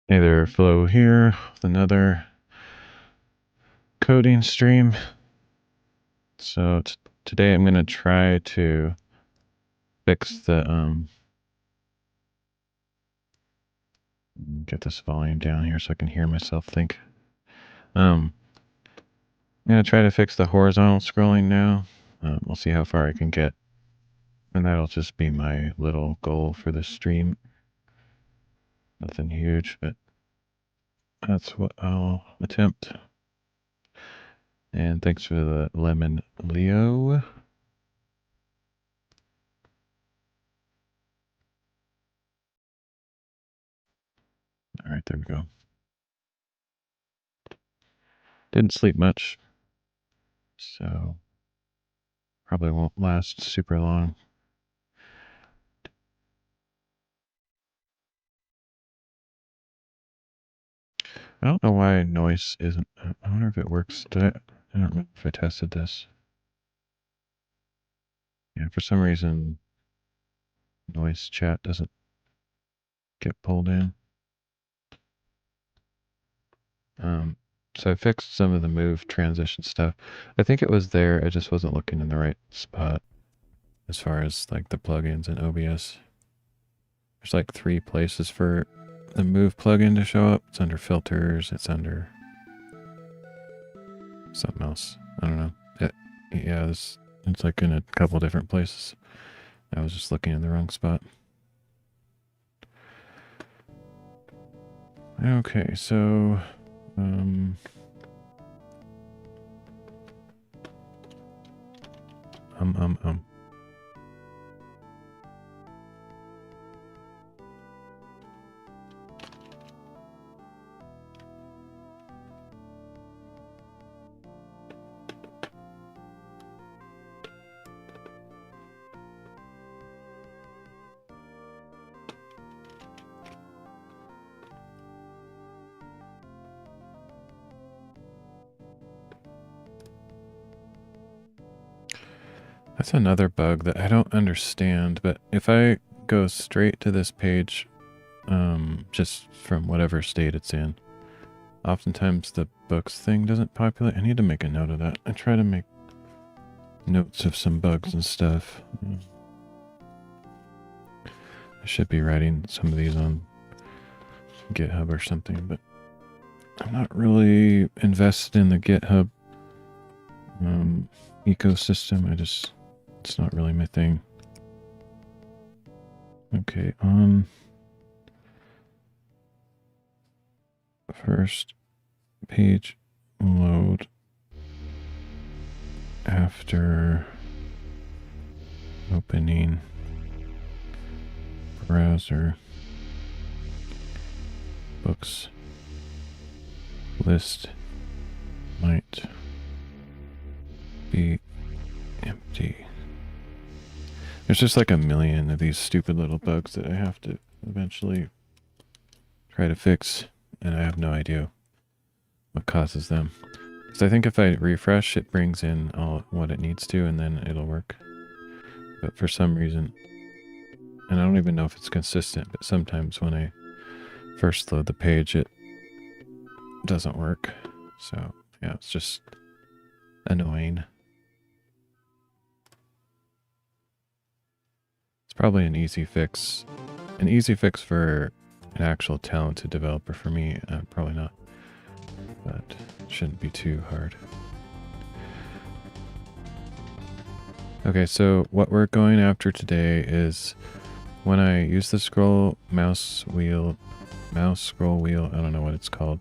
either flow here with another coding stream. So today I'm going to try to fix the, get this volume down here so I can hear myself think. I'm going to try to fix the horizontal scrolling now. We'll see how far I can get. And that'll just be my little goal for this stream. Nothing huge, but that's what I'll attempt. And thanks for the lemon, Leo. All right, there we go. Didn't sleep much, so probably won't last super long. I don't know why noise isn't. I wonder if it works. I don't remember if I tested this. Yeah, for some reason, noise chat doesn't get pulled in. So I fixed some of the move transition stuff. I think it was there. I just wasn't looking in the right spot as far as like the plugins in OBS. There's like 3 places for the move plugin to show up. It's under filters. It's under something else. I don't know. Yeah, it's like in a couple different places. I was just looking in the wrong spot. Okay, so that's another bug that I don't understand, but if I go straight to this page, just from whatever state it's in, oftentimes the books thing doesn't populate. I need to make a note of that. I try to make notes of some bugs and stuff. I should be writing some of these on GitHub or something, but I'm not really invested in the GitHub ecosystem. It's not really my thing. Okay, first page load after opening browser books list might be empty. There's just like a million of these stupid little bugs that I have to eventually try to fix, and I have no idea what causes them. So I think if I refresh, it brings in all what it needs to, and then it'll work. But for some reason, and I don't even know if it's consistent, but sometimes when I first load the page, it doesn't work. So yeah, it's just annoying. It's probably an easy fix. An easy fix for an actual talented developer. For me, probably not. But it shouldn't be too hard. Okay, so what we're going after today is when I use the mouse scroll wheel, I don't know what it's called.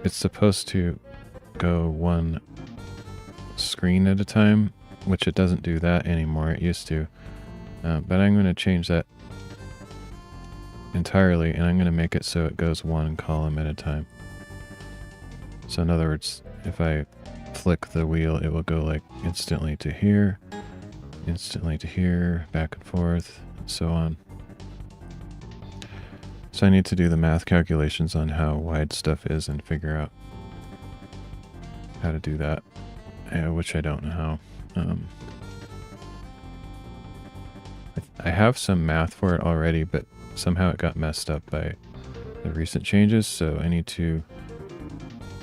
It's supposed to go one screen at a time, which it doesn't do that anymore. It used to. But I'm going to change that entirely, and I'm going to make it so it goes one column at a time. So in other words, if I flick the wheel, it will go like instantly to here, back and forth, and so on. So I need to do the math calculations on how wide stuff is and figure out how to do that, which I don't know how. I have some math for it already, but somehow it got messed up by the recent changes, so I need to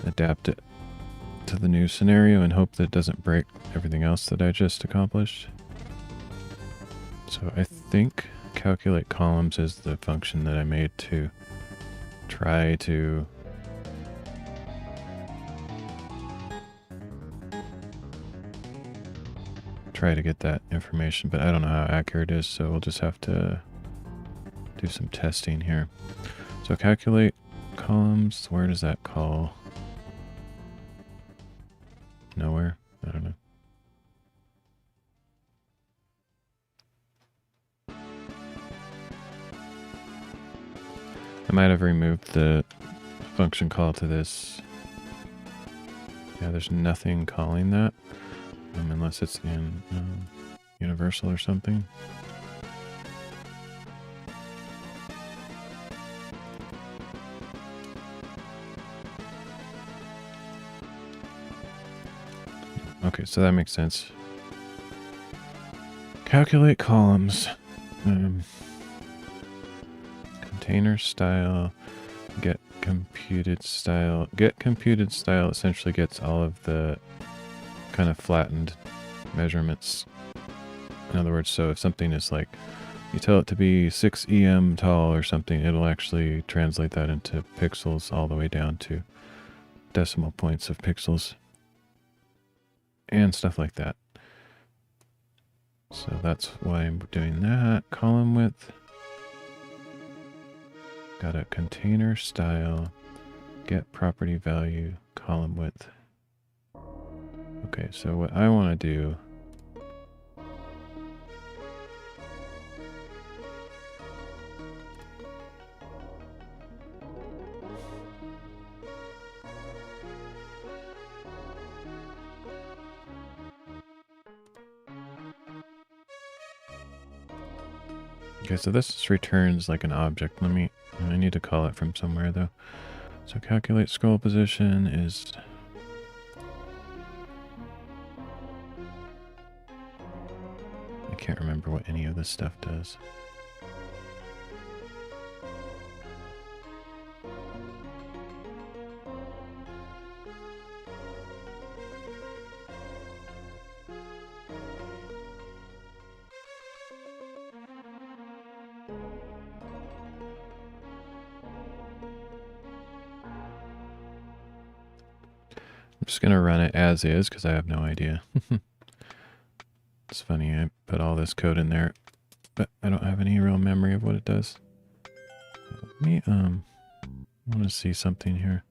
adapt it to the new scenario and hope that it doesn't break everything else that I just accomplished. So I think calculate columns is the function that I made to try to get that information, but I don't know how accurate it is, so we'll just have to do some testing here. So calculate columns, where does that call? Nowhere? I don't know. I might have removed the function call to this. Yeah, there's nothing calling that, unless it's in universal or something. Okay, so that makes sense. Calculate columns. Container style. Get computed style. Get computed style essentially gets all of the kind of flattened measurements. In other words, so if something is like, you tell it to be 6 EM tall or something, it'll actually translate that into pixels all the way down to decimal points of pixels. And stuff like that. So that's why I'm doing that. Column width. Got a container style. Get property value. Column width. Okay, so what I want to do. Okay, so this just returns like an object. I need to call it from somewhere though. So calculate scroll position is... I can't remember what any of this stuff does. I'm just going to run it as is because I have no idea. It's funny, I put all this code in there, but I don't have any real memory of what it does. Let me, I want to see something here.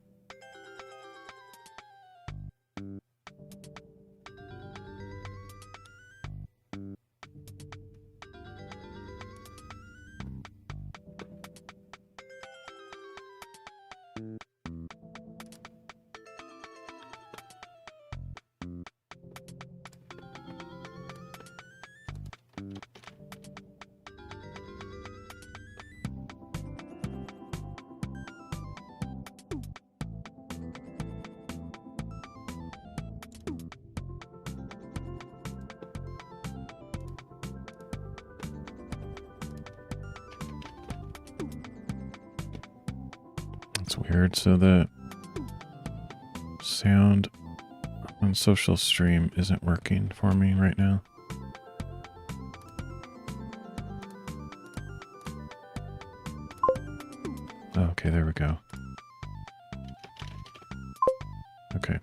That's weird. So the sound on social stream isn't working for me right now. Oh, okay, there we go. Okay.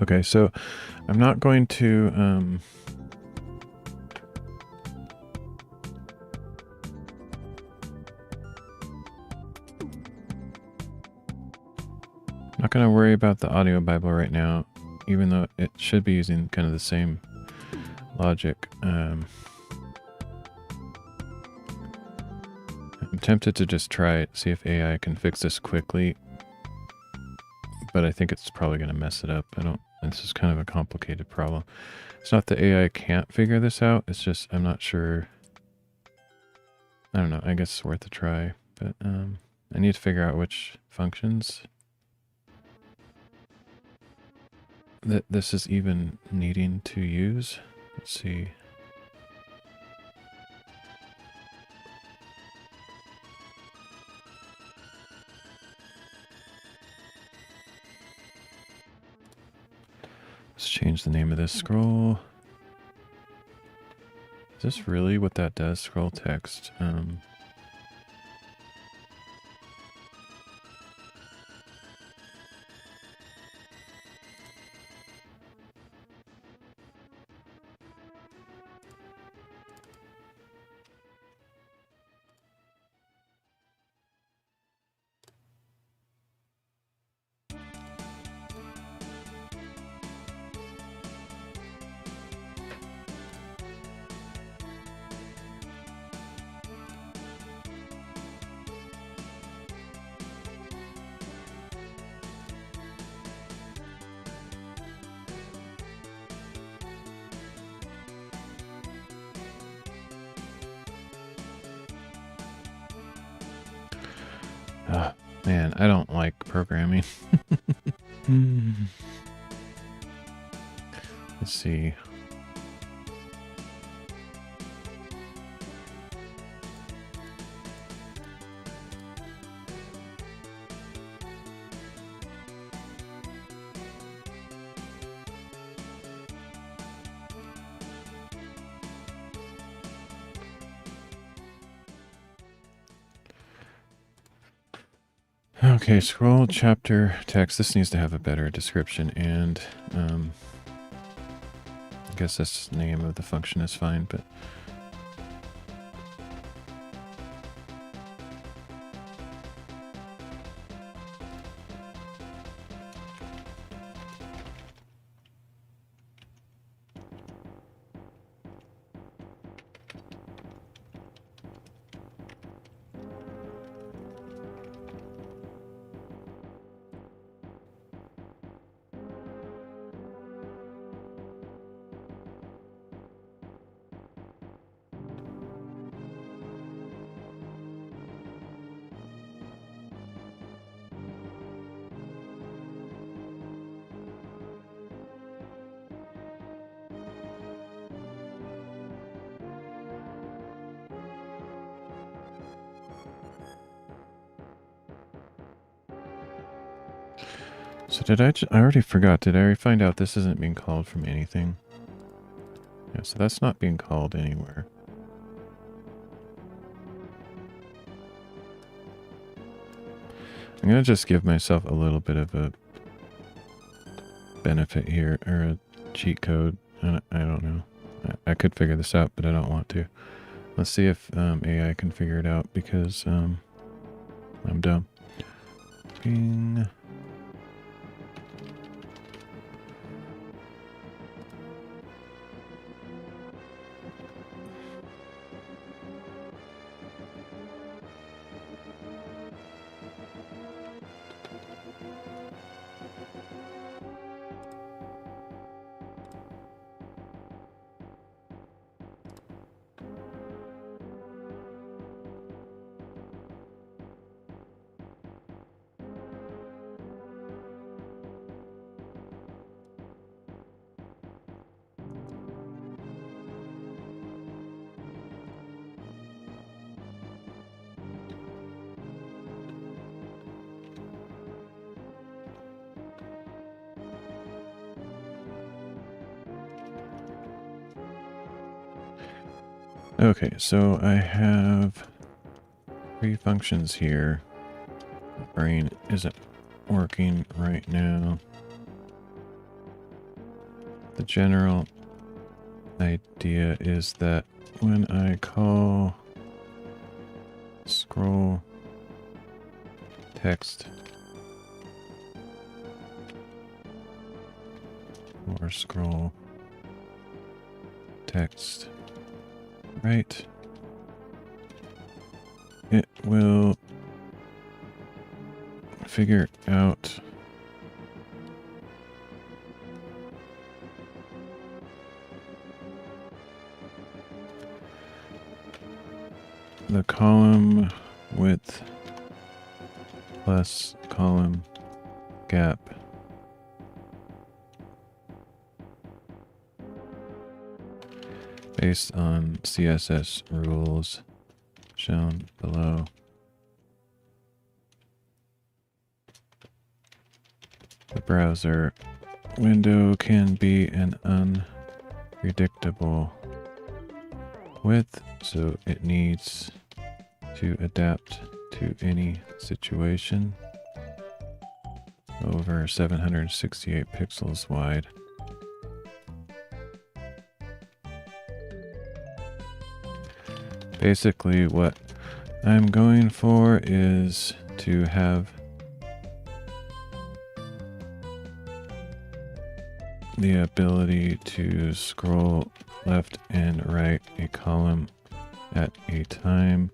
Okay, so I'm not going to not going to worry about the audio Bible right now, even though it should be using kind of the same logic. I'm tempted to just try it, see if AI can fix this quickly, but I think it's probably going to mess it up. This is kind of a complicated problem. It's not that AI can't figure this out, it's just I'm not sure. I don't know, I guess it's worth a try, but I need to figure out which functions that this is even needing to use. Let's see. Let's change the name of this scroll. Is this really what that does? Scroll text. Oh, man, I don't like programming. Let's see. Okay, scroll chapter text. This needs to have a better description, and I guess this name of the function is fine, but so did I already forgot. Did I already find out this isn't being called from anything? Yeah, so that's not being called anywhere. I'm going to just give myself a little bit of a benefit here, or a cheat code. I don't know. I could figure this out, but I don't want to. Let's see if AI can figure it out, because I'm dumb. Bing. Okay, so I have 3 functions here. My brain isn't working right now. The general idea is that when I call scroll text or scroll text right, it will figure out the column width plus column gap based on CSS rules shown below. The browser window can be an unpredictable width, so it needs to adapt to any situation. Over 768 pixels wide. Basically, what I'm going for is to have the ability to scroll left and right a column at a time,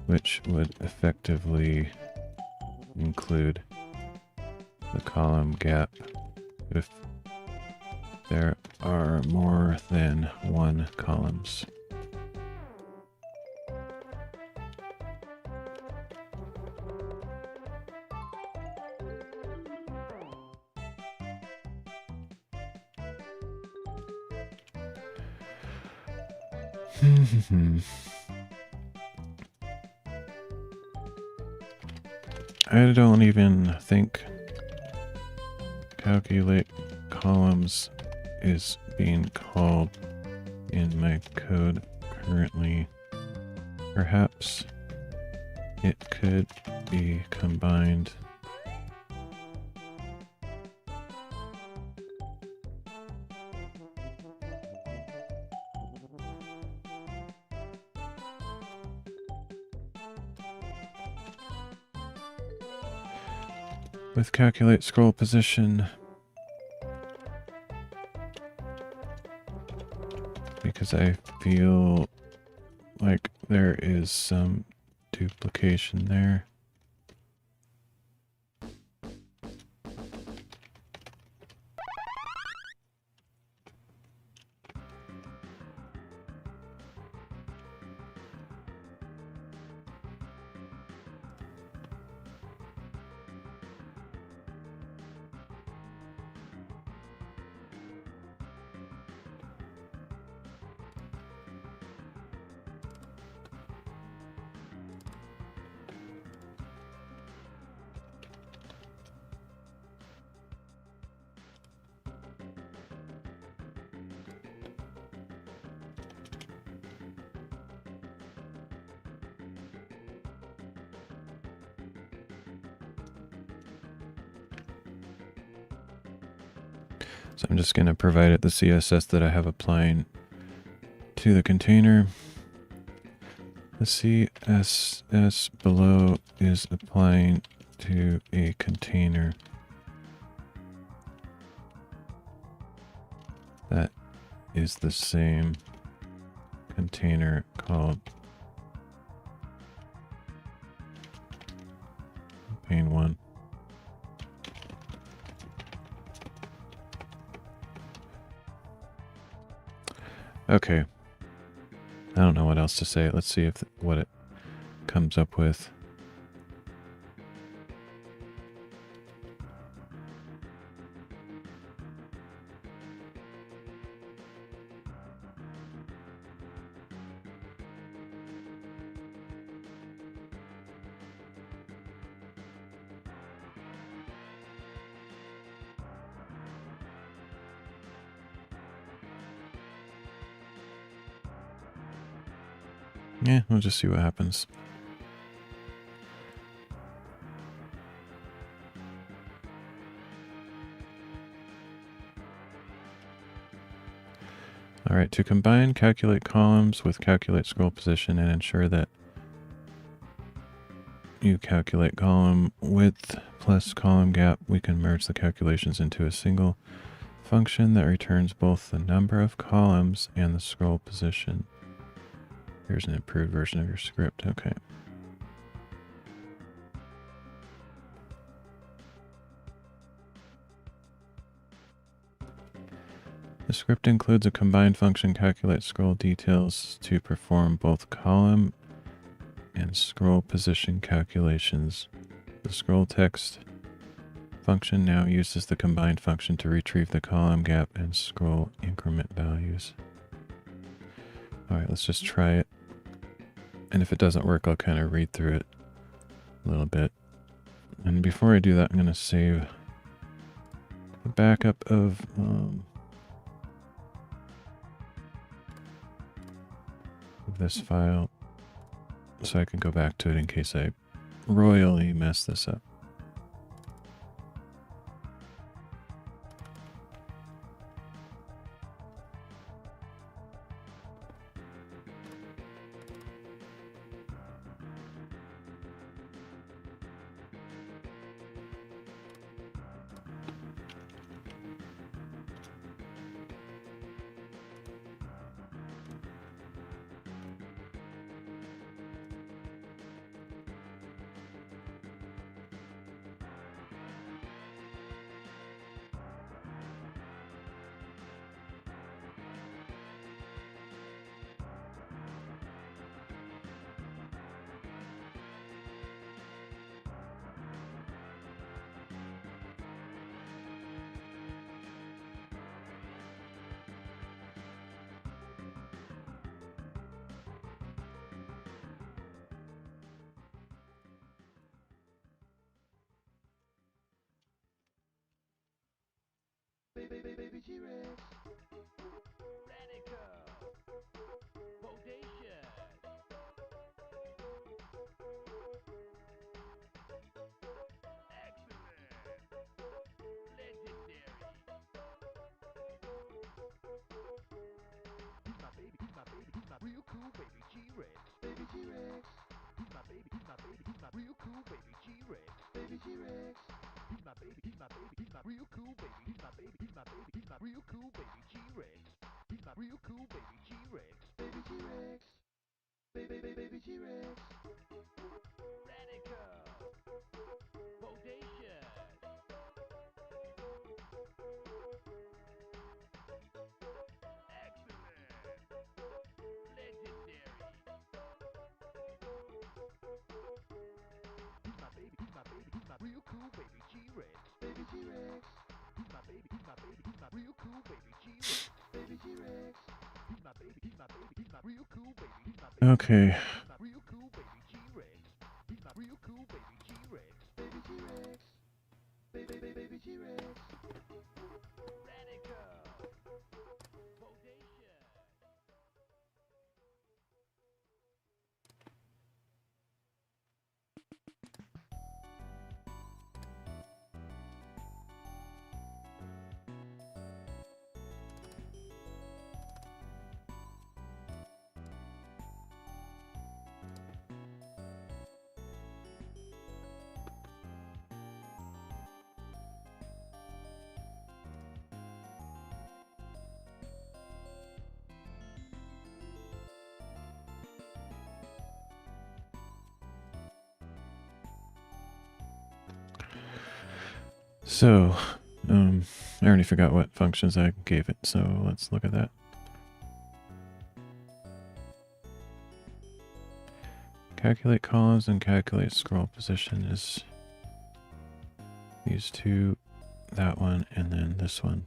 which would effectively include the column gap if there are more than one columns. I don't even think calculate columns is being called in my code currently. Perhaps it could be combined. With calculate scroll position, because I feel like there is some duplication there. So I'm just going to provide it the CSS that I have applying to the container. The CSS below is applying to a container that is the same container called pane 1. Okay, I don't know what else to say. Let's see if what it comes up with. Yeah, we'll just see what happens. All right, to combine calculate columns with calculate scroll position and ensure that you calculate column width plus column gap, we can merge the calculations into a single function that returns both the number of columns and the scroll position. Here's an improved version of your script. Okay. The script includes a combined function calculate scroll details to perform both column and scroll position calculations. The scroll text function now uses the combined function to retrieve the column gap and scroll increment values. Alright, let's just try it. And if it doesn't work, I'll kind of read through it a little bit. And before I do that, I'm going to save a backup of this file so I can go back to it in case I royally mess this up. Baby T-Rex, Ryurango, bodacious, excellent, legendary. He's my baby, he's my baby, he's my real cool baby T-Rex. Baby T-Rex, he's my baby, he's my baby, he's my real cool baby T-Rex. Baby T-Rex, he's my baby, he's my baby, he's my real cool baby, he's my baby, he's my baby, he's my real cool baby T-Rex. He's my real cool baby T-Rex. Baby T-Rex, baby T-Rex, Ryurango, bodacious, excellent, legendary. He's my baby, he's my baby, he's my real cool baby T-Rex. Baby T-Rex, he's my baby, he's my baby, he's my real cool baby T-Rex. Baby T-Rex, he's my baby, he's my baby, he's my real cool baby, he's my baby, Okay. he's my real cool baby T-Rex. He's my real cool baby T-Rex. Baby T-Rex, baby T-Rex, Ryurango, bodacious. So, I already forgot what functions I gave it, so let's look at that. Calculate columns and calculate scroll position is these two, that one, and then this one.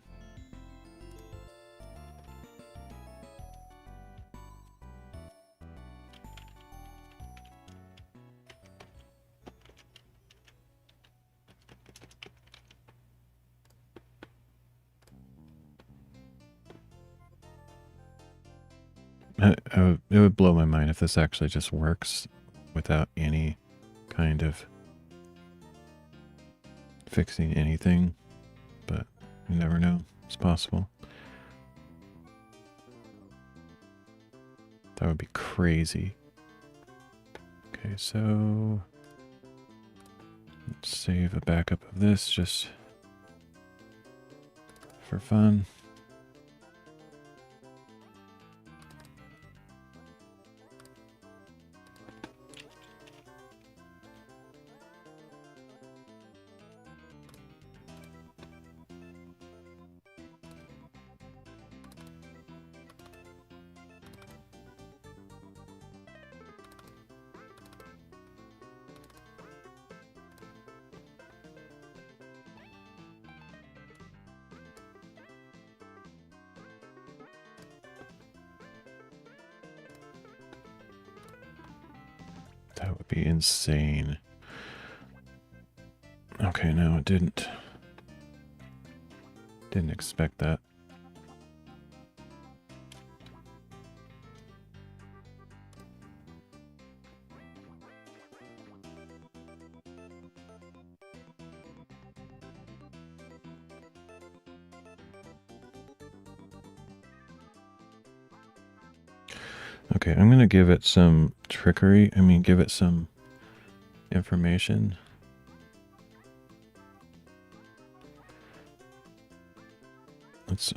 It would blow my mind if this actually just works without any kind of fixing anything, but you never know. It's possible. That would be crazy. Okay, so let's save a backup of this just for fun. That would be insane. Okay, no, it didn't. Didn't expect that. Okay, I'm gonna give it some trickery. I mean, give it some information. Let's,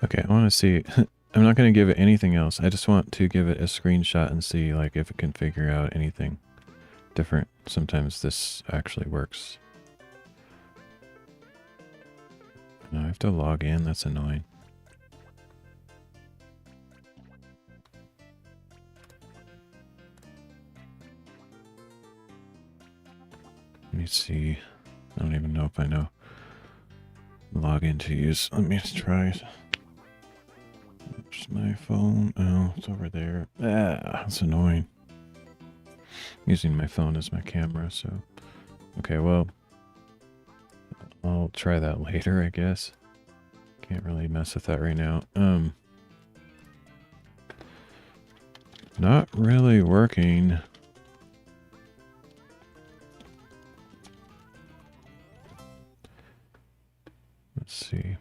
okay, I want to see. I'm not going to give it anything else. I just want to give it a screenshot and see like if it can figure out anything different. Sometimes this actually works. No, I have to log in. That's annoying. Let me see. I don't even know if I know login to use. Let me try. Where's my phone? Oh, it's over there. Ah, that's annoying. Using my phone as my camera, so. Okay, well. I'll try that later, I guess. Can't really mess with that right now. Not really working. Let's see.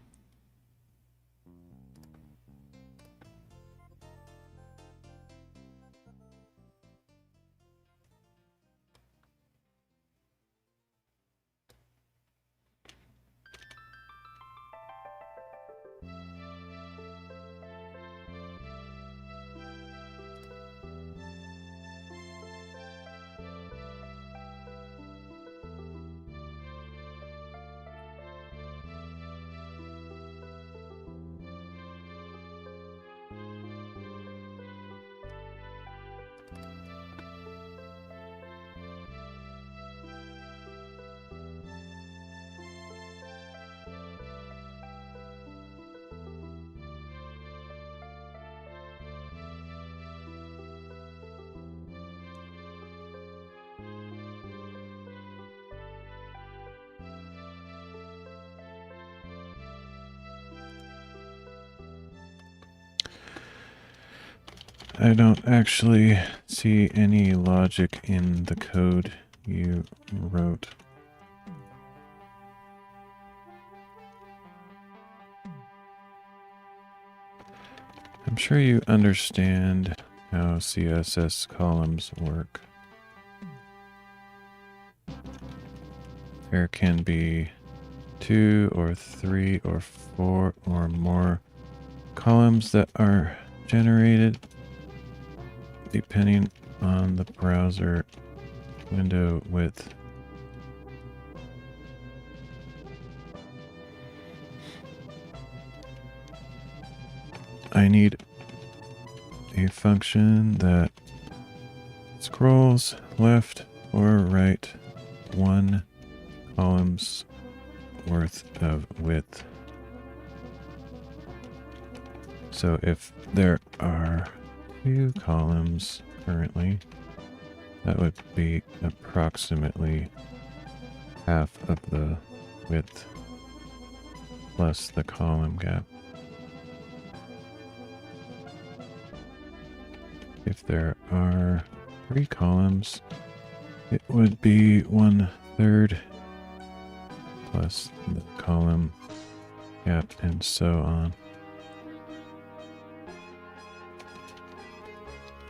I don't actually see any logic in the code you wrote. I'm sure you understand how CSS columns work. There can be 2 or 3 or 4 or more columns that are generated depending on the browser window width. I need a function that scrolls left or right 1 column's worth of width. So if there are 2 columns currently, that would be approximately half of the width plus the column gap. If there are 3 columns, it would be 1/3 plus the column gap and so on.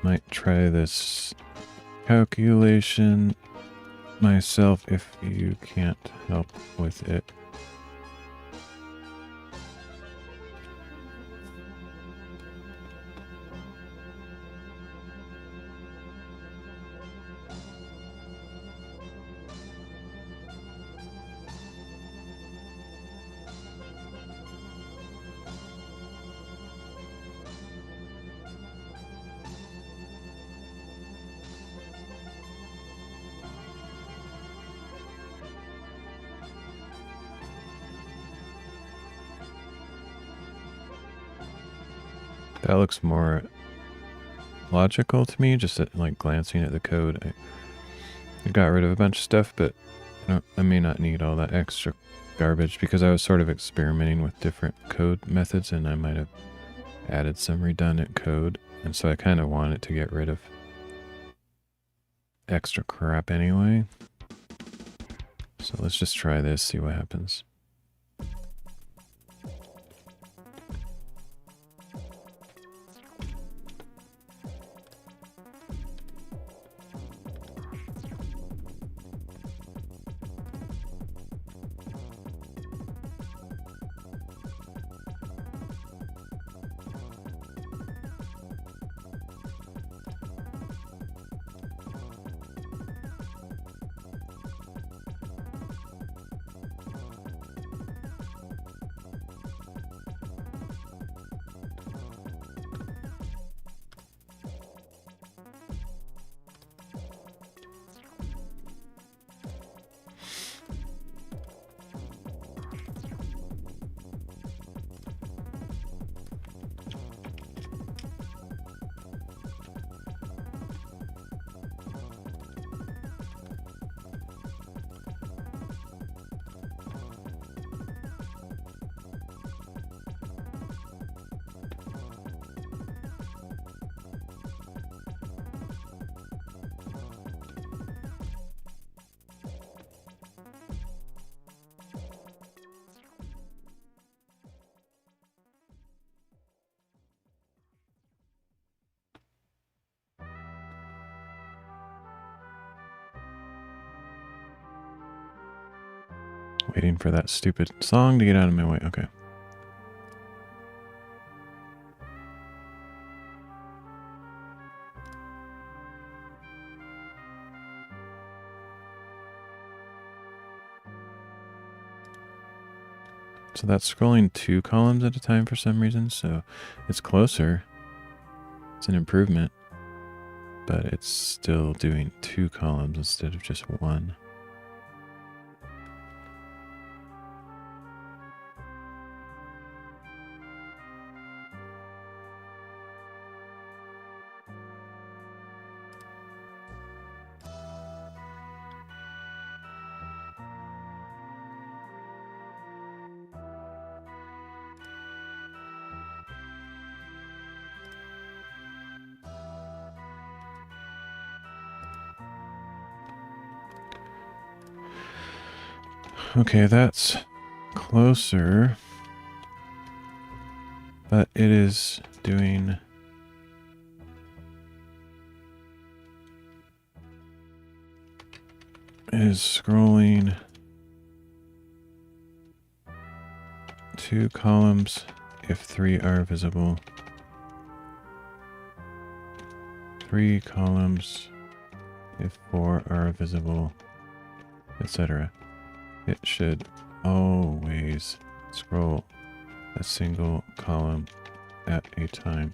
Might try this calculation myself if you can't help with it. That looks more logical to me, just like glancing at the code. I got rid of a bunch of stuff, but I may not need all that extra garbage because I was sort of experimenting with different code methods and I might have added some redundant code. And so I kind of wanted to get rid of extra crap anyway. So let's just try this, see what happens. Waiting for that stupid song to get out of my way. Okay. So that's scrolling 2 columns at a time for some reason, so it's closer. It's an improvement, but it's still doing 2 columns instead of just 1. Okay, that's closer, but it is doing scrolling 2 columns if 3 are visible, 3 columns if 4 are visible, etc. It should always scroll a single column at a time.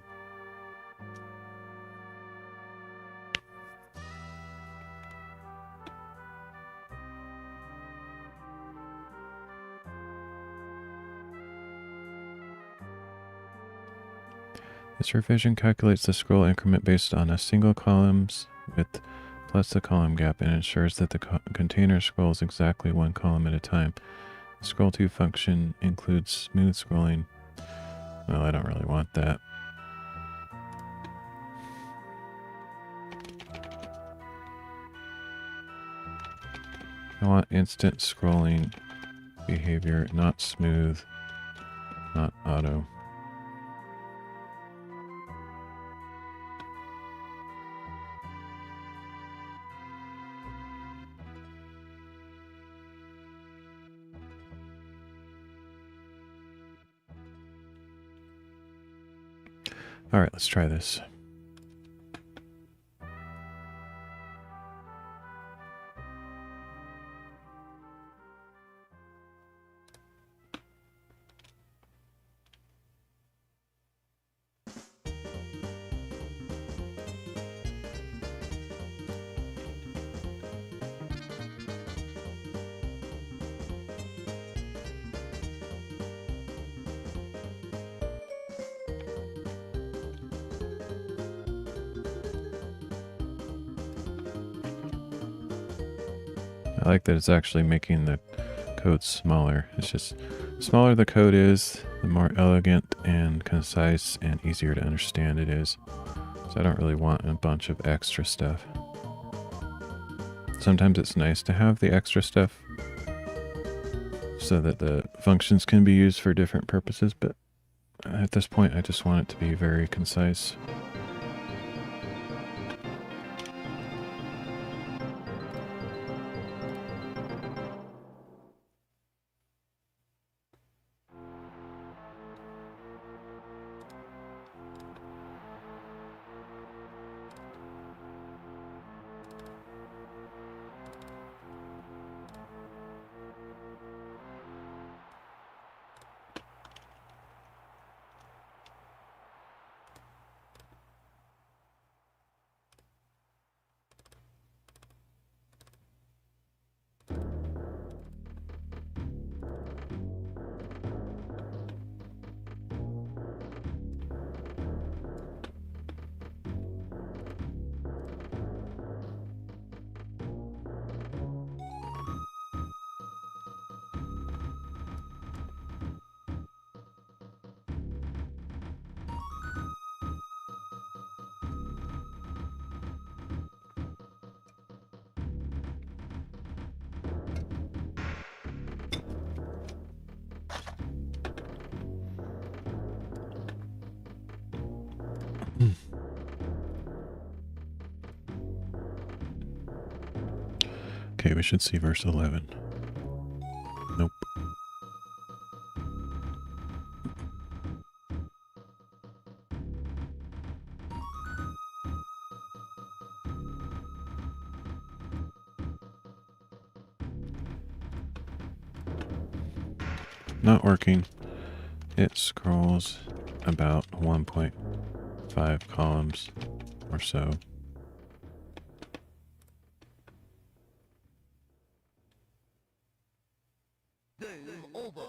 This revision calculates the scroll increment based on a single column's width plus the column gap and ensures that the container scrolls exactly one column at a time. The scroll to function includes smooth scrolling. Well, I don't really want that. I want instant scrolling behavior, not smooth, not auto. All right, let's try this. I like that it's actually making the code smaller. It's just, the smaller the code is, the more elegant and concise and easier to understand it is. So I don't really want a bunch of extra stuff. Sometimes it's nice to have the extra stuff so that the functions can be used for different purposes, but at this point I just want it to be very concise. Okay, we should see verse 11. Nope. Not working. It scrolls about 1.5 columns or so. Game over.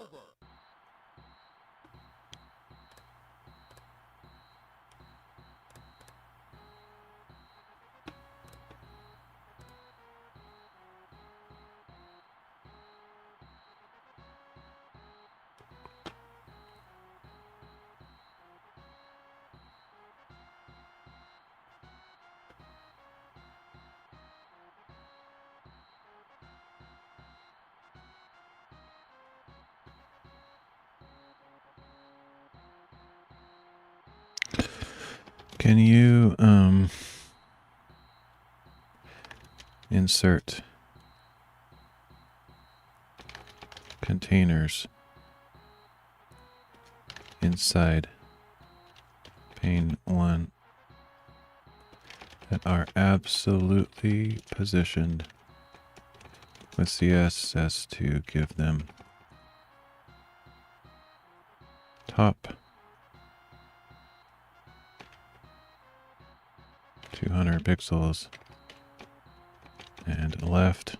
Can you insert containers inside pane 1 that are absolutely positioned with CSS to give them top 200 pixels, and left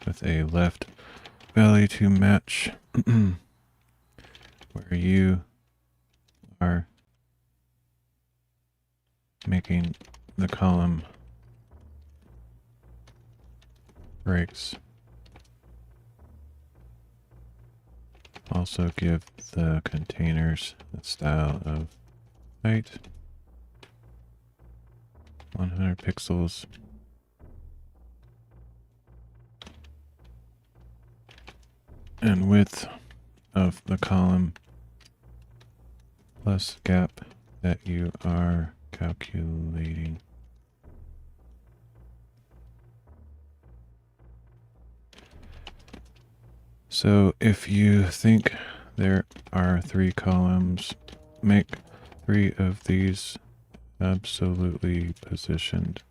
with a left valley to match where you are making the column breaks. Also give the containers the style of height, 100 pixels, and width of the column plus gap that you are calculating. So if you think there are 3 columns, make 3 of these absolutely positioned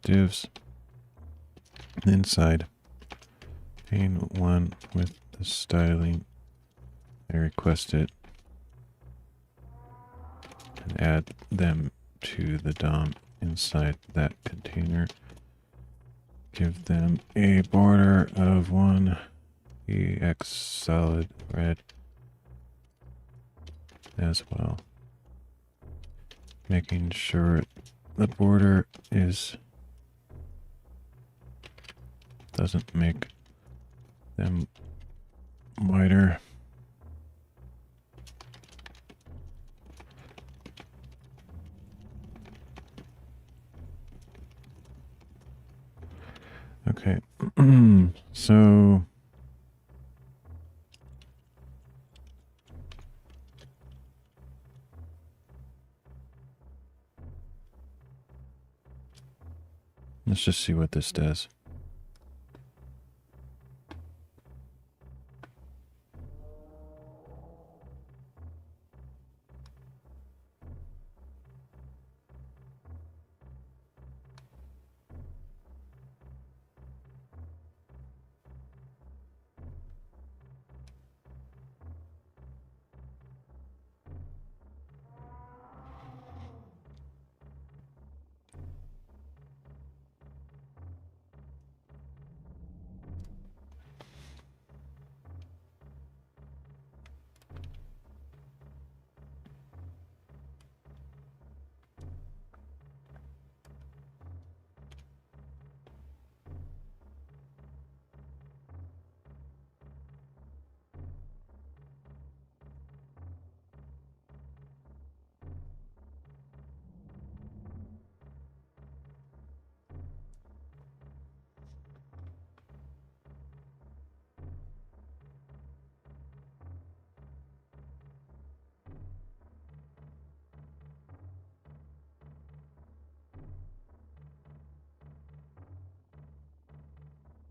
divs inside pane 1 with the styling I requested, and add them to the DOM inside that container. Give them a border of 1 EX solid red as well, making sure the border doesn't make them wider. Okay, so let's just see what this does.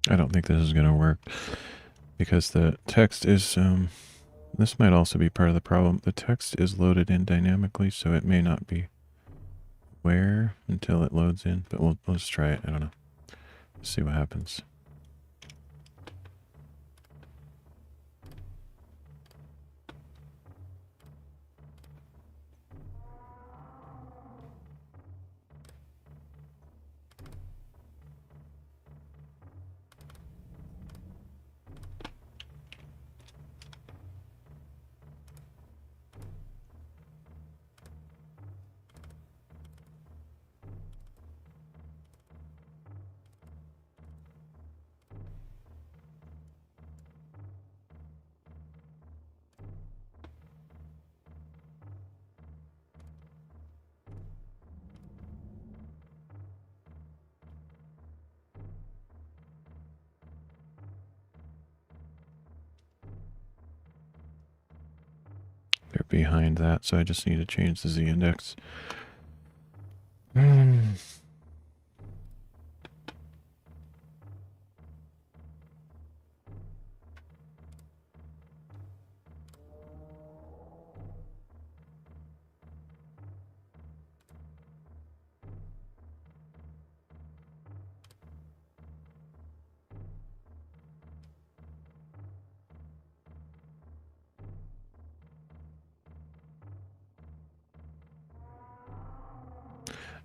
I don't think this is going to work because the text is, this might also be part of the problem. The text is loaded in dynamically, so it may not be where until it loads in, but let's try it. I don't know. Let's see what happens. They're behind that, so I just need to change the z-index.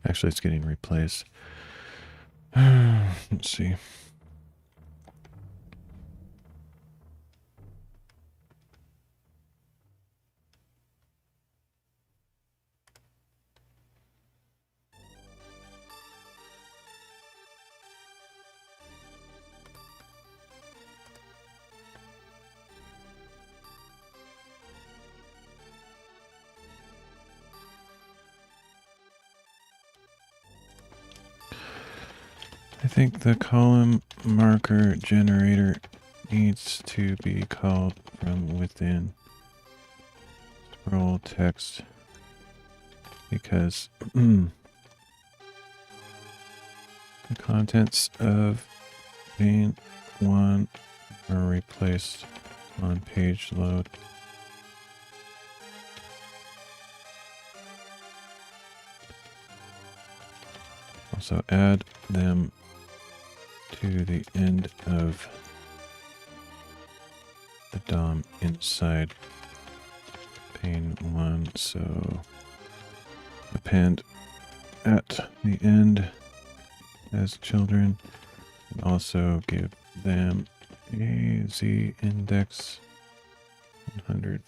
Actually, it's getting replaced. Let's see. I think the column marker generator needs to be called from within scroll text because the contents of pane 1 are replaced on page load. Also add them to the end of the DOM inside pane 1, so append at the end as children, and also give them a z index 100.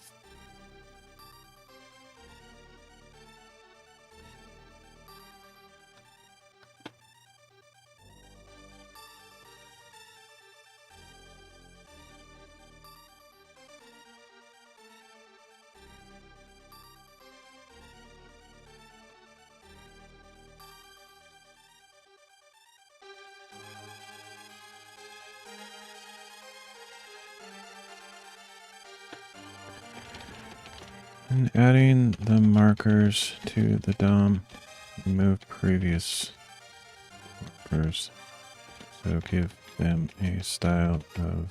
And adding the markers to the DOM, remove previous markers. So give them a style of,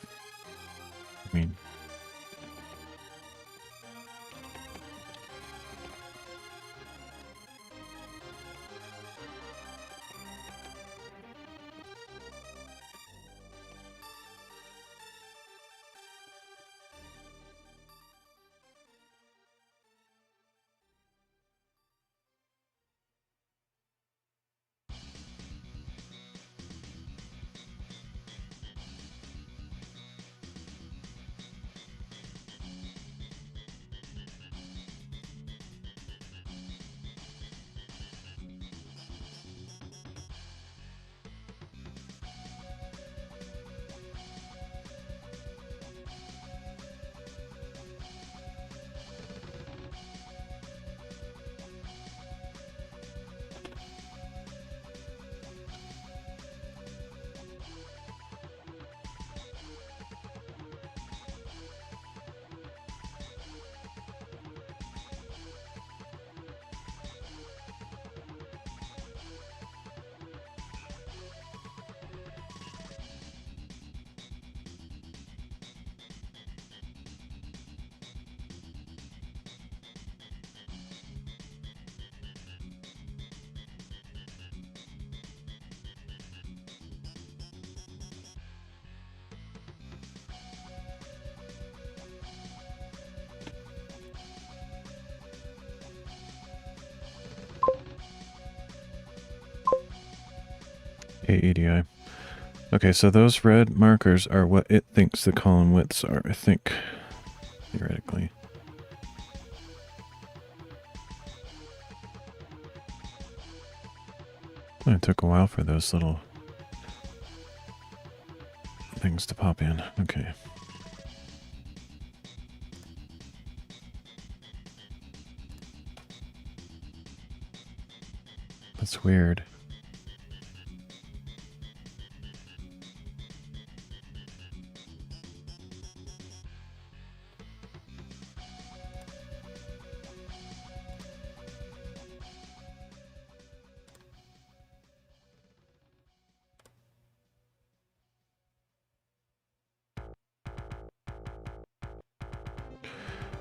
AEDI. Okay, so those red markers are what it thinks the column widths are, I think, theoretically. It took a while for those little things to pop in. Okay. That's weird.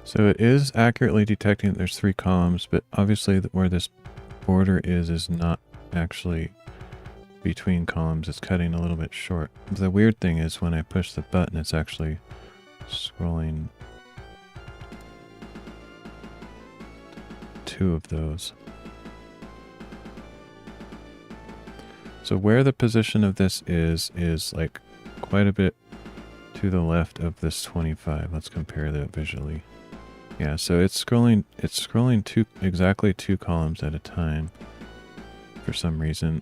So it is accurately detecting that there's 3 columns, but obviously where this border is not actually between columns. It's cutting a little bit short. The weird thing is when I push the button, it's actually scrolling 2 of those. So where the position of this is like quite a bit to the left of this 25. Let's compare that visually. Yeah, so it's scrolling exactly two columns at a time for some reason.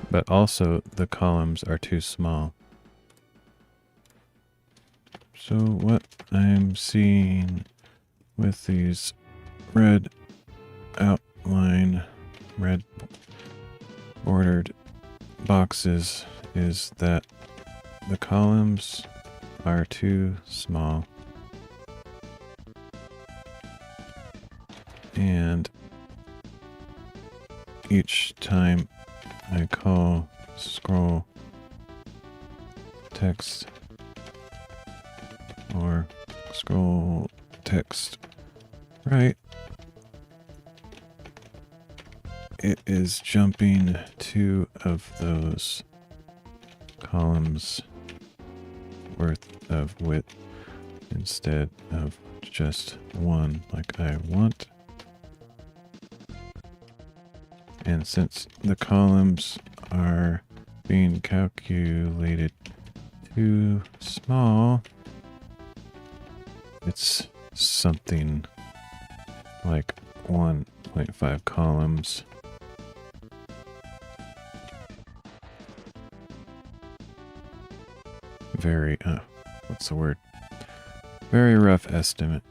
But also the columns are too small. So what I'm seeing with these red outline, red bordered boxes is that the columns are too small. And each time I call scroll text or scroll text right, it is jumping two of those columns worth of width instead of just one like I want. And since the columns are being calculated too small, it's something like 1.5 columns. Very, what's the word? Very rough estimate.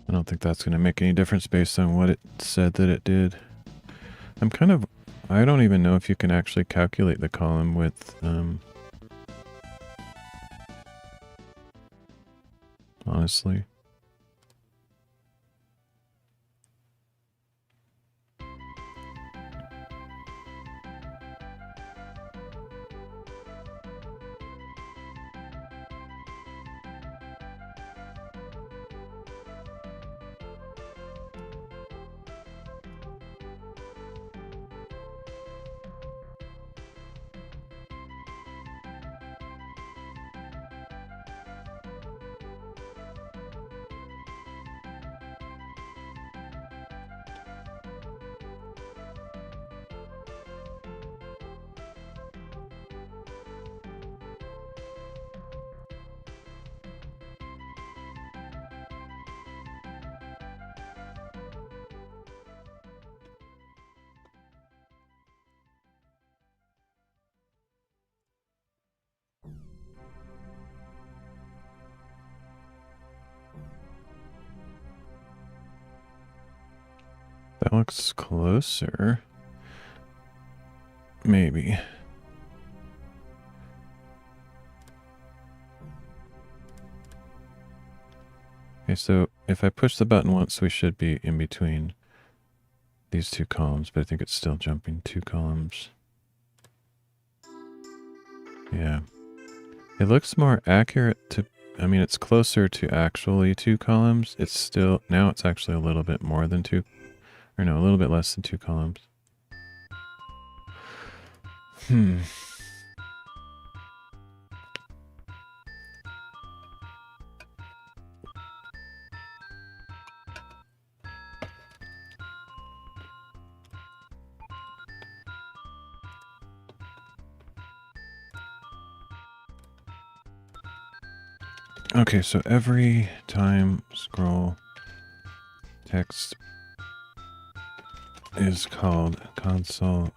I don't think that's going to make any difference based on what it said that it did. I don't even know if you can actually calculate the column width. Honestly. That looks closer. Maybe. Okay, so if I push the button once, we should be in between these two columns, but I think it's still jumping two columns. Yeah. It looks more accurate to, I mean, it's closer to actually two columns. It's still, now it's actually a little bit more than two, or no, a little bit less than two columns. Okay, so every time scroll text is called console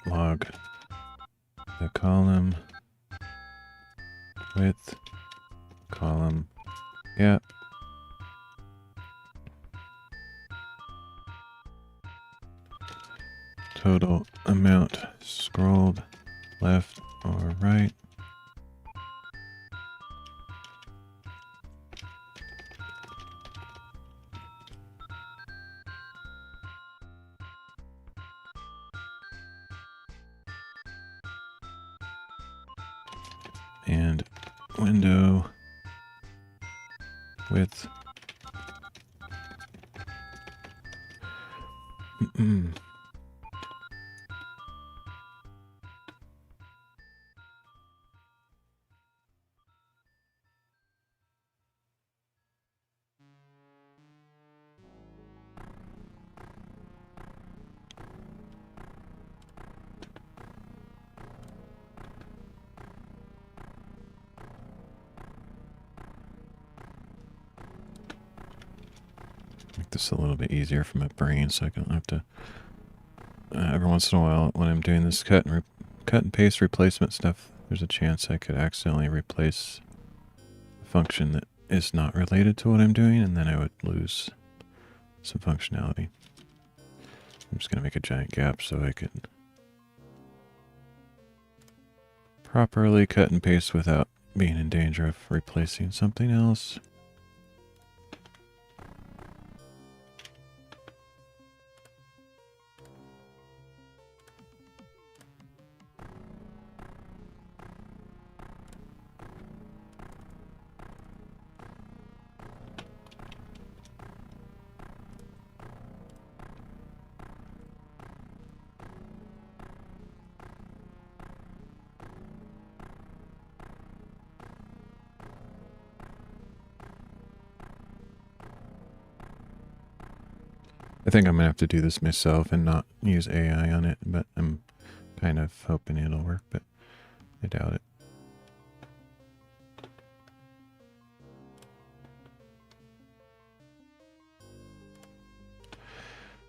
log the column width column gap total amount scrolled left or right. and window width. Make this a little bit easier for my brain so I don't have to every once in a while when I'm doing this cut and paste replacement stuff, there's a chance I could accidentally replace a function that is not related to what I'm doing, and then I would lose some functionality. I'm just going to make a giant gap so I can properly cut and paste without being in danger of replacing something else. I think I'm going to have to do this myself and not use AI on it, but I'm kind of hoping it'll work, but I doubt it.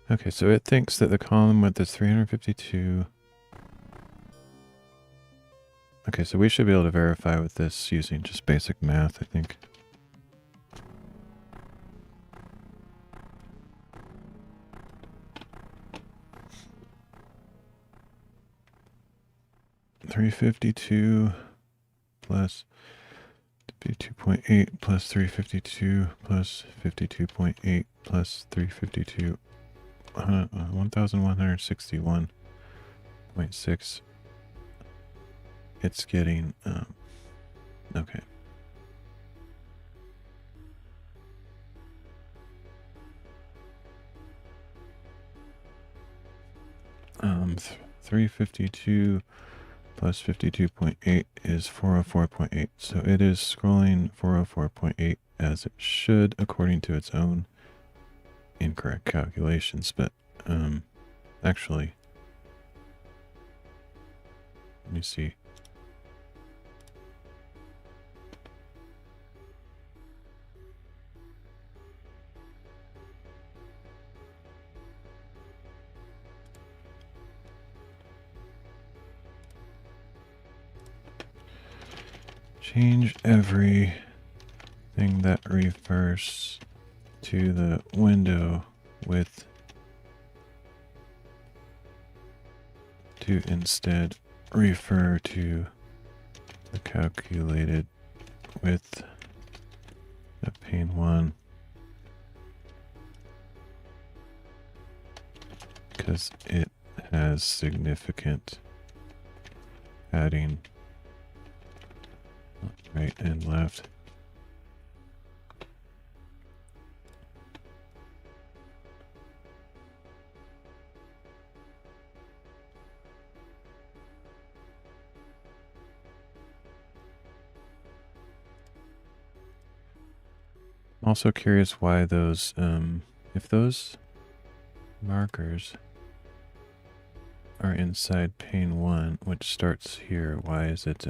Okay, so it thinks that the column width is 352. Okay, so we should be able to verify with this using just basic math, I think. $352 plus 52.8 plus 352 plus 52.8 plus 352, 1,161.6. It's getting, okay. 352 plus 52.8 is 404.8. So it is scrolling 404.8 as it should according to its own incorrect calculations. But actually, let me see. Change everything that refers to the window width to instead refer to the calculated width of pane 1, because it has significant padding right and left. I'm also curious why those, if those markers are inside pane 1, which starts here, why is it,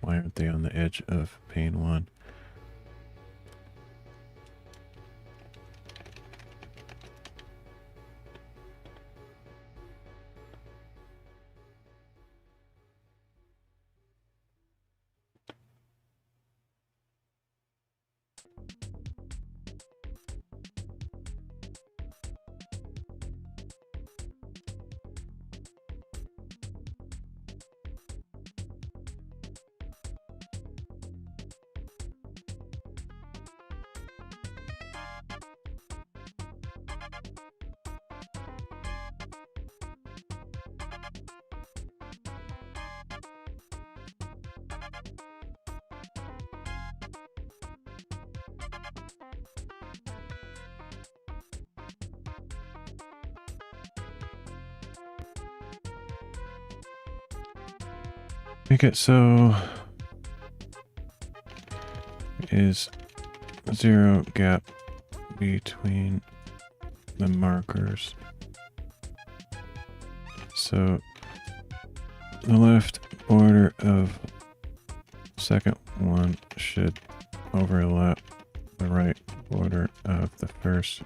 why aren't they on the edge of pane 1? Make it so is 0 gap between the markers. So the left border of second one should overlap the right border of the first.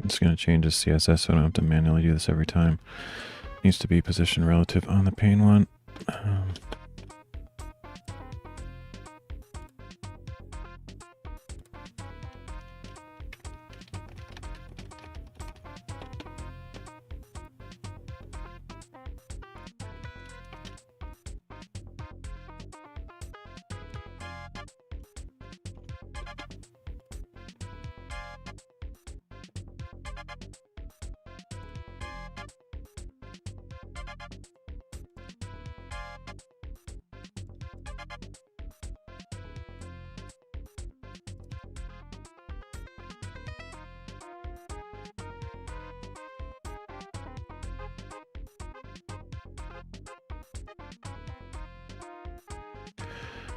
I'm just going to change the CSS so I don't have to manually do this every time. Needs to be position relative on the pane one.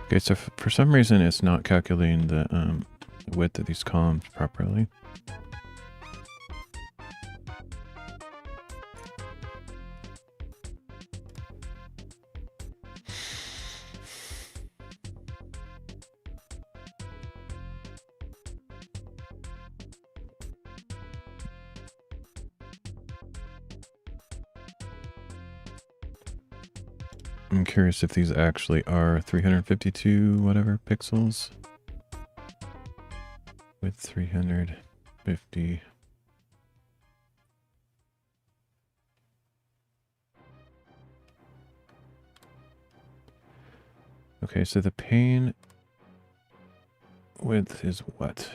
Okay, so for some reason it's not calculating the width of these columns properly. I'm curious if these actually are 352 whatever pixels with 350. Okay, so the pane width is what?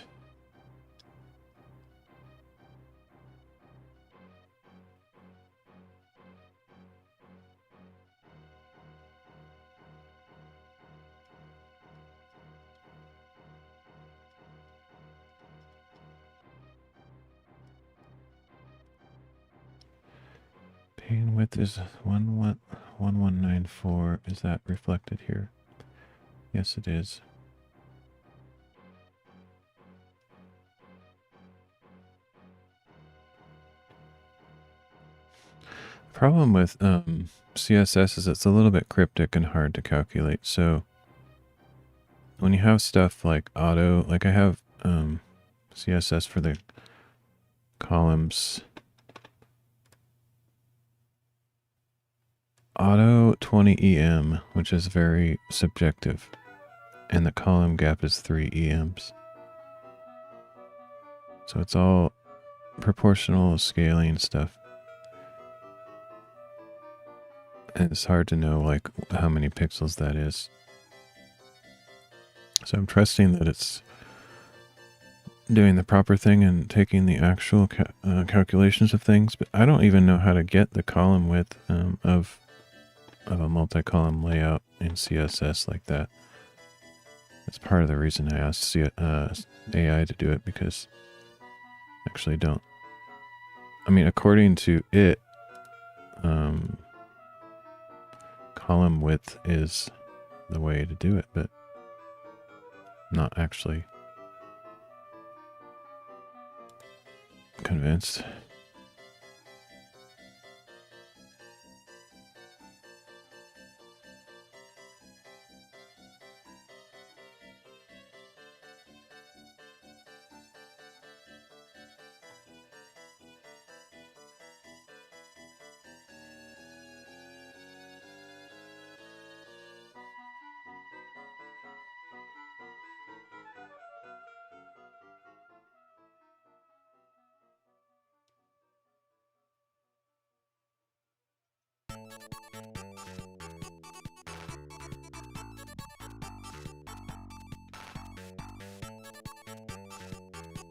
Pane width is 1194. Is that reflected here? Yes, it is. Problem with CSS is it's a little bit cryptic and hard to calculate. So when you have stuff like auto, like I have CSS for the columns. Auto 20 EM, which is very subjective, and the column gap is 3 EMs. So it's all proportional scaling stuff. And it's hard to know like how many pixels that is. So I'm trusting that it's doing the proper thing and taking the actual calculations of things, but I don't even know how to get the column width of a multi-column layout in CSS like that. That's part of the reason I asked AI to do it, because I actually don't. I mean, according to it, column width is the way to do it, but not actually convinced.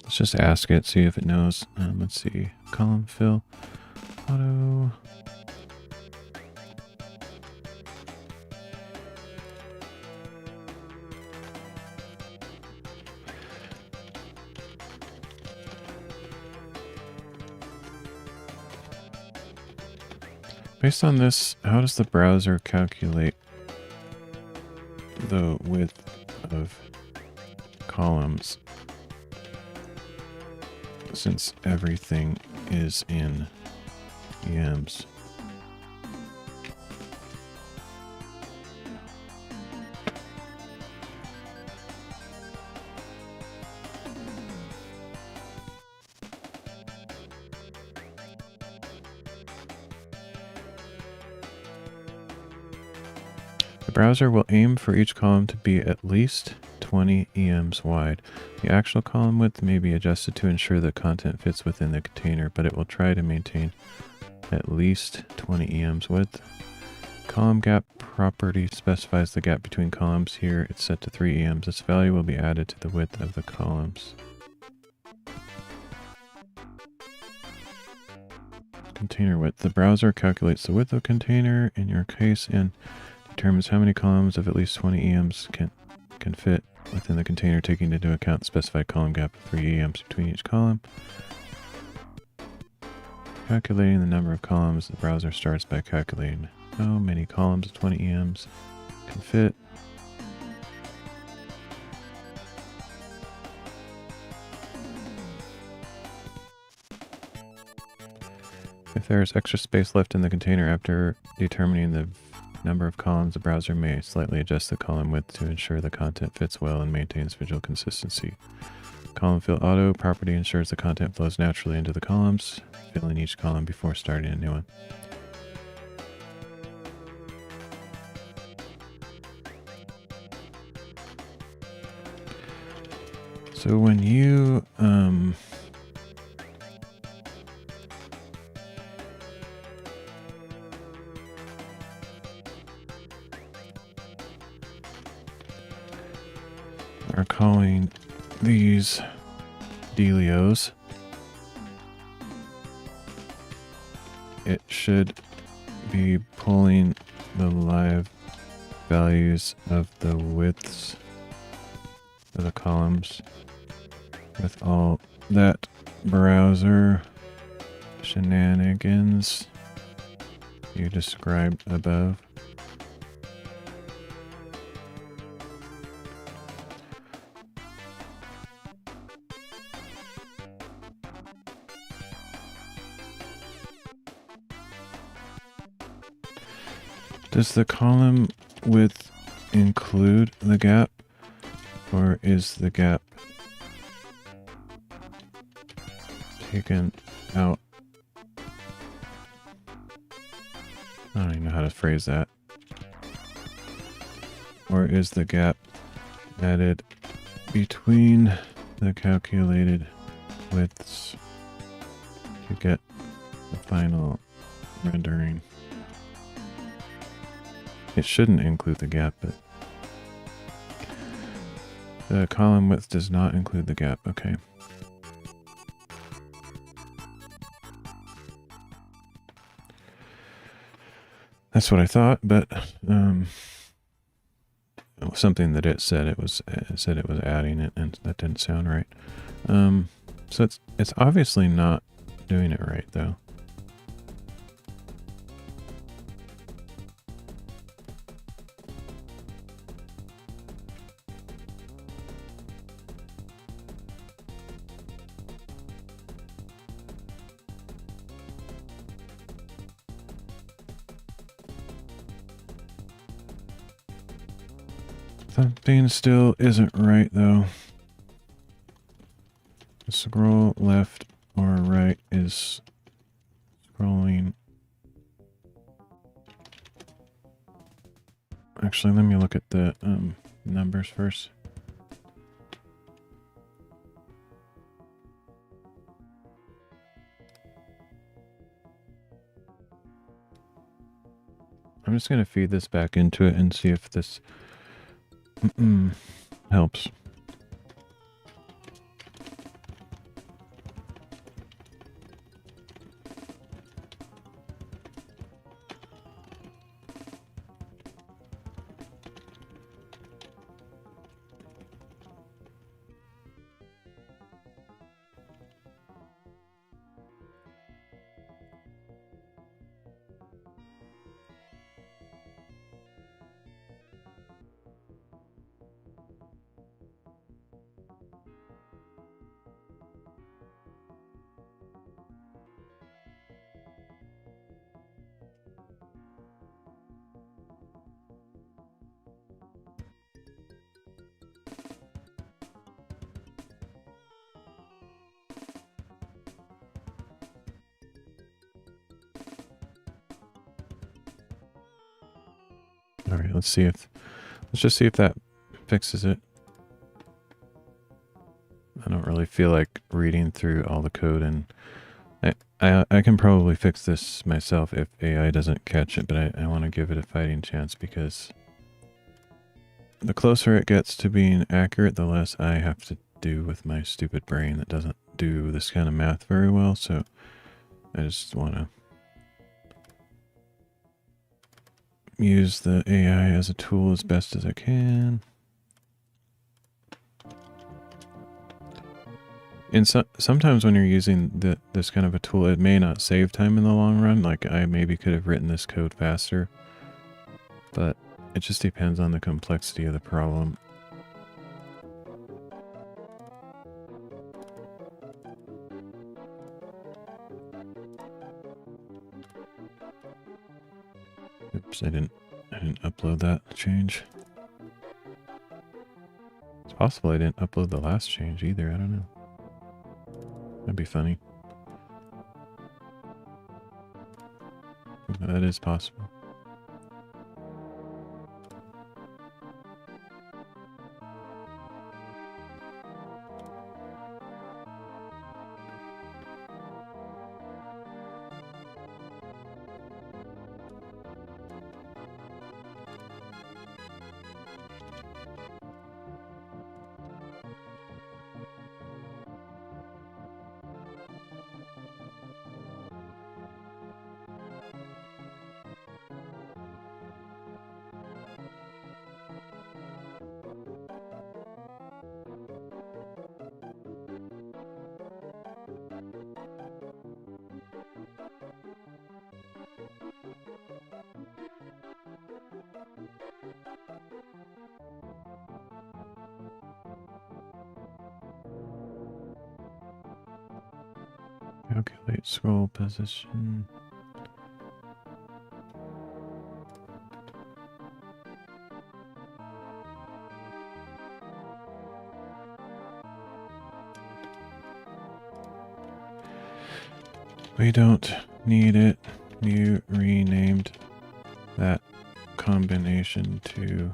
Let's just ask it, see if it knows. Let's see. Column fill. Auto. Based on this, how does the browser calculate the width of columns, since everything is in EMs? The browser will aim for each column to be at least 20 EMs wide. The actual column width may be adjusted to ensure the content fits within the container, but it will try to maintain at least 20 EMs width. Column gap property specifies the gap between columns. Here it's set to 3 EMs. This value will be added to the width of the columns. Container width. The browser calculates the width of container in your case and determines how many columns of at least 20 EMs can fit within the container, taking into account the specified column gap of 3 EMs between each column. Calculating the number of columns, the browser starts by calculating how many columns of 20 EMs can fit. If there is extra space left in the container after determining the number of columns, the browser may slightly adjust the column width to ensure the content fits well and maintains visual consistency. Column fill auto property ensures the content flows naturally into the columns, filling each column before starting a new one. So when you are calling these dealios, it should be pulling the live values of the widths of the columns with all that browser shenanigans you described above. Does the column width include the gap, or is the gap taken out? I don't even know how to phrase that. Or is the gap added between the calculated widths to get the final rendering? It shouldn't include the gap, but the column width does not include the gap. Okay. That's what I thought, but something that it said it was adding it, and that didn't sound right. So it's obviously not doing it right though. Something still isn't right though. Scroll left or right is scrolling. Actually, let me look at the numbers first. I'm just going to feed this back into it and see if this helps. All right, let's just see if that fixes it. I don't really feel like reading through all the code, and I can probably fix this myself if AI doesn't catch it, but I want to give it a fighting chance, because the closer it gets to being accurate, the less I have to do with my stupid brain that doesn't do this kind of math very well. So I just want to use the AI as a tool as best as I can. And sometimes when you're using this kind of a tool, it may not save time in the long run. Like, I maybe could have written this code faster, but it just depends on the complexity of the problem. Oops, I didn't upload that change. It's possible I didn't upload the last change either. I don't know. That'd be funny. That is possible. Calculate scroll position. We don't need it. You renamed that combination to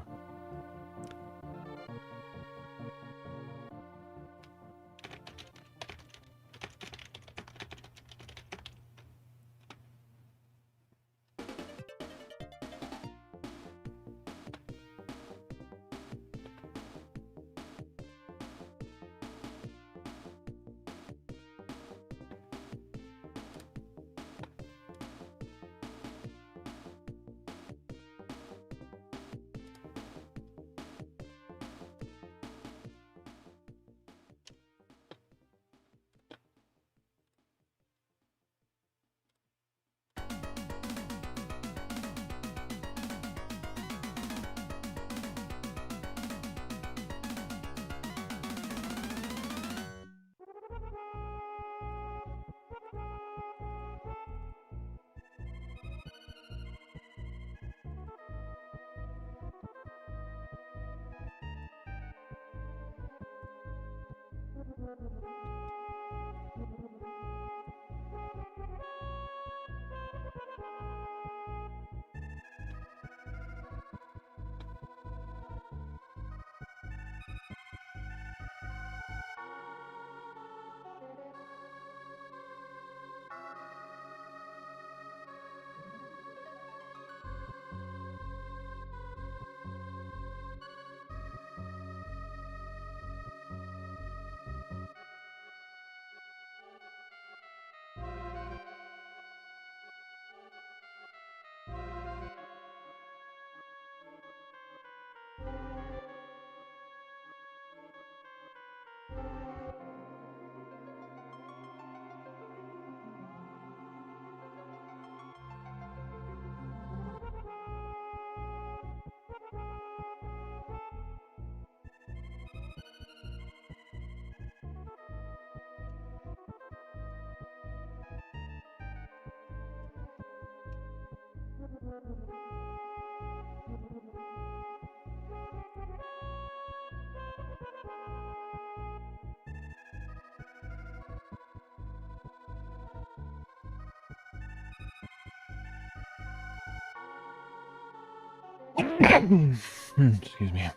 Excuse me.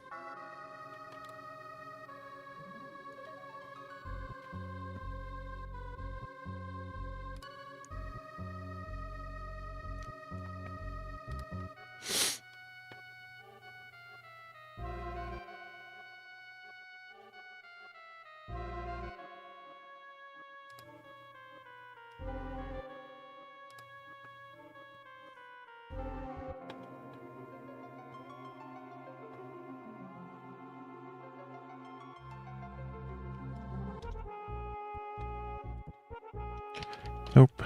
Nope.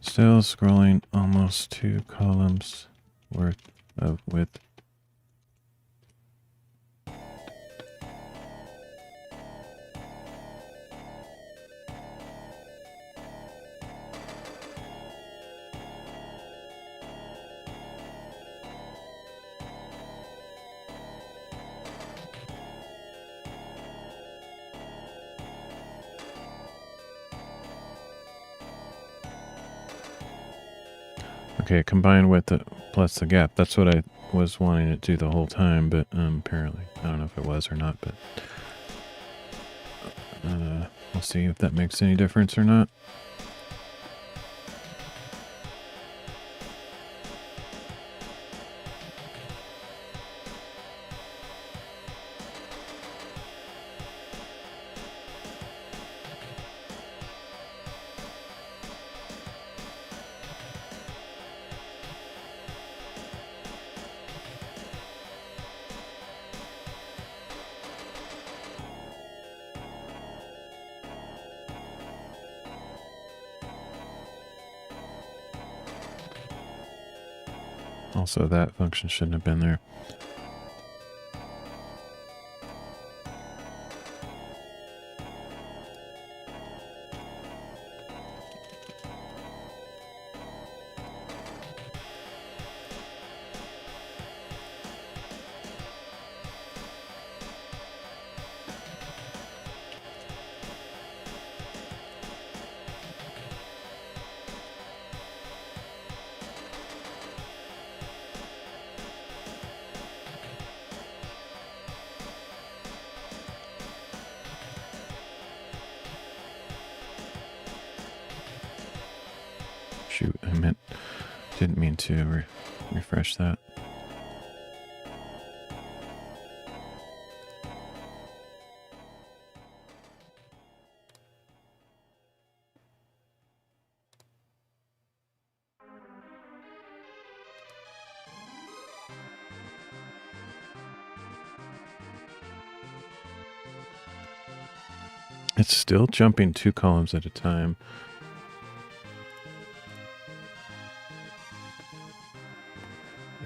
Still scrolling almost 2 columns worth of width. Okay, combined with the plus the gap. That's what I was wanting to do the whole time, but apparently. I don't know if it was or not, but we'll see if that makes any difference or not. Also, that function shouldn't have been there. Shoot, didn't mean to refresh that. It's still jumping 2 columns at a time.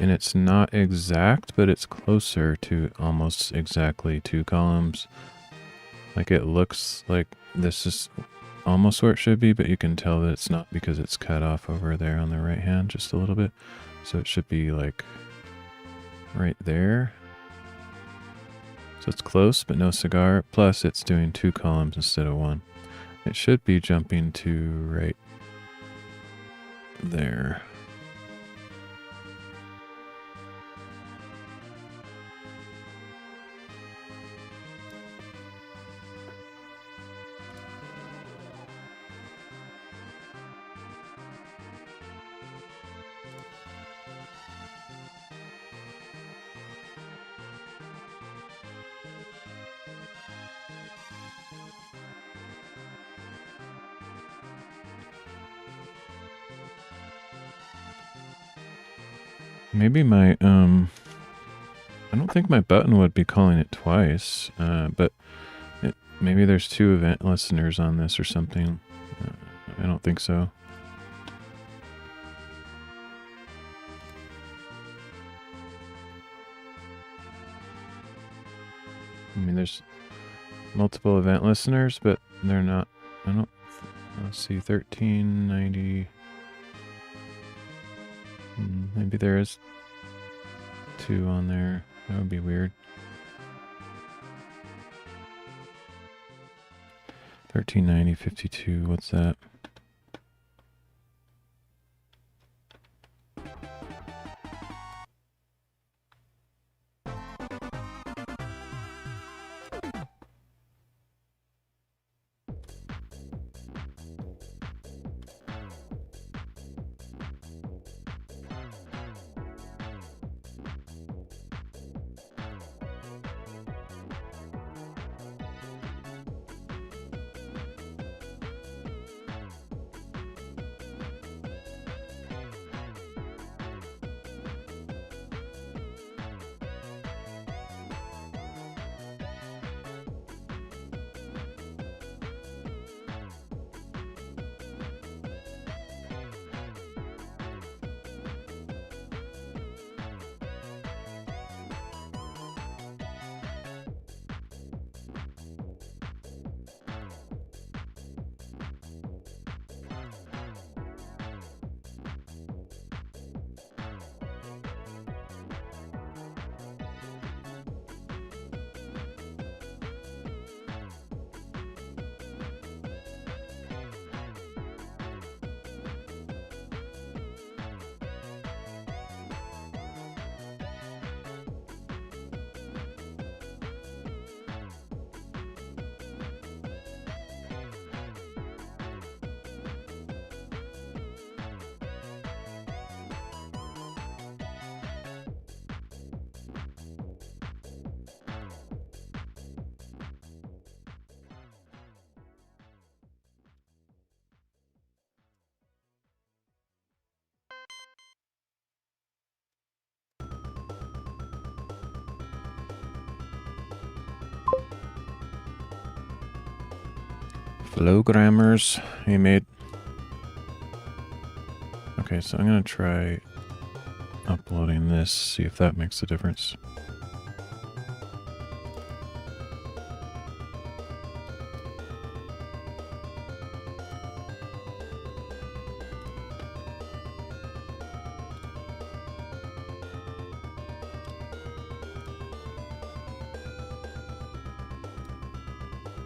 And it's not exact, but it's closer to almost exactly 2 columns. Like it looks like this is almost where it should be, but you can tell that it's not because it's cut off over there on the right hand just a little bit. So it should be like right there. So it's close, but no cigar. Plus it's doing 2 columns instead of 1. It should be jumping to right there. Maybe my, I don't think my button would be calling it twice, but maybe there's 2 event listeners on this or something. I don't think so. I mean, there's multiple event listeners, but they're not, let's see, 1390. Maybe there is 2 on there. That would be weird. 1390, 52. What's that? Flow grammars. Hey, mate. Okay, so I'm gonna try uploading this, see if that makes a difference.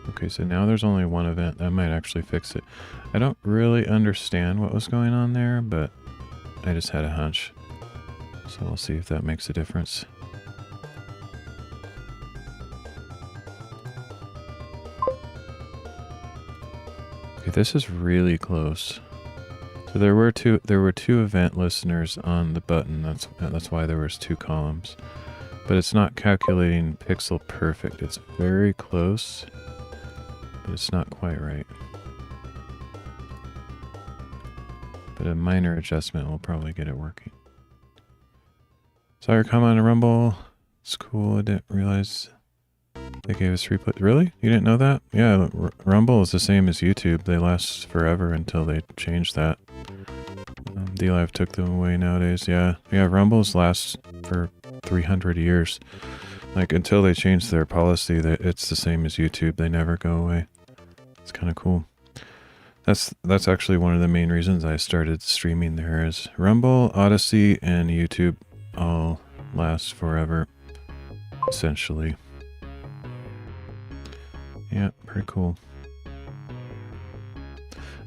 Okay, so now there's only one event. That might actually fix it. I don't really understand what was going on there, but I just had a hunch. So we'll see if that makes a difference. Okay, this is really close. So there were two event listeners on the button. That's why there was 2 columns. But it's not calculating pixel perfect. It's very close, but it's not quite right. But a minor adjustment will probably get it working. Saw your comment on Rumble. It's cool. I didn't realize they gave us replay. Really? You didn't know that? Yeah, Rumble is the same as YouTube. They last forever until they change that. DLive took them away nowadays. Yeah, Rumbles last for 300 years. Like, until they change their policy, that it's the same as YouTube. They never go away. It's kind of cool. That's actually one of the main reasons I started streaming there, is Rumble, Odyssey, and YouTube all last forever, essentially. Yeah, pretty cool.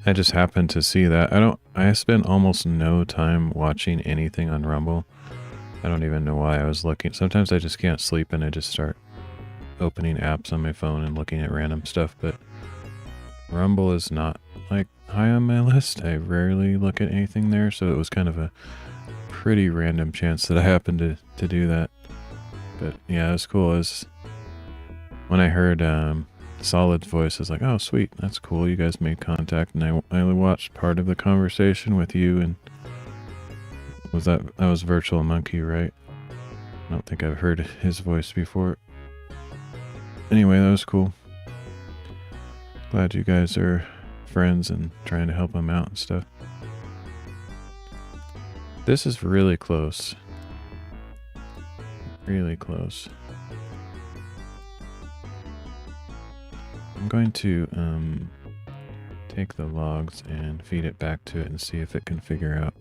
I just happened to see that. I spent almost no time watching anything on Rumble. I don't even know why I was looking. Sometimes I just can't sleep and I just start opening apps on my phone and looking at random stuff, but Rumble is not like high on my list. I rarely look at anything there, so it was kind of a pretty random chance that I happened to do that. But yeah, it was cool. It was, when I heard Solid's voice, I was like, oh sweet, that's cool, you guys made contact. And I watched part of the conversation with you, and that was Virtual Monkey, right? I don't think I've heard his voice before. Anyway, that was cool. Glad you guys are friends and trying to help him out and stuff. This is really close. Really close. I'm going to take the logs and feed it back to it and see if it can figure out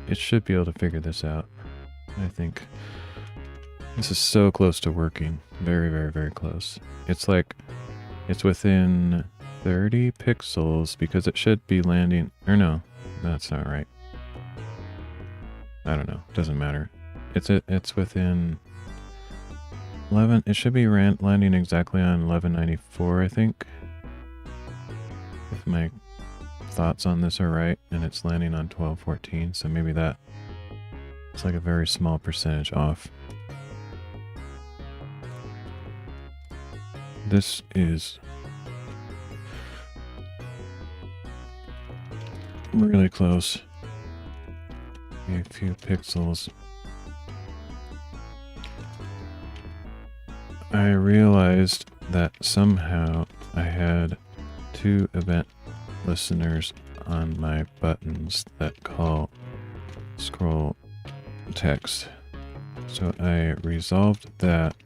it should be able to figure this out. I think this is so close to working. Very, very, very close. It's like, it's within 30 pixels because it should be landing, or no, that's not right. I don't know, doesn't matter. It's within 11, it should be landing exactly on 1194, I think. If my thoughts on this are right, and it's landing on 1214, so maybe that it's like a very small percentage off. This is really close. A few pixels. I realized that somehow I had 2 event listeners on my buttons that call scroll text. So I resolved that,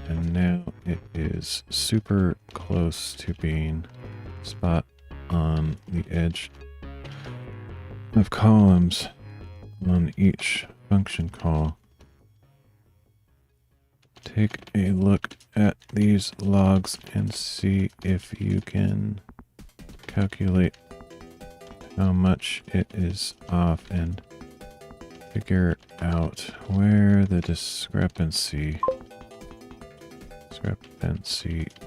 and now it is super close to being spot on the edge of columns on each function call. Take a look at these logs and see if you can calculate how much it is off and figure out where the discrepancy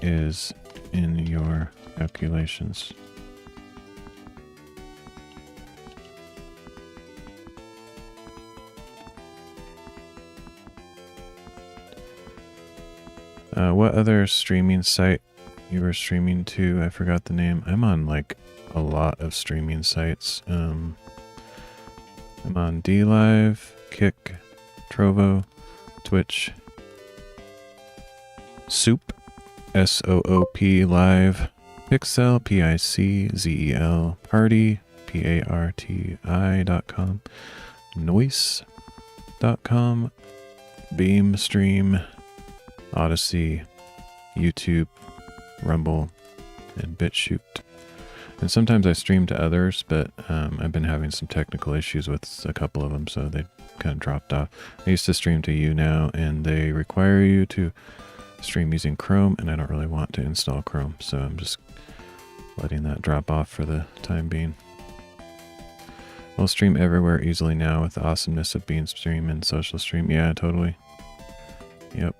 is in your calculations. What other streaming site you were streaming to? I forgot the name. I'm on like a lot of streaming sites. I'm on DLive, Kick, Trovo, Twitch, Soup, S-O-O-P Live, Pixel, P-I-C-Z-E-L, Party, P-A-R-T-I.com, Noise.com, Beamstream, Odyssey, YouTube, Rumble, and BitChute. And sometimes I stream to others, but I've been having some technical issues with a couple of them, so they kind of dropped off. I used to stream to YouNow, and they require you to stream using Chrome, and I don't really want to install Chrome, so I'm just letting that drop off for the time being. I'll stream everywhere easily now with the awesomeness of Beamstream and Social Stream. Yeah, totally. Yep.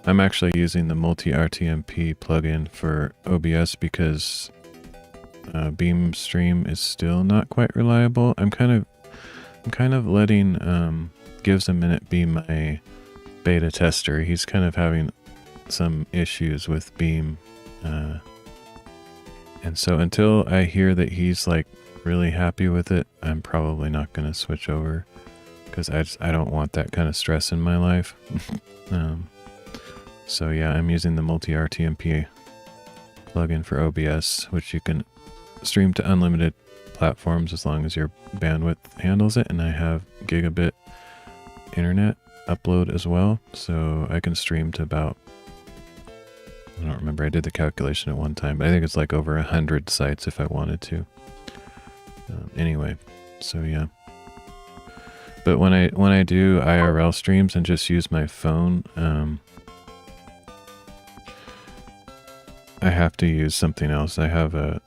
I'm actually using the multi-RTMP plugin for OBS because Beamstream is still not quite reliable. I'm kind of letting Gives a Minute be my beta tester. He's kind of having some issues with Beam, and so until I hear that he's like really happy with it, I'm probably not going to switch over because I don't want that kind of stress in my life. So yeah, I'm using the multi-RTMP plugin for OBS, which you can stream to unlimited platforms as long as your bandwidth handles it, and I have gigabit internet upload as well, so I can stream to about, I don't remember, I did the calculation at one time, but I think it's like over 100 sites if I wanted to. Anyway, so yeah. But when I do IRL streams and just use my phone, I have to use something else. I have an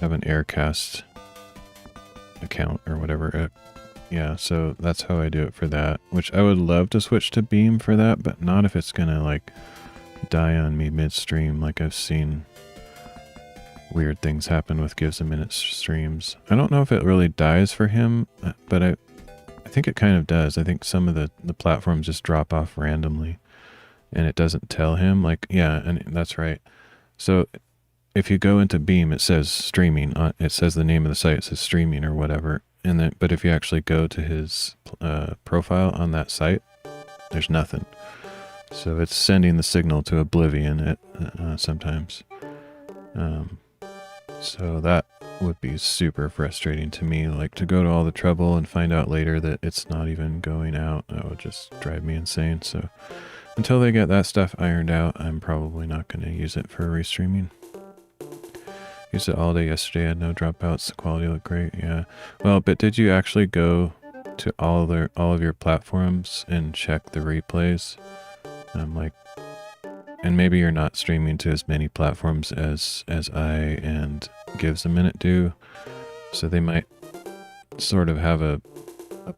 Aircast account or whatever. Yeah, so that's how I do it for that, which I would love to switch to Beam for that, but not if it's gonna like die on me midstream. Like I've seen weird things happen with Gives a Minute streams. I don't know if it really dies for him, but I think it kind of does. I think some of the platforms just drop off randomly and it doesn't tell him. Like, yeah, and that's right. So if you go into Beam, it says streaming. It says the name of the site, it says streaming or whatever. And then, but if you actually go to his profile on that site, there's nothing. So it's sending the signal to oblivion sometimes. So that would be super frustrating to me, like to go to all the trouble and find out later that it's not even going out. That would just drive me insane. So until they get that stuff ironed out, I'm probably not going to use it for restreaming. Used it all day yesterday. I had no dropouts. The quality looked great. Yeah. Well, but did you actually go to all of your platforms and check the replays? Like, and maybe you're not streaming to as many platforms as I and Gives a Minute do, so they might sort of have a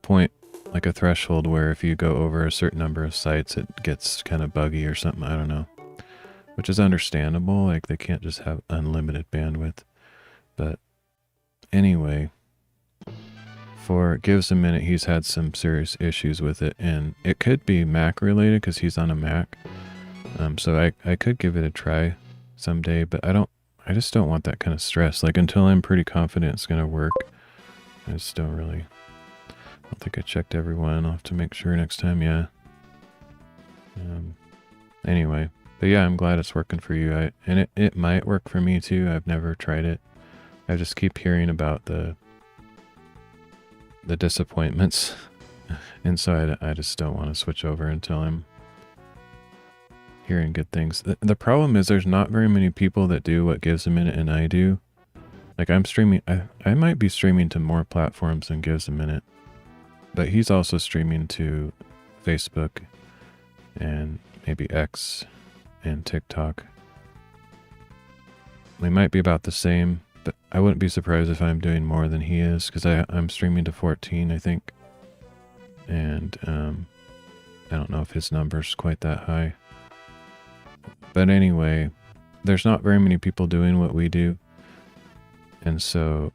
point, like a threshold, where if you go over a certain number of sites, it gets kind of buggy or something. I don't know. Which is understandable, like they can't just have unlimited bandwidth. But anyway, for Gives a Minute, he's had some serious issues with it, and it could be Mac related because he's on a Mac. So I could give it a try someday, but I just don't want that kind of stress. Like, until I'm pretty confident it's gonna work, I just don't think I checked everyone. I'll have to make sure next time, yeah. Anyway. But yeah, I'm glad it's working for you. And it might work for me too. I've never tried it. I just keep hearing about the disappointments. And so I just don't want to switch over until I'm hearing good things. The problem is there's not very many people that do what Gives a Minute and I do. Like, I'm streaming, I might be streaming to more platforms than Gives a Minute. But he's also streaming to Facebook and maybe X and TikTok. We might be about the same, but I wouldn't be surprised if I'm doing more than he is, because I'm streaming to 14, I think. And I don't know if his number's quite that high. But anyway, there's not very many people doing what we do. And so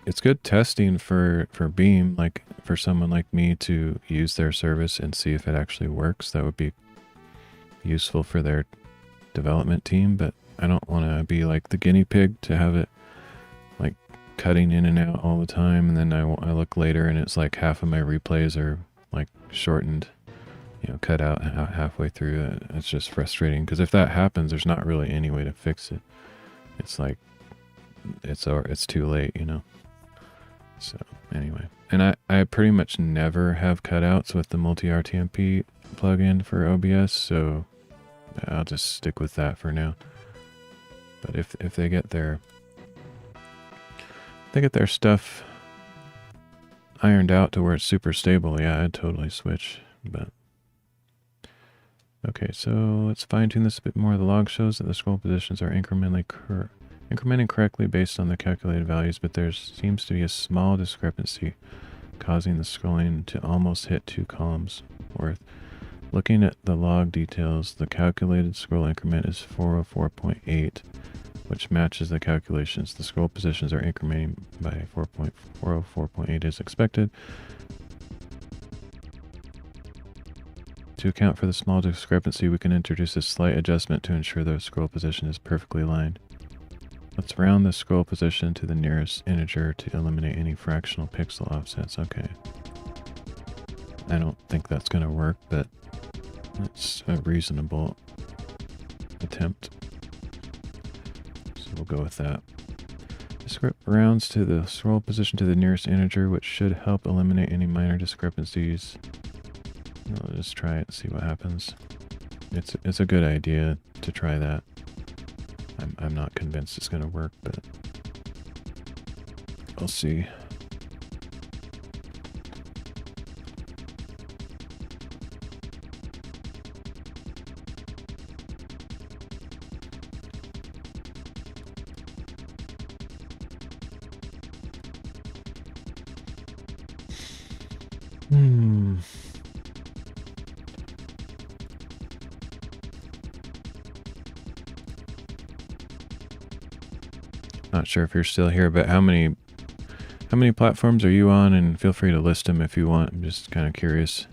it's good testing for Beam, like for someone like me to use their service and see if it actually works. That would be useful for their development team, but I don't want to be like the guinea pig to have it like cutting in and out all the time, and then I look later and it's like half of my replays are like shortened, you know, cut out halfway through. It's just frustrating, because if that happens, there's not really any way to fix it. It's like it's too late, you know. So anyway, and I pretty much never have cutouts with the multi-RTMP plugin for OBS, so I'll just stick with that for now. But if they get their stuff ironed out to where it's super stable, yeah, I'd totally switch. But okay, so let's fine tune this a bit more. The log shows that the scroll positions are incrementing correctly based on the calculated values, but there seems to be a small discrepancy causing the scrolling to almost hit 2 columns worth. Looking at the log details, the calculated scroll increment is 404.8, which matches the calculations. The scroll positions are incrementing by 404.8 as expected. To account for the small discrepancy, we can introduce a slight adjustment to ensure the scroll position is perfectly aligned. Let's round the scroll position to the nearest integer to eliminate any fractional pixel offsets. Okay. I don't think that's going to work, but it's a reasonable attempt. So we'll go with that. The script rounds to the scroll position to the nearest integer, which should help eliminate any minor discrepancies. I'll just try it and see what happens. It's a good idea to try that. I'm not convinced it's going to work, but we'll see. Not sure if you're still here, but how many platforms are you on? And feel free to list them if you want. I'm just kind of curious.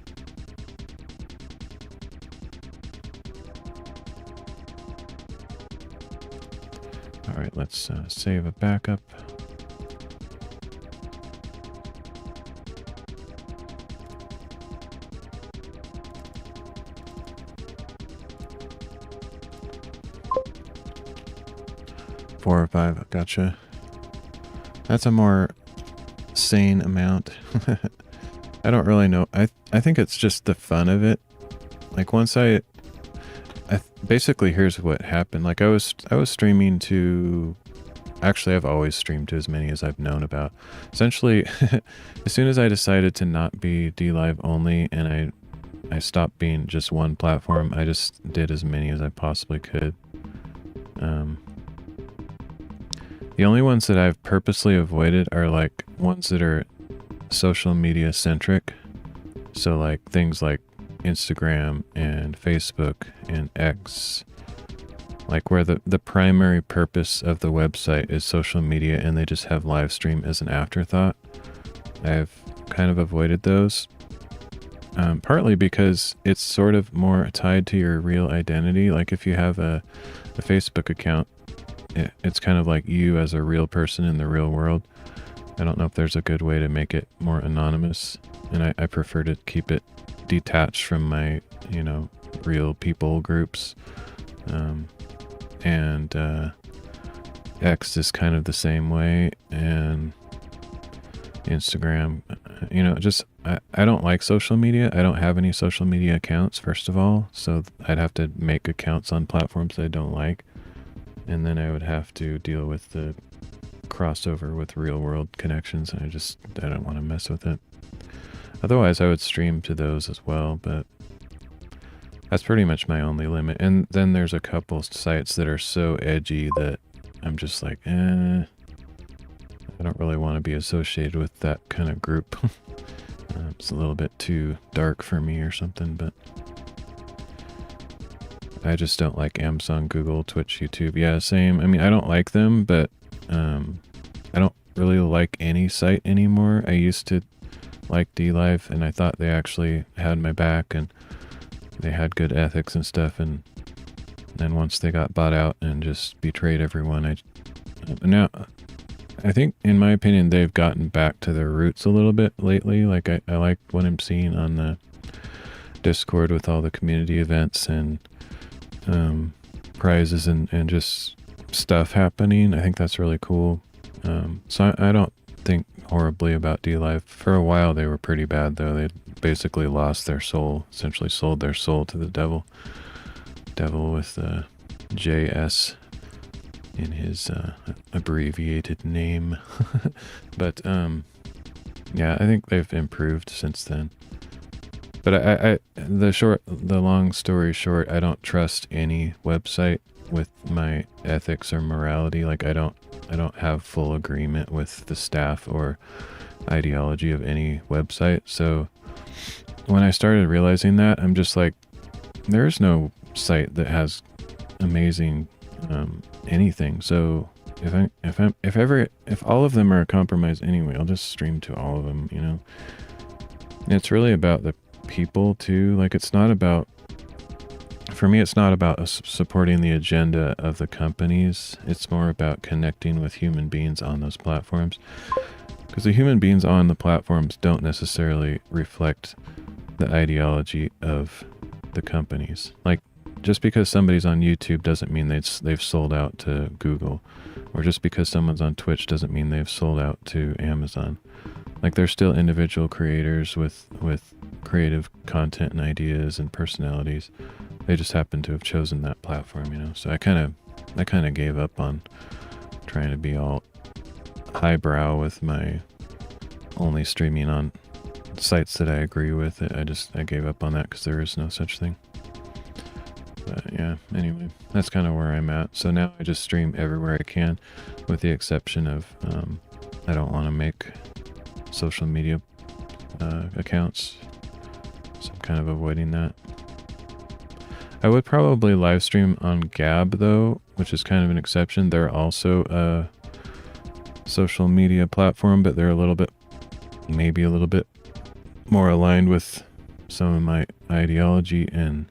All right, let's save a backup. Four or five, gotcha. That's a more sane amount. I don't really know. I think it's just the fun of it. Like, once basically, here's what happened. Like, I was streaming to Actually, I've always streamed to as many as I've known about. Essentially, as soon as I decided to not be DLive only and I stopped being just one platform, I just did as many as I possibly could. The only ones that I've purposely avoided are like ones that are social media centric. So like things like Instagram and Facebook and X, like where the primary purpose of the website is social media and they just have live stream as an afterthought. I've kind of avoided those. Partly because it's sort of more tied to your real identity. Like if you have a Facebook account, it's kind of like you as a real person in the real world. I don't know if there's a good way to make it more anonymous, and I prefer to keep it detached from my, you know, real people groups. And X is kind of the same way, and Instagram, you know, just I don't like social media. I don't have any social media accounts, first of all, so I'd have to make accounts on platforms that I don't like, and then I would have to deal with the crossover with real world connections, and I don't want to mess with it. Otherwise, I would stream to those as well, but that's pretty much my only limit. And then there's a couple sites that are so edgy that I'm just like, I don't really want to be associated with that kind of group. It's a little bit too dark for me or something, but I just don't like Amazon, Google, Twitch, YouTube. Yeah, same. I mean, I don't like them, but I don't really like any site anymore. I used to like DLive, and I thought they actually had my back, and they had good ethics and stuff, and then once they got bought out and just betrayed everyone, now I think, in my opinion, they've gotten back to their roots a little bit lately. Like I like what I'm seeing on the Discord with all the community events and prizes and just stuff happening. I think that's really cool. So I don't think horribly about DLive. For a while they were pretty bad, though. They basically lost their soul, essentially sold their soul to the devil with JS in his abbreviated name. But yeah, I think they've improved since then. But the long story short, I don't trust any website with my ethics or morality. Like I don't have full agreement with the staff or ideology of any website. So when I started realizing that, I'm just like, there's no site that has amazing anything. So if all of them are a compromise anyway, I'll just stream to all of them, you know. And it's really about the people too. Like it's not about, for me, it's not about supporting the agenda of the companies. It's more about connecting with human beings on those platforms, because the human beings on the platforms don't necessarily reflect the ideology of the companies. Like just because somebody's on YouTube doesn't mean they've sold out to Google, or just because someone's on Twitch doesn't mean they've sold out to Amazon. Like they're still individual creators with creative content and ideas and personalities. They just happen to have chosen that platform, you know. So I kind of gave up on trying to be all highbrow with my only streaming on sites that I agree with. I gave up on that because there is no such thing. But yeah, anyway, that's kind of where I'm at. So now I just stream everywhere I can, with the exception of I don't want to make social media accounts, so I'm kind of avoiding that. I would probably live stream on Gab though, which is kind of an exception. They're also a social media platform, but they're maybe a little bit more aligned with some of my ideology, and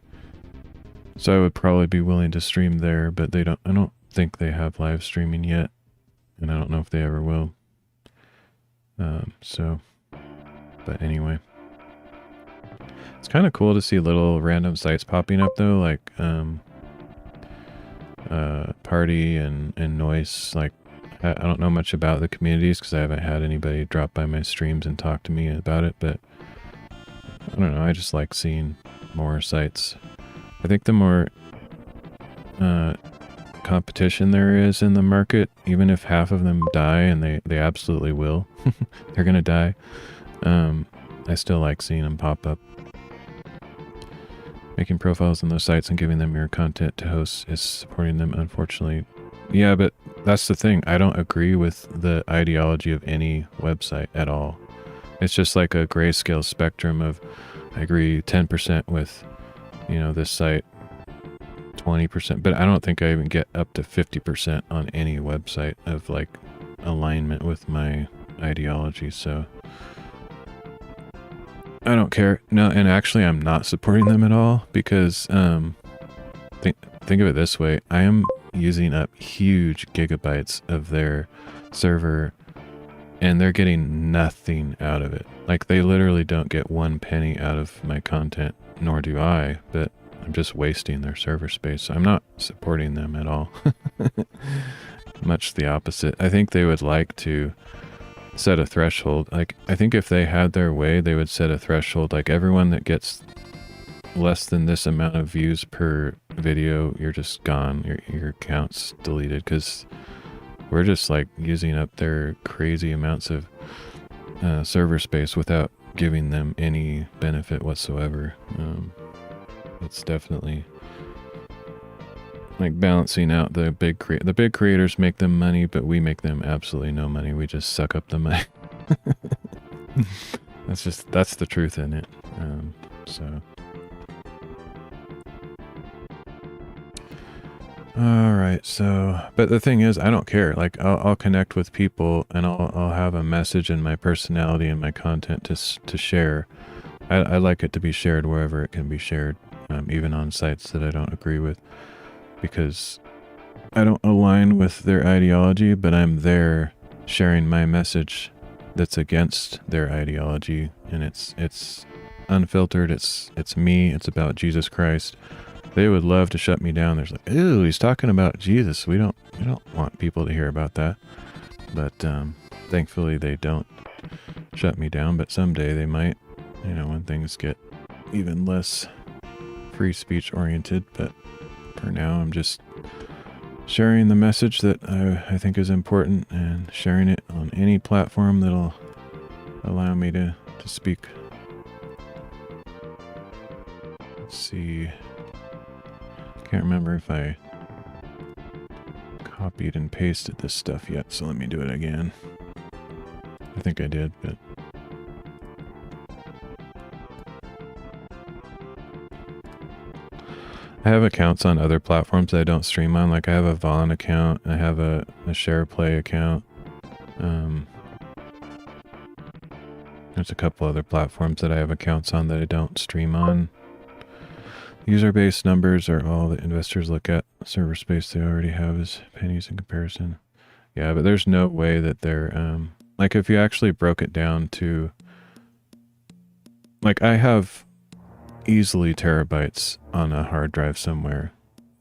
so I would probably be willing to stream there, but I don't think they have live streaming yet, and I don't know if they ever will. But anyway, it's kind of cool to see little random sites popping up though, like Party and Noise. Like I don't know much about the communities because I haven't had anybody drop by my streams and talk to me about it, but I don't know, I just like seeing more sites. I think the more competition there is in the market, even if half of them die, and they absolutely will, they're gonna die, I still like seeing them pop up. Making profiles on those sites and giving them your content to host is supporting them, unfortunately. Yeah, but that's the thing. I don't agree with the ideology of any website at all. It's just like a grayscale spectrum of, I agree 10% with, you know, this site, 20%, but I don't think I even get up to 50% on any website of like alignment with my ideology, so I don't care. No, and actually I'm not supporting them at all because think of it this way. I am using up huge gigabytes of their server and they're getting nothing out of it. Like they literally don't get 1 penny out of my content, nor do I, but I'm just wasting their server space. So I'm not supporting them at all. Much the opposite. I think they would like to set a threshold. Like, I think if they had their way, they would set a threshold. Like, everyone that gets less than this amount of views per video, you're just gone. Your account's deleted, because we're just, like, using up their crazy amounts of server space without giving them any benefit whatsoever. It's definitely like balancing out the big creators make them money, but we make them absolutely no money. We just suck up the money. that's the truth in it. So all right, so but the thing is, I don't care. Like I'll connect with people and I'll have a message and my personality and my content to share. I like it to be shared wherever it can be shared, even on sites that I don't agree with, because I don't align with their ideology, but I'm there sharing my message that's against their ideology, and it's unfiltered. It's me. It's about Jesus Christ. They would love to shut me down. There's like, ew, he's talking about Jesus. We don't want people to hear about that. But thankfully they don't shut me down. But someday they might, you know, when things get even less free speech oriented. But for now, I'm just sharing the message that I think is important and sharing it on any platform that'll allow me to speak. Let's see. Can't remember if I copied and pasted this stuff yet, so let me do it again. I think I did, but I have accounts on other platforms that I don't stream on. Like I have a Vaughn account, I have a SharePlay account. There's a couple other platforms that I have accounts on that I don't stream on. User base numbers are all that investors look at. Server space they already have is pennies in comparison. Yeah, but there's no way that they're like if you actually broke it down to, like, I have easily terabytes on a hard drive somewhere,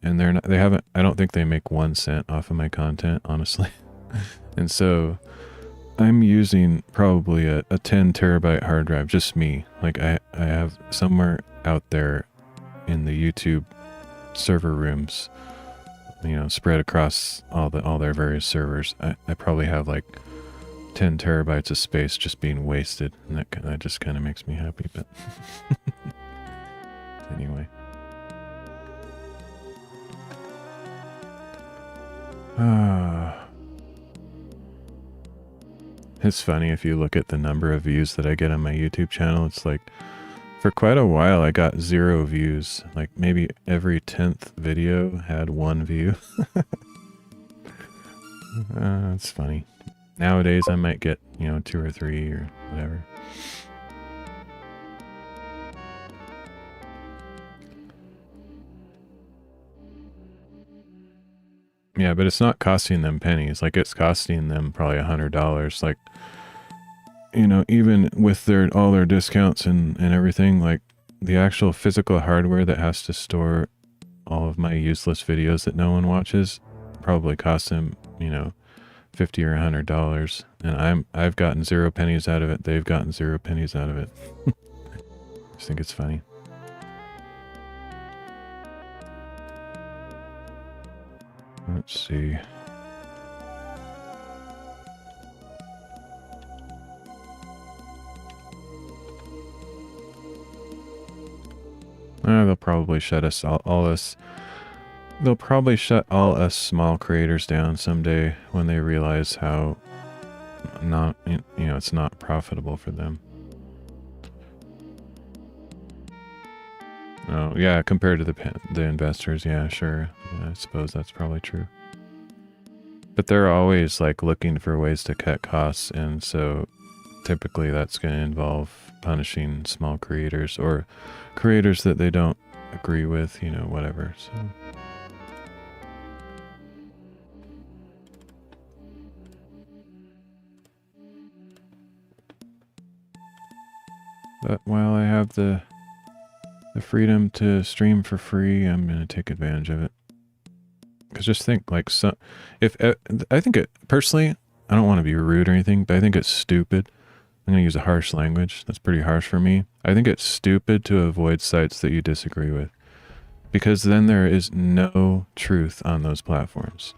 and I don't think they make 1 cent off of my content, honestly. And so I'm using probably a 10 terabyte hard drive, just me. Like I have somewhere out there in the YouTube server rooms, you know, spread across all their various servers. I probably have like 10 terabytes of space just being wasted, and that just kind of makes me happy. But anyway, it's funny if you look at the number of views that I get on my YouTube channel. It's like, for quite a while, I got 0 views. Like maybe every 10th video had 1 view. It's funny. Nowadays, I might get, you know, 2 or 3 or whatever. Yeah, but it's not costing them pennies. Like it's costing them probably $100. Like, you know, even with all their discounts and everything, like the actual physical hardware that has to store all of my useless videos that no one watches probably costs them, you know, $50 or $100. And I've gotten 0 pennies out of it. They've gotten 0 pennies out of it. I just think it's funny. Let's see. They'll probably shut us all us. They'll probably shut all us small creators down someday when they realize how not, you know, it's not profitable for them. Oh yeah, compared to the investors, yeah, sure. Yeah, I suppose that's probably true. But they're always like looking for ways to cut costs, and so typically that's going to involve punishing small creators or creators that they don't agree with, you know, whatever. So but while I have the freedom to stream for free, I'm going to take advantage of it. Because just think, like, so, if I think it personally, I don't want to be rude or anything, but I think it's stupid. I'm going to use a harsh language. That's pretty harsh for me. I think it's stupid to avoid sites that you disagree with, because then there is no truth on those platforms.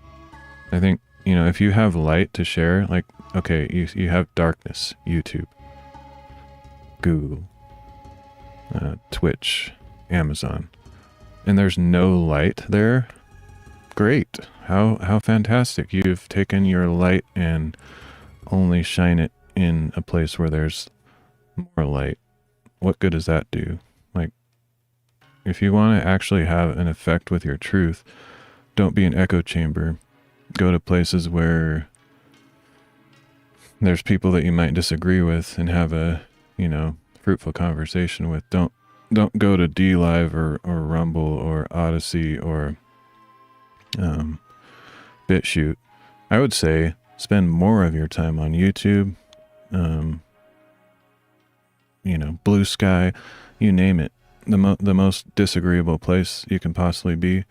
I think, you know, if you have light to share, like, okay, you have darkness, YouTube, Google, Twitch, Amazon, and there's no light there. Great. How fantastic. You've taken your light and only shine it in a place where there's more light. What good does that do? Like, if you want to actually have an effect with your truth, don't be an echo chamber. Go to places where there's people that you might disagree with and have a, you know, fruitful conversation with. Don't go to DLive or Rumble or Odyssey or BitChute. I would say spend more of your time on YouTube, you know, Blue Sky, you name it, the most disagreeable place you can possibly be,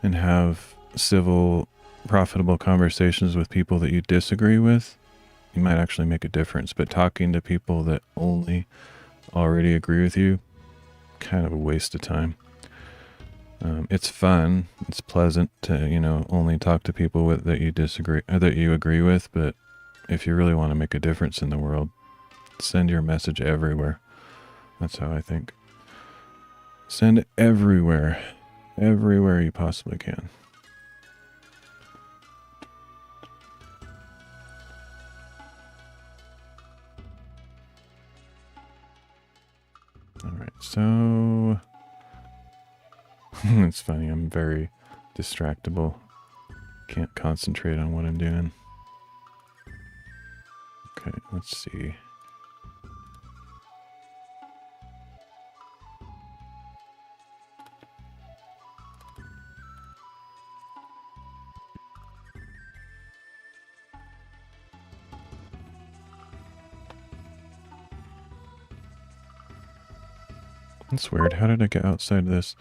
and have civil, profitable conversations with people that you disagree with. You might actually make a difference. But talking to people that only already agree with you, kind of a waste of time. It's fun, it's pleasant to, you know, only talk to people that you disagree or that you agree with, but if you really want to make a difference in the world, send your message everywhere. That's how I think. Send it everywhere you possibly can. All right, so it's funny, I'm very distractible. Can't concentrate on what I'm doing. Okay, let's see. That's weird. How did I get outside of this?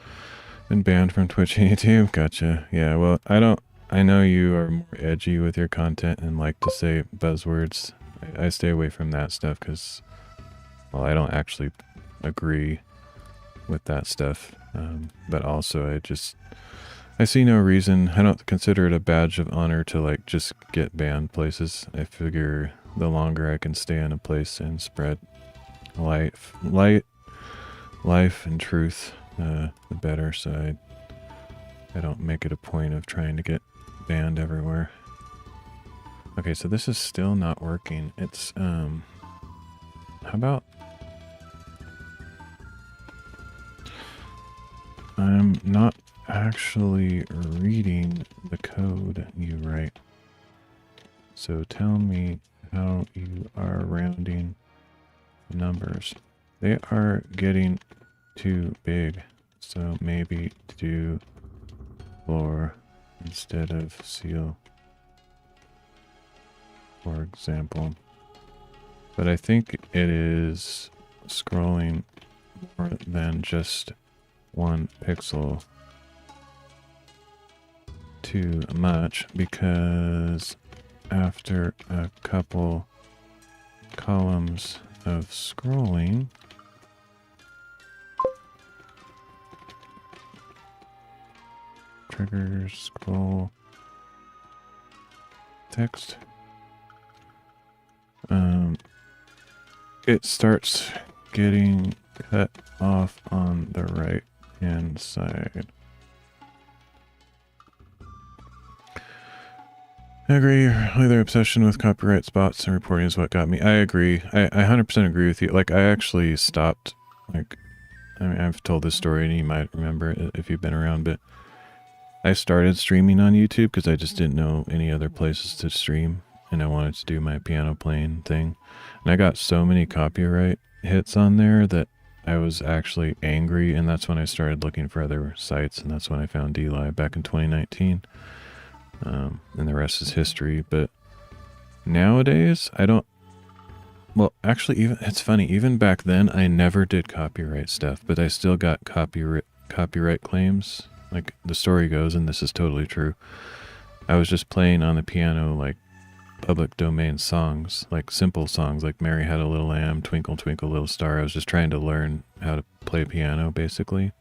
Been banned from Twitch and YouTube? Gotcha. Yeah, well, I know you are more edgy with your content and like to say buzzwords. I stay away from that stuff because, well, I don't actually agree with that stuff. But also I see no reason. I don't consider it a badge of honor to like just get banned places. I figure the longer I can stay in a place and spread life and truth, the better. So I don't make it a point of trying to get banned everywhere. Okay, so this is still not working. It's how about I'm not actually reading the code you write. So tell me how you are rounding numbers. They are getting too big, so maybe do floor instead of seal, for example. But I think it is scrolling more than just 1 pixel too much, because after a couple columns of scrolling, triggers scroll text. It starts getting cut off on the right hand side. I agree. Their obsession with copyright spots and reporting is what got me. I agree. I 100% agree with you. Like, I actually stopped, like, I mean, I've told this story and you might remember it if you've been around, but I started streaming on YouTube because I just didn't know any other places to stream, and I wanted to do my piano playing thing. And I got so many copyright hits on there that I was actually angry, and that's when I started looking for other sites, and that's when I found DLive back in 2019. And the rest is history. But nowadays, I don't... Well, actually, even it's funny. Even back then, I never did copyright stuff, but I still got copyright claims. Like, the story goes, and this is totally true, I was just playing on the piano, like, public domain songs, like simple songs, like Mary Had a Little Lamb, Twinkle Twinkle Little Star. I was just trying to learn how to play piano, basically.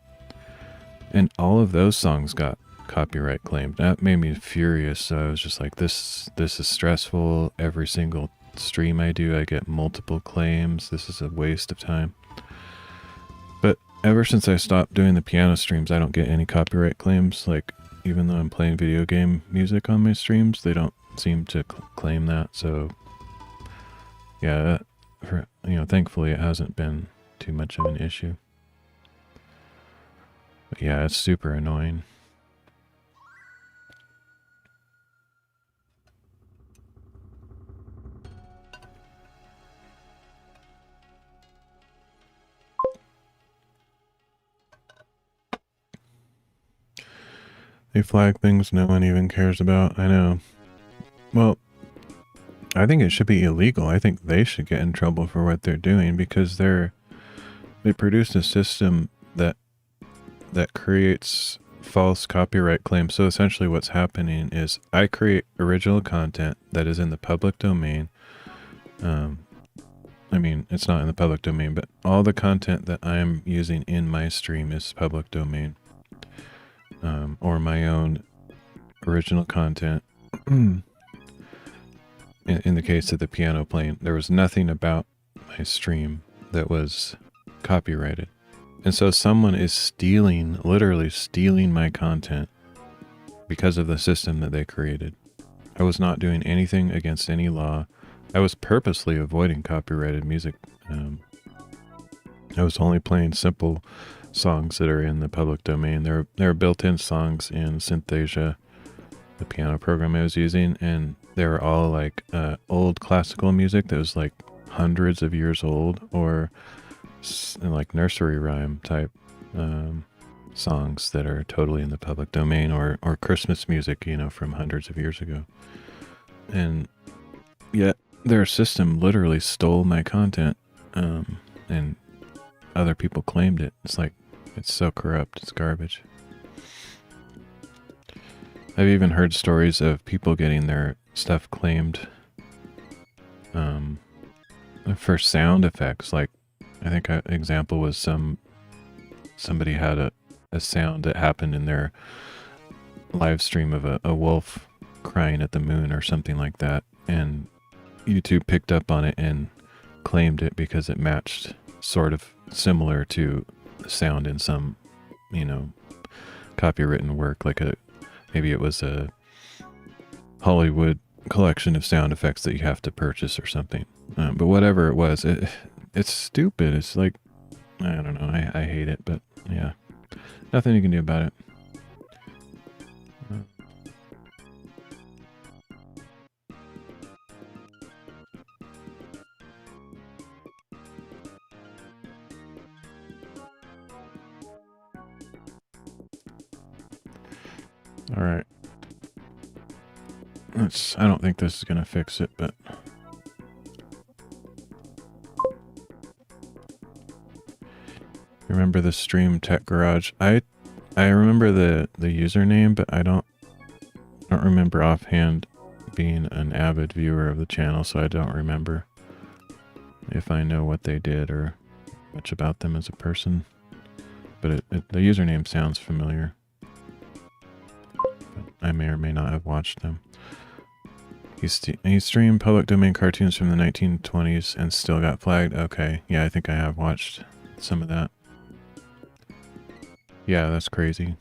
And all of those songs got copyright claimed. That made me furious, so I was just like, this is stressful. Every single stream I do, I get multiple claims. This is a waste of time. But ever since I stopped doing the piano streams, I don't get any copyright claims. Like, even though I'm playing video game music on my streams, they don't seem to claim that. So, yeah, thankfully it hasn't been too much of an issue. But yeah, it's super annoying. They flag things no one even cares about. I know. Well, I think it should be illegal. I think they should get in trouble for what they're doing, because they produced a system that creates false copyright claims. So essentially what's happening is I create original content that is in the public domain. I mean, it's not in the public domain, but all the content that I'm using in my stream is public domain. Or my own original content. In the case of the piano playing, there was nothing about my stream that was copyrighted. And so someone is literally stealing my content because of the system that they created. I was not doing anything against any law. I was purposely avoiding copyrighted music. I was only playing simple songs that are in the public domain. There are built-in songs in Synthesia, the piano program I was using, and they were all like old classical music that was like hundreds of years old, or like nursery rhyme type songs that are totally in the public domain, or Christmas music, from hundreds of years ago. And yet their system literally stole my content, and other people claimed it. It's like, it's so corrupt. It's garbage. I've even heard stories of people getting their stuff claimed for sound effects. Like, I think an example was somebody had a sound that happened in their live stream of a wolf crying at the moon or something like that, and YouTube picked up on it and claimed it because it matched sort of similar to the sound in some, copywritten work, like maybe it was a Hollywood collection of sound effects that you have to purchase or something. But whatever it was, it's stupid. It's like, I don't know, I hate it, but yeah, nothing you can do about it. All right. I don't think this is going to fix it, but... Remember the stream Tech Garage? I remember the username, but I don't remember offhand being an avid viewer of the channel, so I don't remember if I know what they did or much about them as a person. But the username sounds familiar. I may or may not have watched them. He streamed public domain cartoons from the 1920s and still got flagged. Okay, yeah, I think I have watched some of that. Yeah, that's crazy.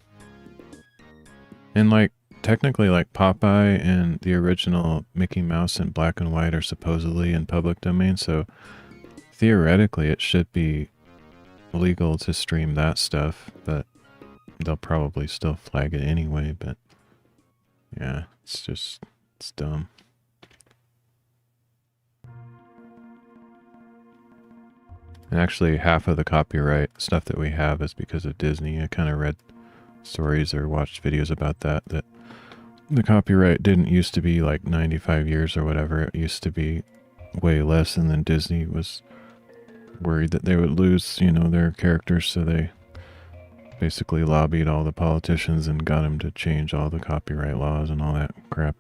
And like, technically, like Popeye and the original Mickey Mouse in black and white are supposedly in public domain, so theoretically it should be legal to stream that stuff, but they'll probably still flag it anyway. But yeah, it's dumb. And actually, half of the copyright stuff that we have is because of Disney. I kind of read stories or watched videos about that the copyright didn't used to be like 95 years or whatever. It used to be way less, and then Disney was worried that they would lose, you know, their characters, so they basically lobbied all the politicians and got them to change all the copyright laws and all that crap.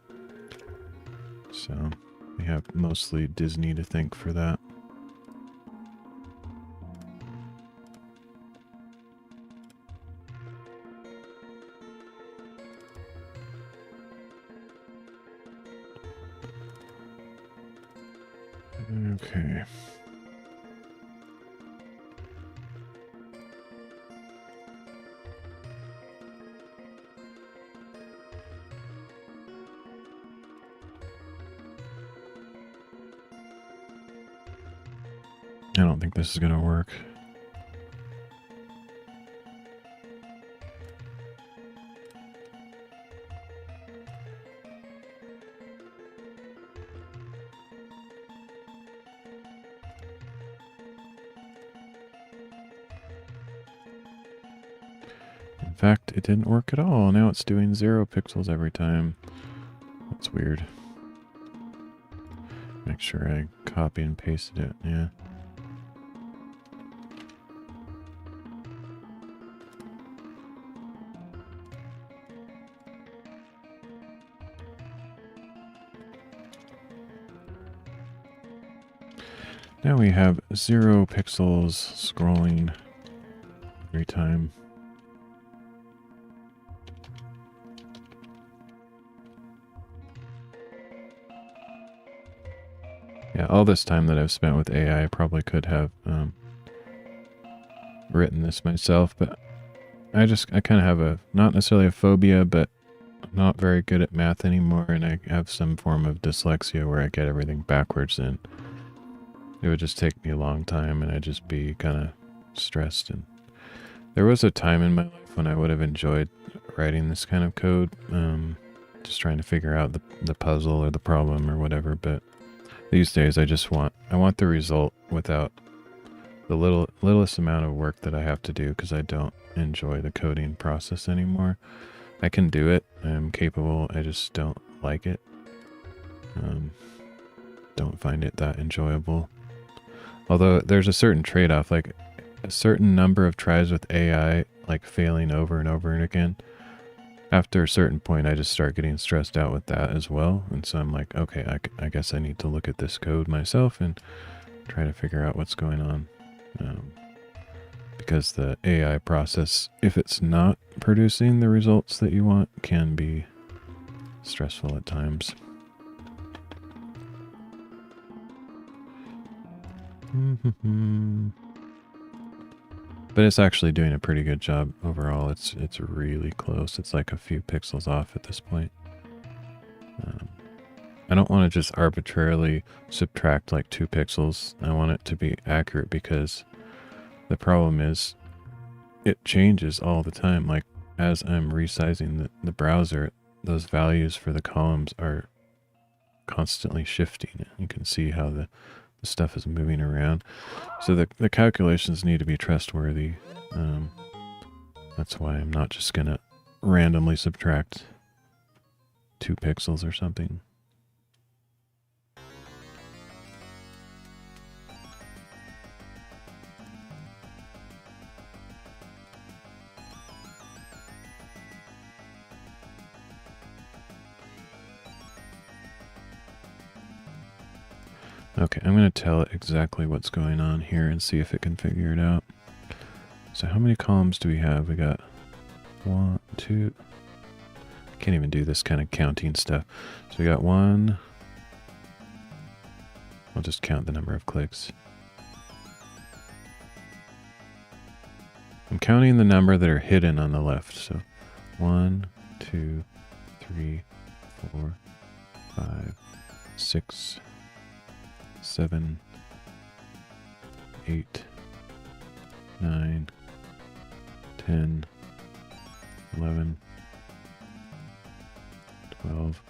So we have mostly Disney to thank for that. Okay. I don't think this is going to work. In fact, it didn't work at all. Now it's doing 0 pixels every time. That's weird. Make sure I copy and pasted it, yeah. Now we have 0 pixels scrolling every time. Yeah, all this time that I've spent with AI, I probably could have written this myself, but I kind of have a, not necessarily a phobia, but I'm not very good at math anymore, and I have some form of dyslexia where I get everything backwards, and it would just take me a long time, and I'd just be kind of stressed. And there was a time in my life when I would have enjoyed writing this kind of code, just trying to figure out the puzzle or the problem or whatever, but these days I want the result without the littlest amount of work that I have to do, because I don't enjoy the coding process anymore. I can do it, I'm capable, I just don't like it. Don't find it that enjoyable. Although there's a certain trade-off, like a certain number of tries with AI, like failing over and over and again. After a certain point, I just start getting stressed out with that as well. And so I'm like, okay, I guess I need to look at this code myself and try to figure out what's going on. Because the AI process, if it's not producing the results that you want, can be stressful at times. But it's actually doing a pretty good job overall. It's really close. It's like a few pixels off at this point. I don't want to just arbitrarily subtract like 2 pixels. I want it to be accurate, because the problem is it changes all the time. Like as I'm resizing the browser, those values for the columns are constantly shifting. You can see how the stuff is moving around. So the calculations need to be trustworthy. That's why I'm not just going to randomly subtract 2 pixels or something. Okay, I'm going to tell it exactly what's going on here and see if it can figure it out. So how many columns do we have? We got 1, 2. Can't even do this kind of counting stuff. So we got 1, I'll just count the number of clicks. I'm counting the number that are hidden on the left. So 1, 2, 3, 4, 5, 6, 7, 8, 9, 10, 11, 12,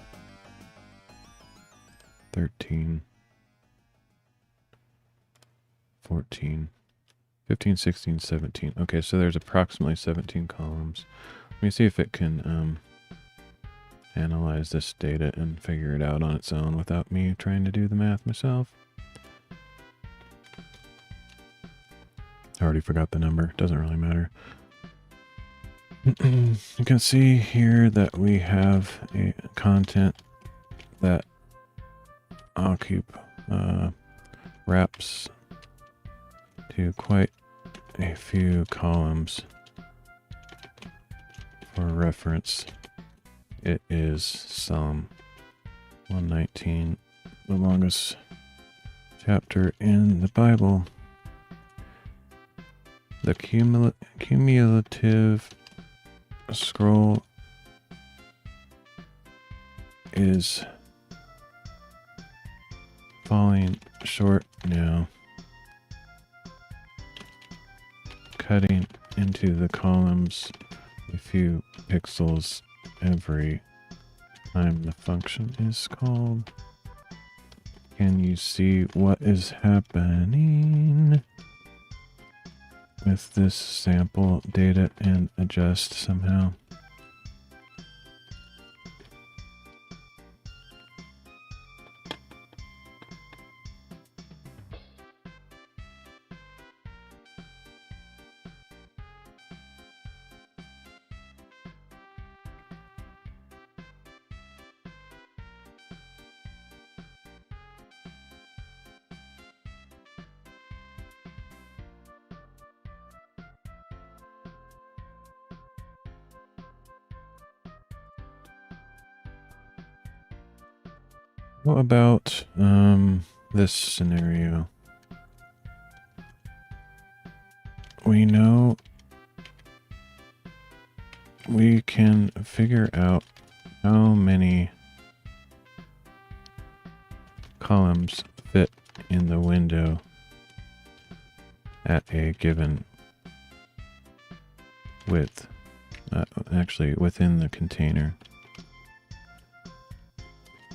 13, 14, 15, 16, 17. Okay, so there's approximately 17 columns. Let me see if it can analyze this data and figure it out on its own without me trying to do the math myself. I already forgot the number. Doesn't really matter. You can see here that we have a content that wraps to quite a few columns. For reference, it is Psalm 119, the longest chapter in the Bible. The cumulative scroll is falling short now, cutting into the columns a few pixels every time the function is called. Can you see what is happening with this sample data and adjust somehow? What about this scenario? We know we can figure out how many columns fit in the window at a given width, actually within the container,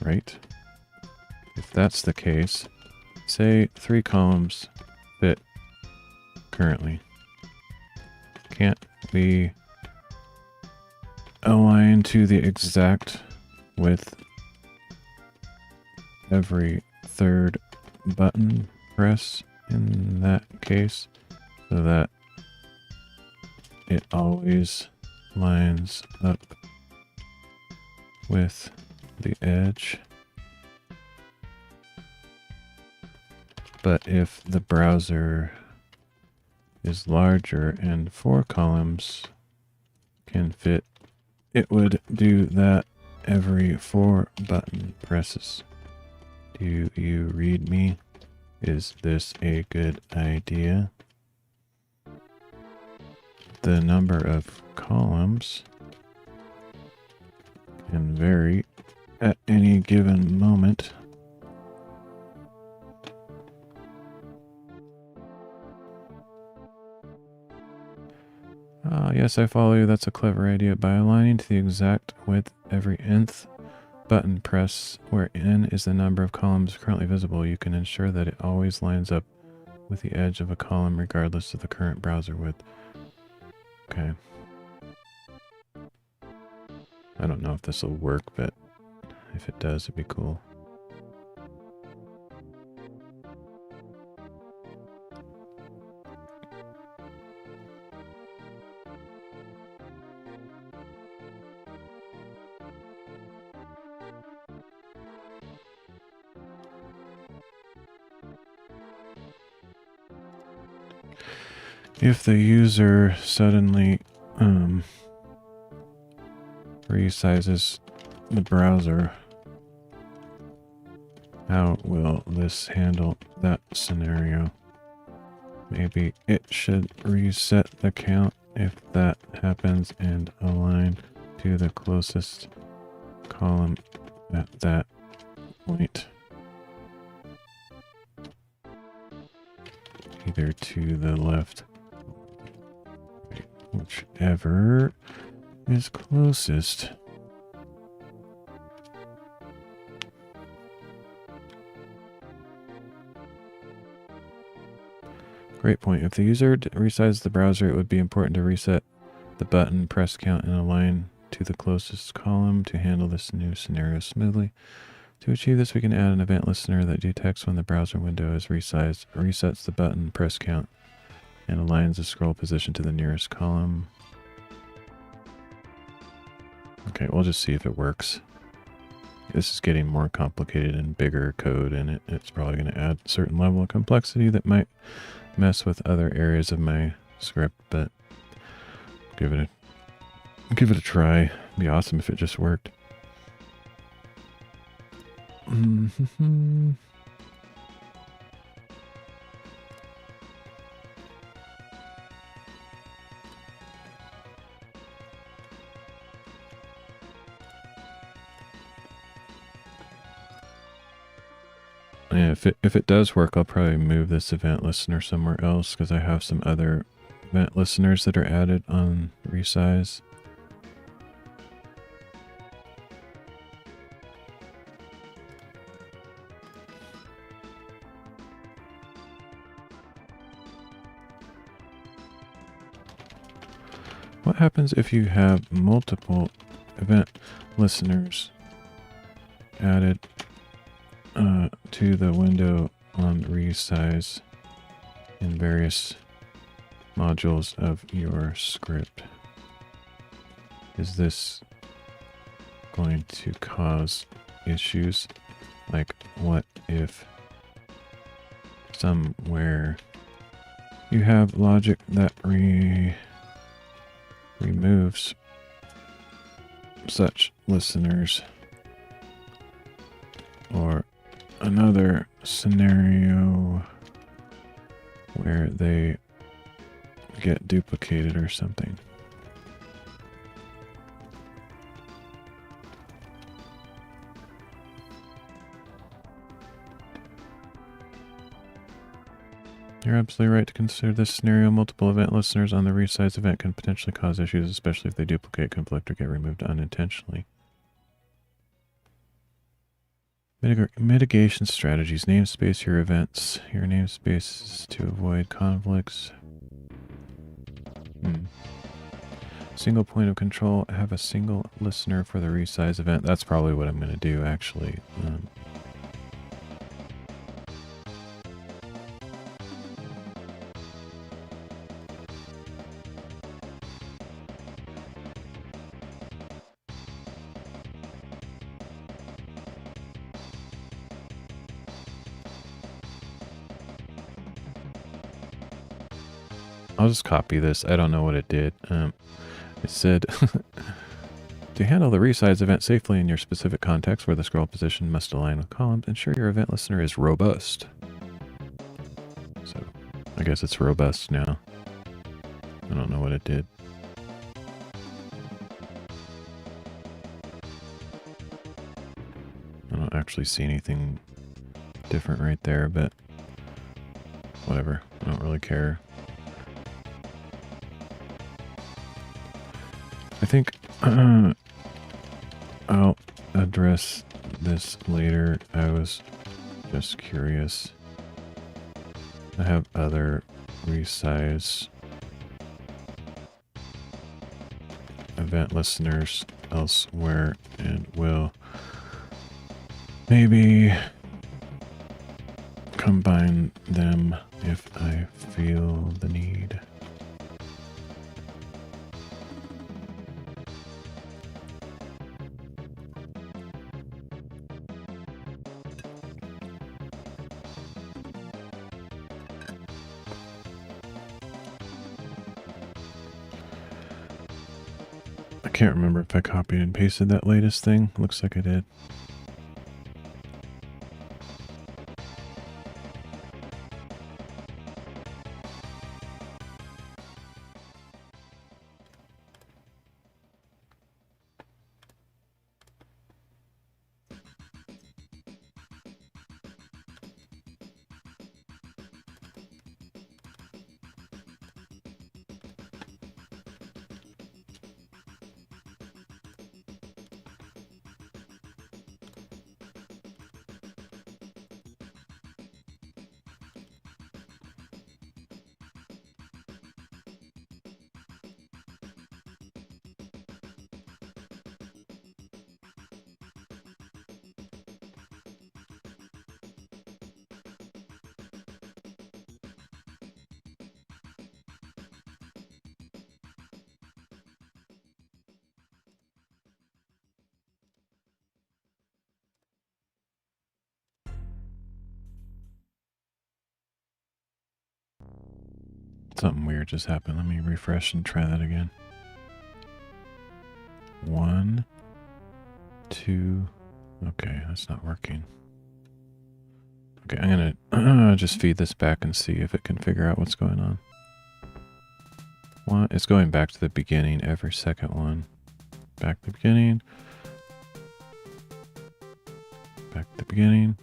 right? If that's the case, say 3 columns fit currently. Can't we align to the exact width every third button press in that case so that it always lines up with the edge? But if the browser is larger and 4 columns can fit, it would do that every 4 button presses. Do you read me? Is this a good idea? The number of columns can vary at any given moment. Yes, I follow you. That's a clever idea. By aligning to the exact width every nth button press, where n is the number of columns currently visible, you can ensure that it always lines up with the edge of a column regardless of the current browser width. Okay. I don't know if this will work, but if it does, it'd be cool. If the user suddenly resizes the browser How will this handle that scenario? Maybe it should reset the count if that happens and align to the closest column at that point. Either to the left, whichever is closest. Great point. If the user resizes the browser, it would be important to reset the button press count and align to the closest column to handle this new scenario smoothly. To achieve this, we can add an event listener that detects when the browser window is resized, resets the button press count, and aligns the scroll position to the nearest column. Okay, we'll just see if it works. This is getting more complicated and bigger code, and it's probably going to add a certain level of complexity that might mess with other areas of my script, but give it a try. It'd be awesome if it just worked. Yeah, if it does work, I'll probably move this event listener somewhere else because I have some other event listeners that are added on resize. What happens if you have multiple event listeners added to the window on resize in various modules of your script? Is this going to cause issues? Like, what if somewhere you have logic that removes such listeners, or another scenario where they get duplicated or something? You're absolutely right to consider this scenario. Multiple event listeners on the resize event can potentially cause issues, especially if they duplicate, conflict, or get removed unintentionally. Mitigation strategies. Namespace your events. Your namespace to avoid conflicts. Single point of control. Have a single listener for the resize event. That's probably what I'm going to do, actually. I'll just copy this. I don't know what it did. It said, to handle the resize event safely in your specific context where the scroll position must align with columns, ensure your event listener is robust. So, I guess it's robust now. I don't know what it did. I don't actually see anything different right there, but whatever. I don't really care. I think I'll address this later. I was just curious. I have other resize event listeners elsewhere and will maybe combine them if I feel the need. I can't remember if I copied and pasted that latest thing. Looks like I did. Something weird just happened. Let me refresh and try that again. 1, 2. Okay, that's not working. Okay, I'm gonna just feed this back and see if it can figure out what's going on. It's going back to the beginning every second one. Back to the beginning. Back to the beginning.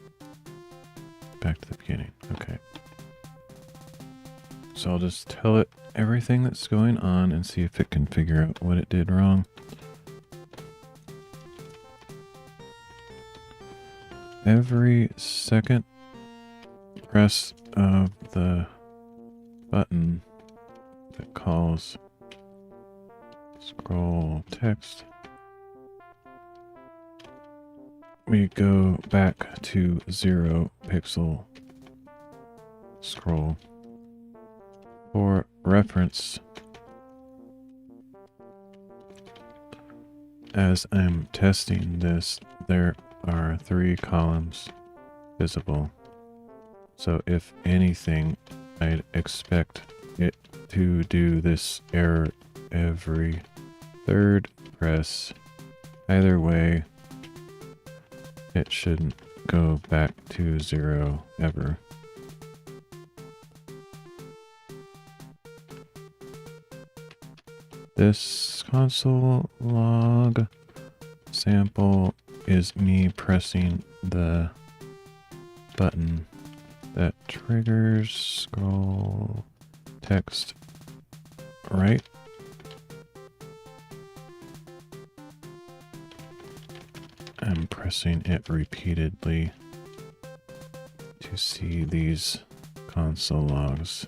Back to the beginning. Okay. So I'll just tell it everything that's going on and see if it can figure out what it did wrong. Every second press of the button that calls scroll text, we go back to 0 pixel scroll. For reference, as I'm testing this, there are 3 columns visible. So if anything, I'd expect it to do this error every 3rd press. Either way, it shouldn't go back to 0 ever. This console log sample is me pressing the button that triggers scroll text right. I'm pressing it repeatedly to see these console logs.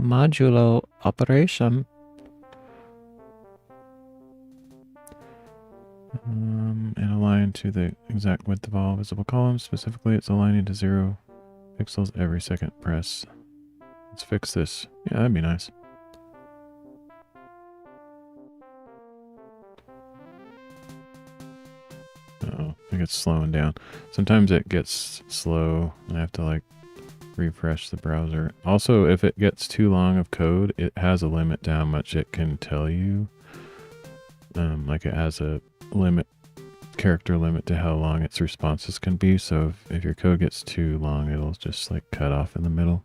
Modulo operation. And align to the exact width of all visible columns. Specifically, it's aligning to 0 pixels every second press. Let's fix this. Yeah, that'd be nice. Uh-oh, I think it's slowing down. Sometimes it gets slow and I have to like refresh the browser. Also, if it gets too long of code, it has a limit to how much it can tell you. Like it has a character limit to how long its responses can be. So if your code gets too long, it'll just like cut off in the middle.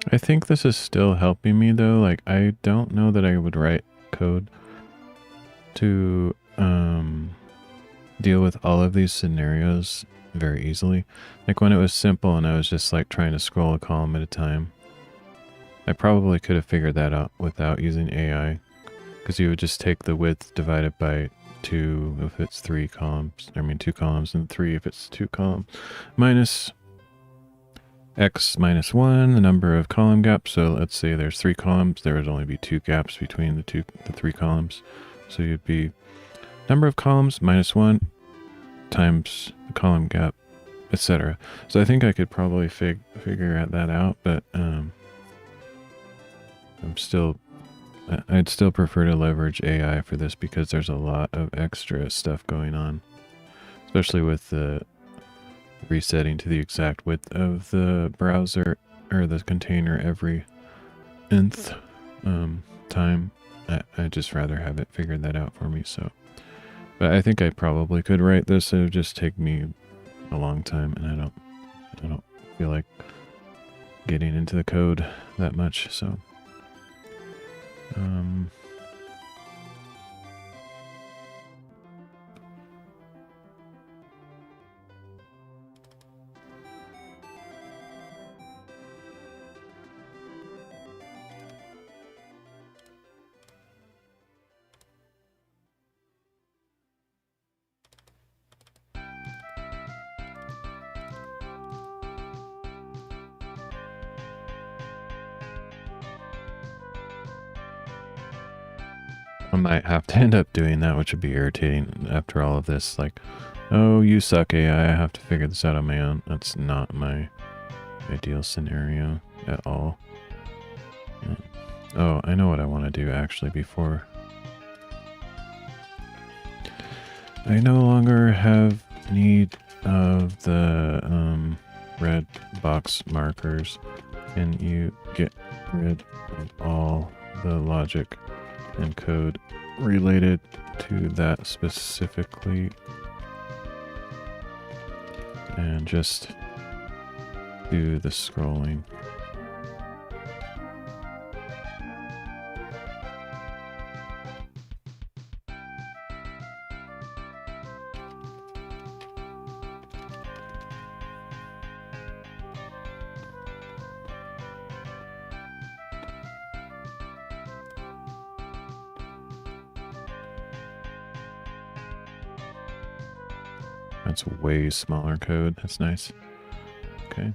I think this is still helping me though. Like, I don't know that I would write code to deal with all of these scenarios very easily. Like when it was simple and I was just like trying to scroll a column at a time, I probably could have figured that out without using AI, because you would just take the width divided by 2 if it's 3 columns. I mean 2 columns, and 3 if it's 2 columns, minus x minus 1, the number of column gaps. So let's say there's 3 columns, there would only be 2 gaps between the 3 columns. So you'd be number of columns minus 1 times the column gap, etc. So I think I could probably figure that out, but I'd still prefer to leverage AI for this, because there's a lot of extra stuff going on, especially with the resetting to the exact width of the browser or the container every nth time. I'd just rather have it figured that out for me, so. But I think I probably could write this. It would just take me a long time, and I don't feel like getting into the code that much, so. I might have to end up doing that, which would be irritating after all of this. Like, oh, you suck, AI. I have to figure this out on my own. That's not my ideal scenario at all. Oh, I know what I want to do actually before. I no longer have need of the red box markers. Can you get rid of all the logic and code related to that specifically, and just do the scrolling? That's way smaller code. That's nice. Okay.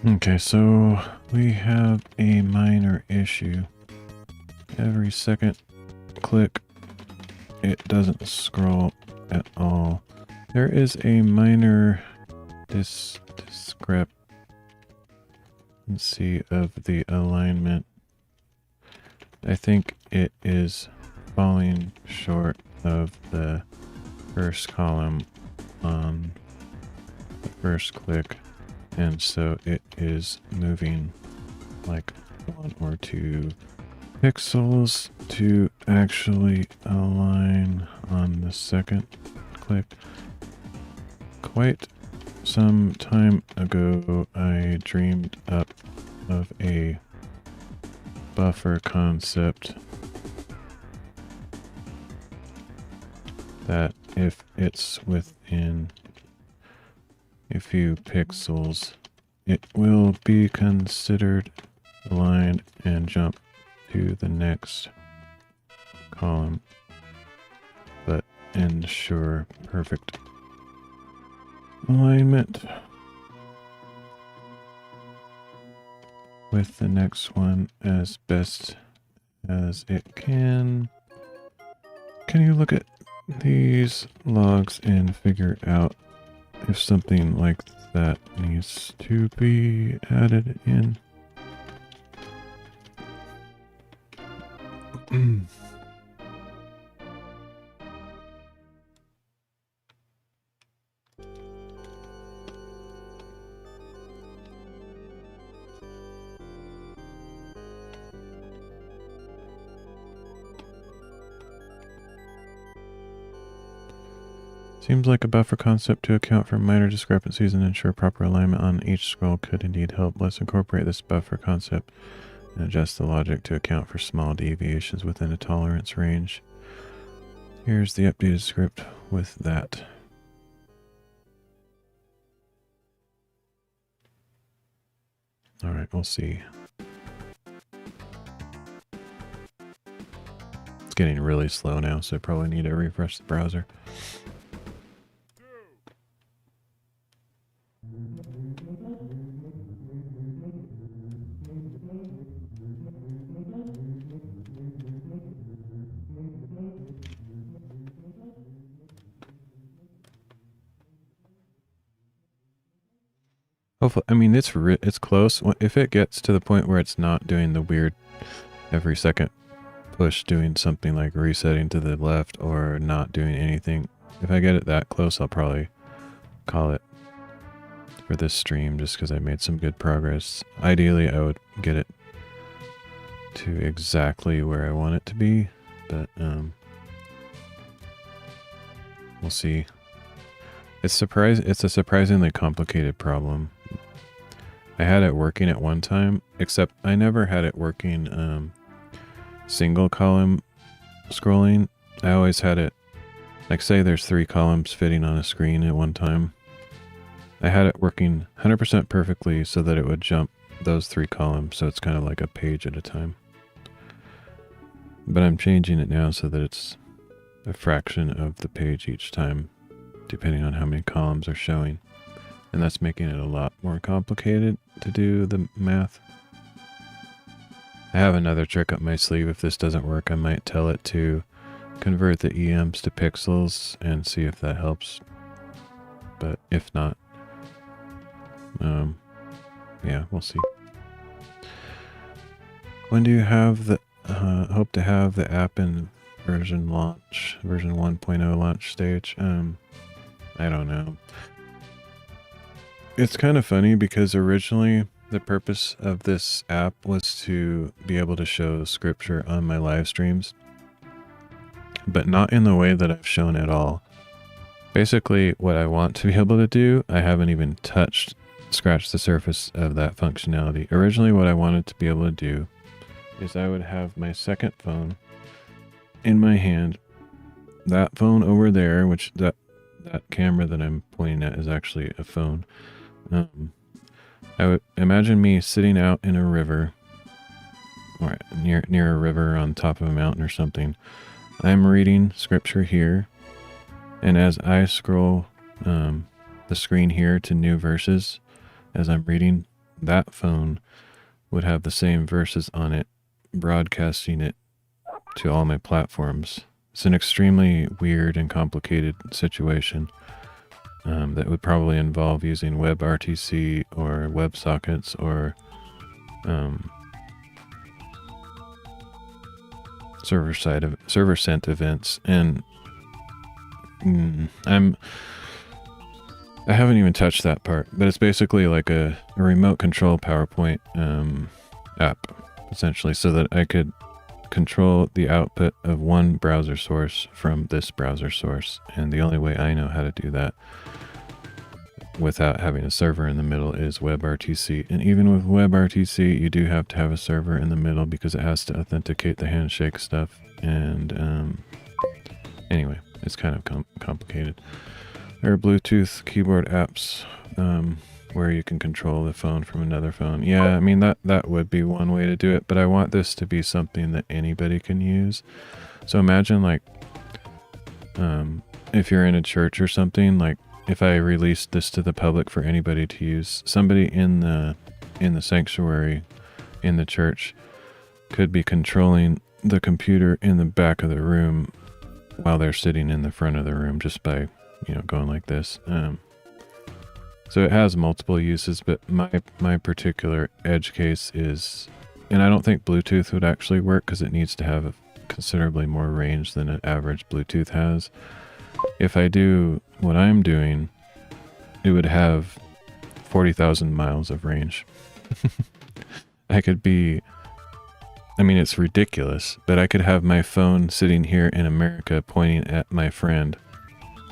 Okay, so we have a minor issue. Every second click, it doesn't scroll at all. There is a minor discrepancy of the alignment. I think it is falling short of the first column on the first click. And so it is moving like 1 or 2 pixels to actually align on the second click. Quite some time ago, I dreamed up of a buffer concept that if it's within a few pixels, it will be considered aligned and jump to the next column, but ensure perfect alignment with the next one as best as it can. Can you look at these logs and figure out if something like that needs to be added in? Seems like a buffer concept to account for minor discrepancies and ensure proper alignment on each scroll could indeed help. Let's incorporate this buffer concept and adjust the logic to account for small deviations within a tolerance range. Here's the updated script with that. All right, we'll see. It's getting really slow now, so I probably need to refresh the browser. Hopefully, I mean, it's close. If it gets to the point where it's not doing the weird every second push, doing something like resetting to the left or not doing anything, if I get it that close, I'll probably call it for this stream just because I made some good progress. Ideally, I would get it to exactly where I want it to be, but we'll see. It's a surprisingly complicated problem. I had it working at one time, except I never had it working single column scrolling. I always had it, like say there's 3 columns fitting on a screen at one time. I had it working 100% perfectly so that it would jump those 3 columns, so it's kind of like a page at a time. But I'm changing it now so that it's a fraction of the page each time, depending on how many columns are showing. And that's making it a lot more complicated to do the math. I have another trick up my sleeve. If this doesn't work, I might tell it to convert the EMs to pixels and see if that helps. But if not, yeah, we'll see. When do you have the, hope to have the app in version 1.0 launch stage? I don't know. It's kind of funny because originally the purpose of this app was to be able to show scripture on my live streams, but not in the way that I've shown at all. Basically, what I want to be able to do, I haven't even scratched the surface of that functionality. Originally, what I wanted to be able to do is I would have my second phone in my hand, that phone over there, which that camera that I'm pointing at is actually a phone. I would imagine me sitting out in a river, or near a river on top of a mountain or something. I'm reading scripture here, and as I scroll the screen here to new verses, as I'm reading, that phone would have the same verses on it, broadcasting it to all my platforms. It's an extremely weird and complicated situation that would probably involve using WebRTC or WebSockets or server sent events, and I haven't even touched that part, but it's basically like a remote control PowerPoint app, essentially, so that I could control the output of one browser source from this browser source. And the only way I know how to do that without having a server in the middle is WebRTC. And even with WebRTC, you do have to have a server in the middle because it has to authenticate the handshake stuff. And anyway, it's kind of complicated. There are Bluetooth keyboard apps where you can control the phone from another phone. Yeah, I mean, that would be one way to do it, but I want this to be something that anybody can use. So imagine, like, if you're in a church or something, like if I released this to the public for anybody to use, somebody in the sanctuary in the church could be controlling the computer in the back of the room while they're sitting in the front of the room just by, you know, going like this. So it has multiple uses, but my particular edge case is, and I don't think Bluetooth would actually work because it needs to have considerably more range than an average Bluetooth has. If I do what I'm doing, it would have 40,000 miles of range. I could be, I mean, it's ridiculous, but I could have my phone sitting here in America pointing at my friend,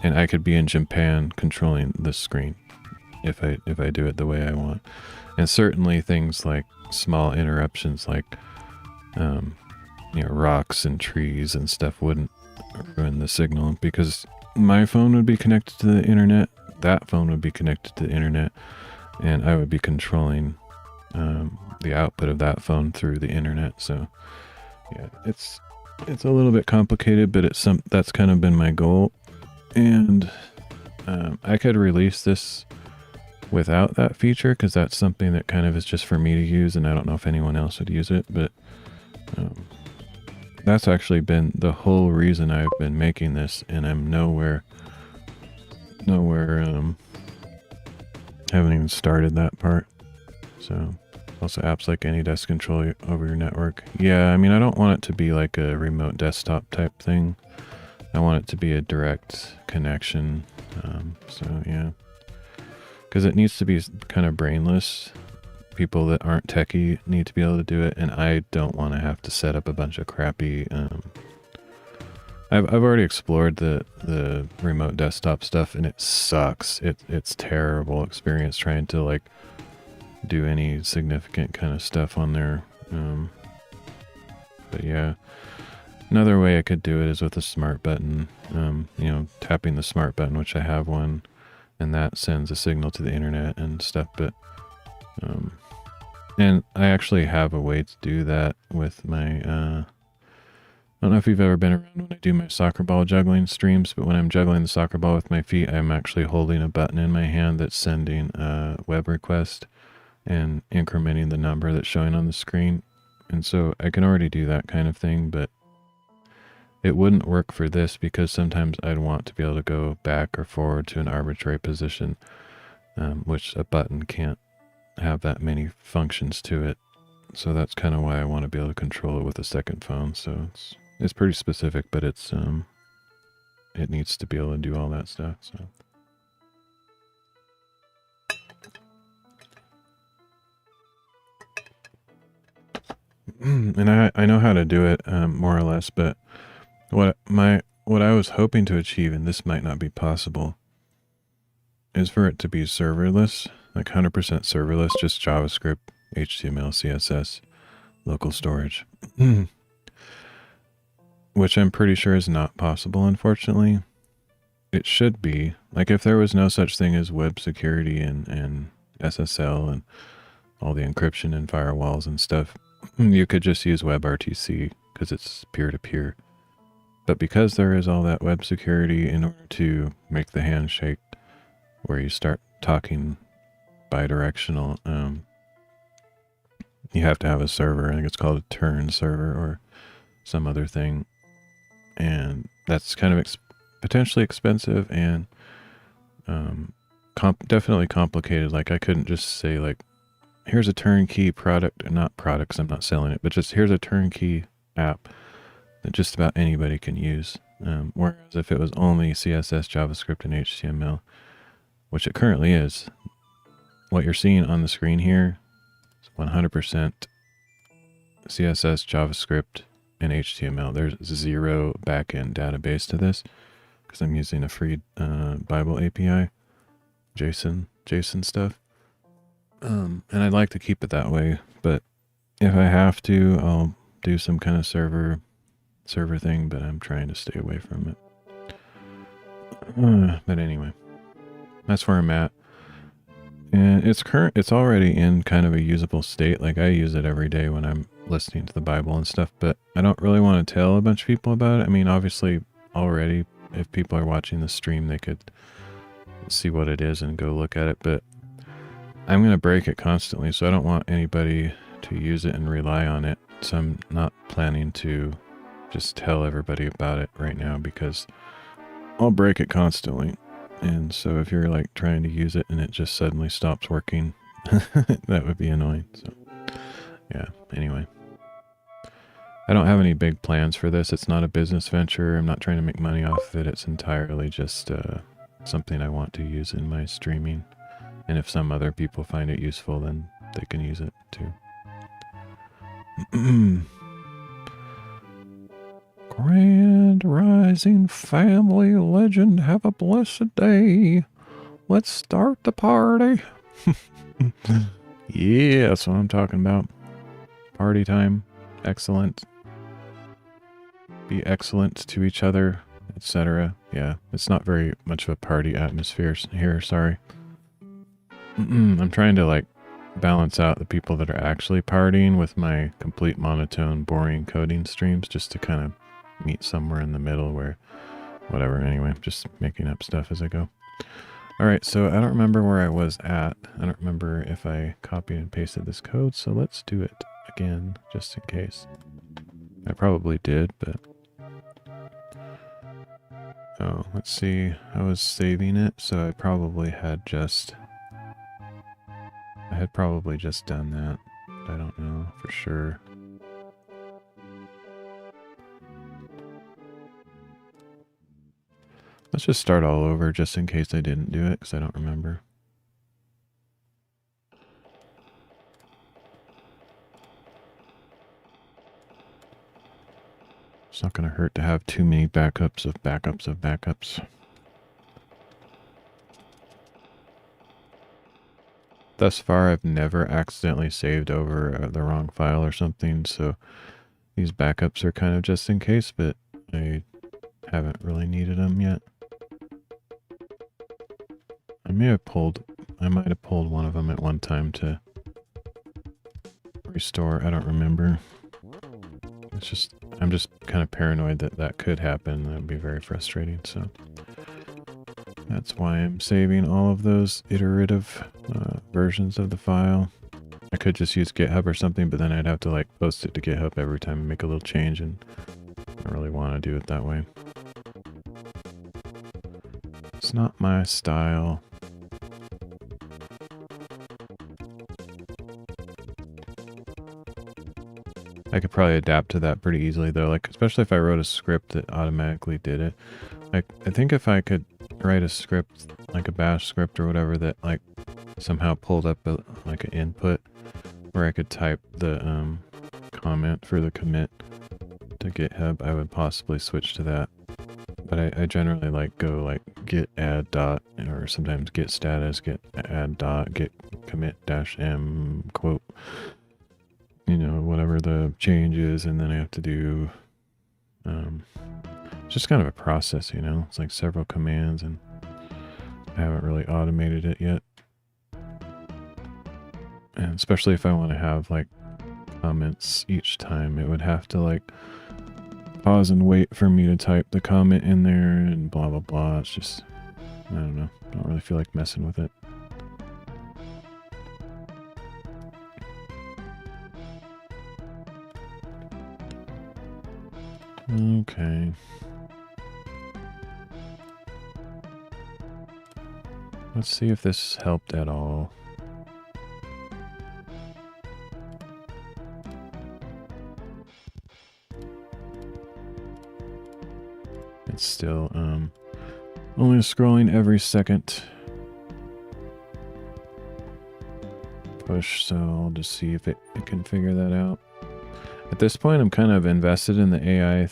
and I could be in Japan controlling the screen if I do it the way I want. And certainly things like small interruptions like rocks and trees and stuff wouldn't ruin the signal, because my phone would be connected to the internet, that phone would be connected to the internet, and I would be controlling the output of that phone through the internet. So yeah, it's a little bit complicated, but that's kind of been my goal. And I could release this without that feature, because that's something that kind of is just for me to use, and I don't know if anyone else would use it, but that's actually been the whole reason I've been making this, and I'm nowhere haven't even started that part. So also apps like AnyDesk control over your network. Yeah, I mean, I don't want it to be like a remote desktop type thing. I want it to be a direct connection. So yeah, because it needs to be kind of brainless. People that aren't techie need to be able to do it, and I don't want to have to set up a bunch of crappy I've already explored the remote desktop stuff, and it sucks. It's terrible experience trying to like do any significant kind of stuff on there. But yeah, another way I could do it is with a smart button. Tapping the smart button, which I have one, and that sends a signal to the internet and stuff. But and I actually have a way to do that with my I don't know if you've ever been around when I do my soccer ball juggling streams, but when I'm juggling the soccer ball with my feet, I'm actually holding a button in my hand that's sending a web request and incrementing the number that's showing on the screen. And so I can already do that kind of thing, but it wouldn't work for this, because sometimes I'd want to be able to go back or forward to an arbitrary position, which a button can't have that many functions to it. So that's kind of why I want to be able to control it with a second phone. So it's pretty specific, but it needs to be able to do all that stuff. So and I know how to do it more or less, but what I was hoping to achieve, and this might not be possible, is for it to be serverless, like 100% serverless, just JavaScript, HTML, CSS, local storage. Which I'm pretty sure is not possible, unfortunately. It should be. Like, if there was no such thing as web security and SSL and all the encryption and firewalls and stuff, you could just use WebRTC because it's peer-to-peer. But because there is all that web security, in order to make the handshake where you start talking bidirectional, you have to have a server. I think it's called a turn server or some other thing. And that's kind of potentially expensive and definitely complicated. Like, I couldn't just say, like, here's a turnkey product, not products, I'm not selling it, but just here's a turnkey app that just about anybody can use. Whereas if it was only CSS, JavaScript, and HTML, which it currently is, what you're seeing on the screen here is 100% CSS, JavaScript, and HTML. There's zero backend database to this because I'm using a free Bible API, JSON stuff. And I'd like to keep it that way, but if I have to, I'll do some kind of server thing, but I'm trying to stay away from it. But anyway, that's where I'm at. And it's already in kind of a usable state. Like, I use it every day when I'm listening to the Bible and stuff, but I don't really want to tell a bunch of people about it. I mean, obviously already, if people are watching the stream, they could see what it is and go look at it, but I'm going to break it constantly, so I don't want anybody to use it and rely on it. So I'm not planning to just tell everybody about it right now, because I'll break it constantly. And so if you're like trying to use it and it just suddenly stops working, that would be annoying. So yeah, anyway. I don't have any big plans for this. It's not a business venture. I'm not trying to make money off of it. It's entirely just something I want to use in my streaming. And if some other people find it useful, then they can use it too. Grand Rising family legend, have a blessed day. Let's start the party. Yeah, that's what I'm talking about. Party time. Excellent. Be excellent to each other, etc. Yeah, it's not very much of a party atmosphere here, sorry. I'm trying to like balance out the people that are actually partying with my complete monotone, boring coding streams, just to kind of meet somewhere in the middle where, whatever, anyway, just making up stuff as I go. Alright, so I don't remember where I was at. I don't remember if I copied and pasted this code, so let's do it again, just in case. I probably did, but... Oh, let's see. I was saving it, so I probably had just... I had probably just done that. I don't know for sure. Let's just start all over just in case I didn't do it, because I don't remember. It's not going to hurt to have too many backups of backups of backups. Thus far, I've never accidentally saved over the wrong file or something, so these backups are kind of just in case, but I haven't really needed them yet. I might have pulled one of them at one time to restore. I don't remember. It's just, I'm just kind of paranoid that that could happen. That would be very frustrating, so that's why I'm saving all of those iterative versions of the file. I could just use GitHub or something, but then I'd have to like post it to GitHub every time and make a little change, and I don't really want to do it that way. It's not my style. I could probably adapt to that pretty easily though, like especially if I wrote a script that automatically did it. Like I think if I could write a script, like a bash script or whatever, that like somehow pulled up like an input where I could type the comment for the commit to GitHub, I would possibly switch to that. But I generally like go like git add dot, or sometimes git status, git add dot, git commit dash m quote, you know, whatever the change is, and then I have to do, it's just kind of a process, you know, it's like several commands, and I haven't really automated it yet. And especially if I want to have like comments each time, it would have to like pause and wait for me to type the comment in there and blah blah blah. It's just, I don't know, I don't really feel like messing with it. Okay. Let's see if this helped at all. It's still only scrolling every second. Push, so I'll just see if it can figure that out. At this point, I'm kind of invested in the AI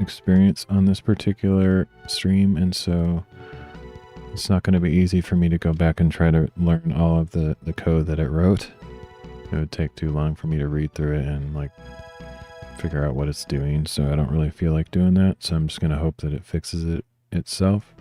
experience on this particular stream, and so it's not going to be easy for me to go back and try to learn all of the code that it wrote. It would take too long for me to read through it and like figure out what it's doing, so I don't really feel like doing that, so I'm just going to hope that it fixes it itself.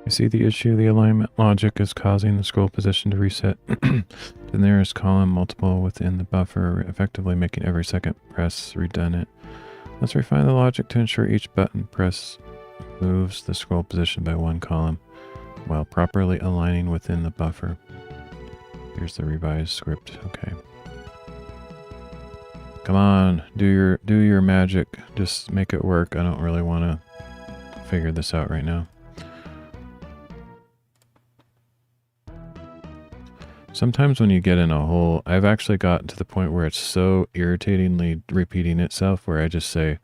You see the issue? The alignment logic is causing the scroll position to reset to the nearest column multiple within the buffer, effectively making every second press redundant. Let's refine the logic to ensure each button press moves the scroll position by one column while properly aligning within the buffer. Here's the revised script. Okay. Come on, do your magic. Just make it work. I don't really want to figure this out right now. Sometimes when you get in a hole, I've actually gotten to the point where it's so irritatingly repeating itself where I just say,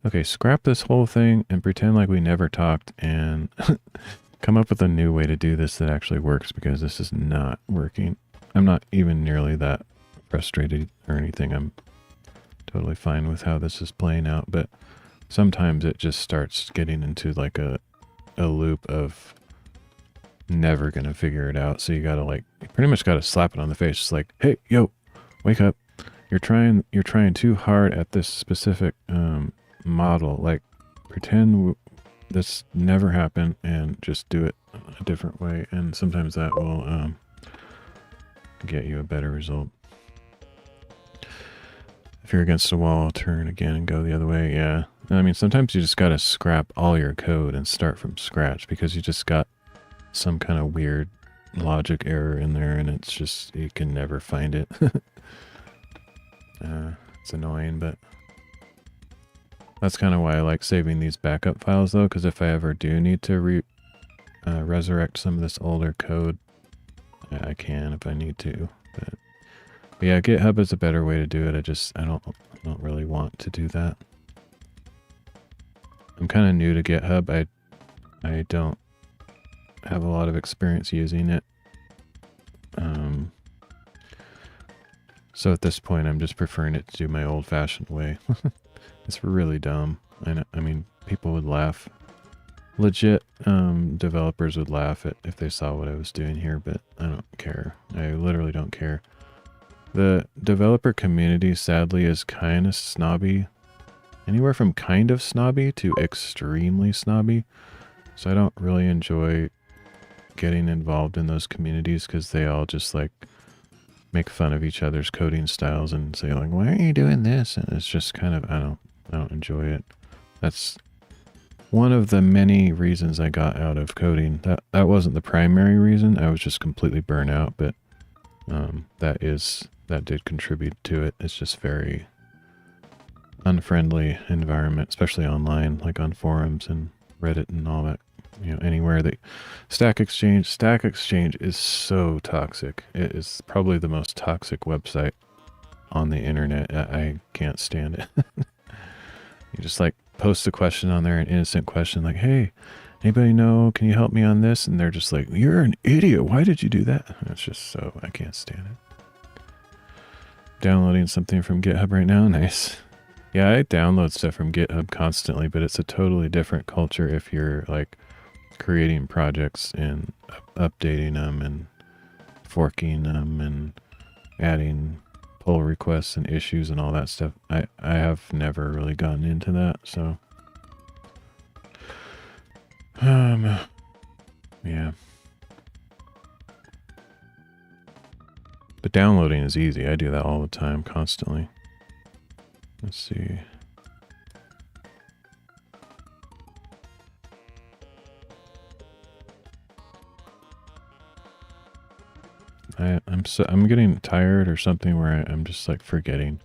okay, scrap this whole thing and pretend like we never talked and come up with a new way to do this that actually works, because this is not working. I'm not even nearly that frustrated or anything. I'm totally fine with how this is playing out, but sometimes it just starts getting into like a loop of never gonna figure it out. So you gotta you pretty much gotta slap it on the face. It's like, hey, yo, wake up. You're trying too hard at this specific model. Like, pretend this never happened and just do it a different way. And sometimes that will get you a better result. If you're against a wall, turn again and go the other way. Yeah. I mean, sometimes you just gotta scrap all your code and start from scratch because you just got some kind of weird logic error in there and it's just, you can never find it. It's annoying, but that's kind of why I like saving these backup files though, because if I ever do need to resurrect some of this older code, I can if I need to. But yeah, GitHub is a better way to do it. I don't really want to do that. I'm kind of new to GitHub. I don't have a lot of experience using it. So at this point, I'm just preferring it to do my old-fashioned way. It's really dumb. I mean, people would laugh. Legit developers would laugh if they saw what I was doing here, but I don't care. I literally don't care. The developer community, sadly, is kind of snobby. Anywhere from kind of snobby to extremely snobby. So I don't really enjoy getting involved in those communities because they all just make fun of each other's coding styles and say like, why are you doing this? And it's just kind of, I don't enjoy it. That's one of the many reasons I got out of coding. That wasn't the primary reason. I was just completely burnt out, but that did contribute to it. It's just very unfriendly environment, especially online, like on forums and Reddit and all that. You know, anywhere that Stack Exchange is so toxic. It is probably the most toxic website on the internet. I can't stand it. You just post a question on there, an innocent question like, hey, anybody know, can you help me on this? And they're just like, you're an idiot. Why did you do that? And it's just so, I can't stand it. Downloading something from GitHub right now. Nice. Yeah, I download stuff from GitHub constantly, but it's a totally different culture if you're creating projects and updating them and forking them and adding pull requests and issues and all that stuff. I have never really gotten into that, so yeah. But downloading is easy. I do that all the time, constantly. Let's see. I'm getting tired or something where I'm just forgetting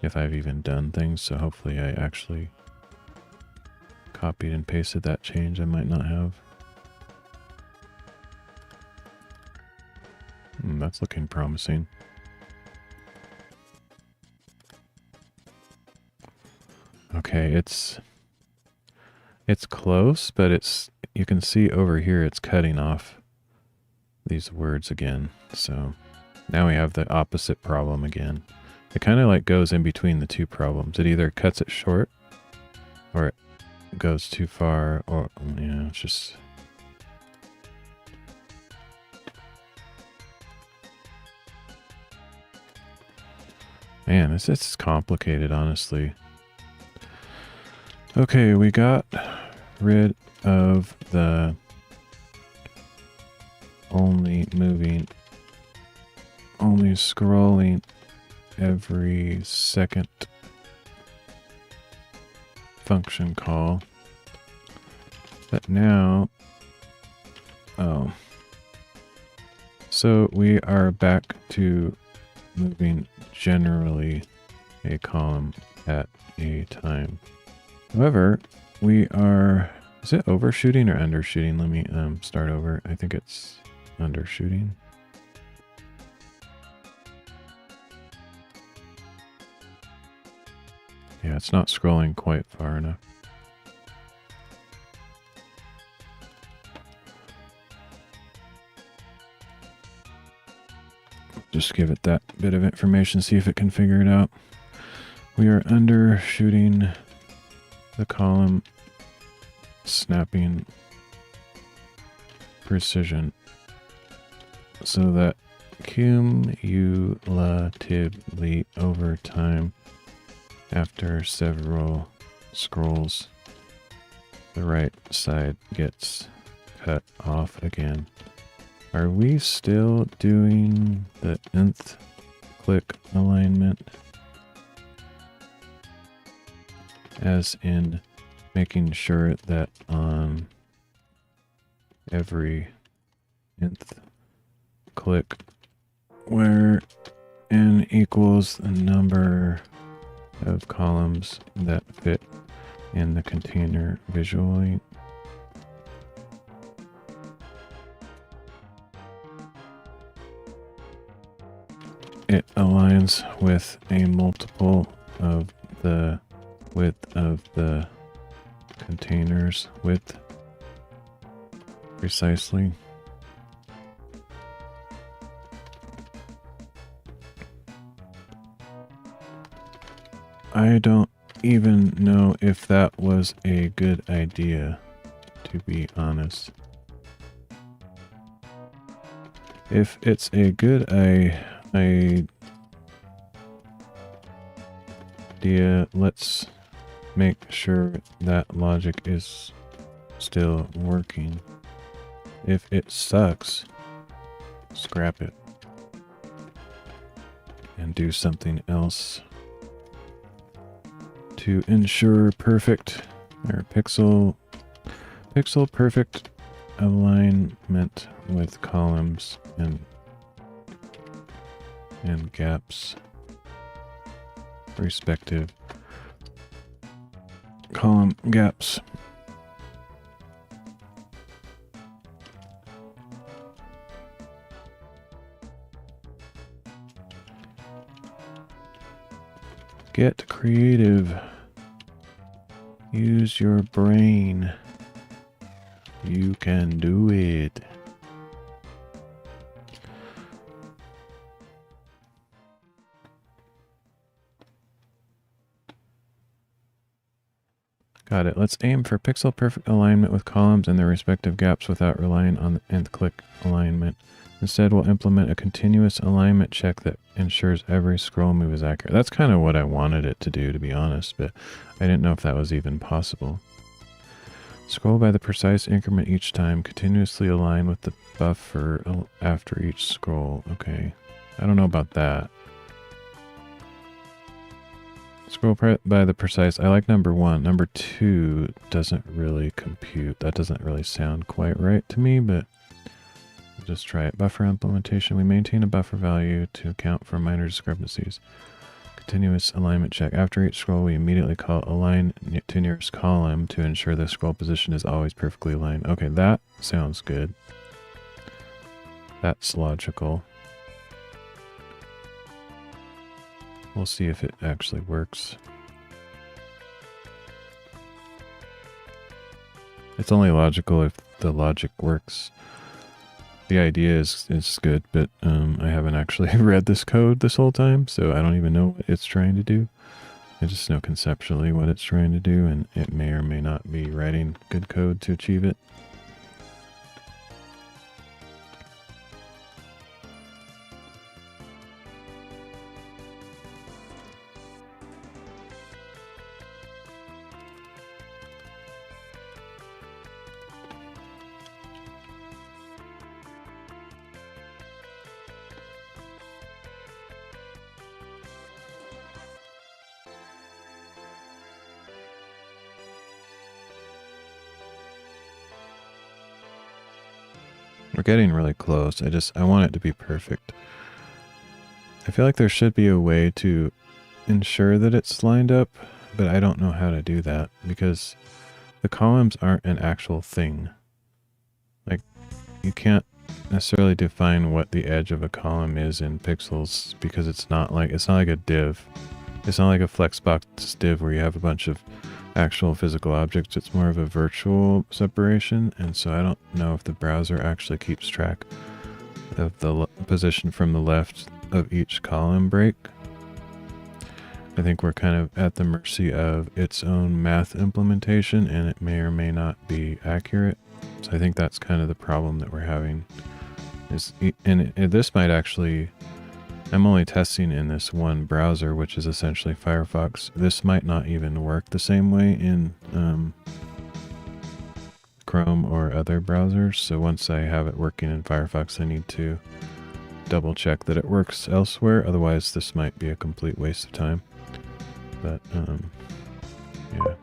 if I've even done things, so hopefully I actually copied and pasted that change I might not have. That's looking promising. Okay, it's close, but you can see over here it's cutting off these words again. So now we have the opposite problem again. It kind of goes in between the two problems. It either cuts it short or it goes too far, or yeah, it's just man, it's complicated, honestly. Okay, we got rid of the only scrolling every second function call. But now, oh, so we are back to moving generally a column at a time. However, we are, is it overshooting or undershooting? Let me start over. I think it's undershooting. Yeah, it's not scrolling quite far enough. Just give it that bit of information, see if it can figure it out. We are undershooting the column snapping precision so that cumulatively over time, after several scrolls, the right side gets cut off again. Are we still doing the nth click alignment? As in making sure that on every nth click where n equals the number of columns that fit in the container visually. It aligns with a multiple of the width of the container's width precisely. I don't even know if that was a good idea, to be honest. If it's a good idea, let's make sure that logic is still working. If it sucks, scrap it and do something else to ensure perfect or pixel perfect alignment with columns and gaps, respective column gaps. Get creative. Use your brain. You can do it. Got it. Let's aim for pixel perfect alignment with columns and their respective gaps without relying on the nth click alignment. Instead, we'll implement a continuous alignment check that ensures every scroll move is accurate. That's kind of what I wanted it to do, to be honest, but I didn't know if that was even possible. Scroll by the precise increment each time. Continuously align with the buffer after each scroll. Okay. I don't know about that. Scroll by the precise. I like number 1. Number 2 doesn't really compute. That doesn't really sound quite right to me, but we'll just try it. Buffer implementation. We maintain a buffer value to account for minor discrepancies. Continuous alignment check. After each scroll, we immediately call align to nearest column to ensure the scroll position is always perfectly aligned. Okay, that sounds good. That's logical. We'll see if it actually works. It's only logical if the logic works. The idea is good, but I haven't actually read this code this whole time, so I don't even know what it's trying to do. I just know conceptually what it's trying to do, and it may or may not be writing good code to achieve it. We're getting really close. I want it to be perfect. I feel like there should be a way to ensure that it's lined up, but I don't know how to do that because the columns aren't an actual thing. Like, you can't necessarily define what the edge of a column is in pixels because it's not like a div. It's not like a flexbox div where you have a bunch of actual physical objects. It's more of a virtual separation, and so I don't know if the browser actually keeps track of the position from the left of each column break. I think we're kind of at the mercy of its own math implementation, and it may or may not be accurate. So I think that's kind of the problem that we're having. This might actually, I'm only testing in this one browser, which is essentially Firefox. This might not even work the same way in Chrome or other browsers. So once I have it working in Firefox, I need to double check that it works elsewhere. Otherwise, this might be a complete waste of time. But yeah.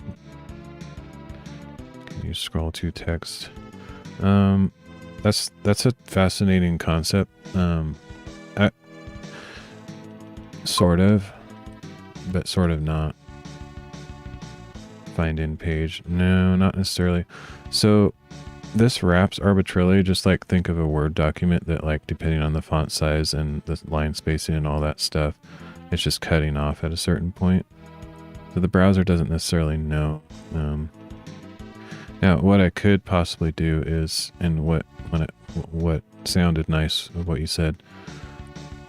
Can you scroll to text? That's a fascinating concept. Sort of, but sort of not. Find in page. No, not necessarily. So this wraps arbitrarily, just like think of a Word document that, like, depending on the font size and the line spacing and all that stuff, it's just cutting off at a certain point. So the browser doesn't necessarily know. Now, what I could possibly do is, and what sounded nice of what you said,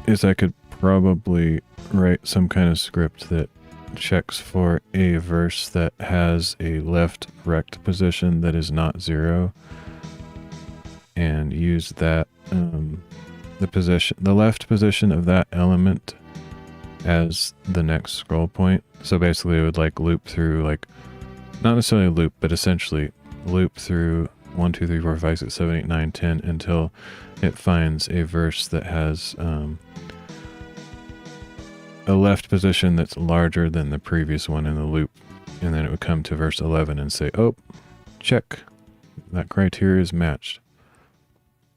is I could probably write some kind of script that checks for a verse that has a left rect position that is not 0, and use that the left position of that element as the next scroll point. So basically it would like loop through, like, not necessarily loop, but essentially loop through 1, 2, 3, 4, 5, 6, 7, 8, 9, 10 until it finds a verse that has a left position that's larger than the previous one in the loop. And then it would come to verse 11 and say, oh, check, that criteria is matched.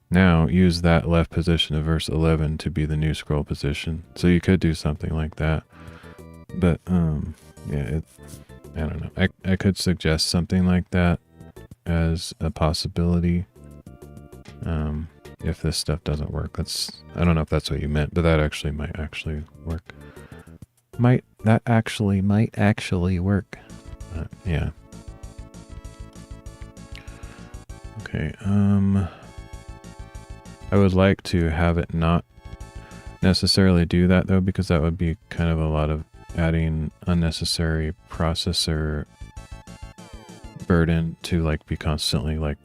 Now use that left position of verse 11 to be the new scroll position. So you could do something like that. But yeah, I don't know. I could suggest something like that as a possibility. If this stuff doesn't work. I don't know if that's what you meant, but that actually might actually work. Might actually work. Yeah. Okay, I would like to have it not necessarily do that though, because that would be kind of a lot of adding unnecessary processor burden to like be constantly like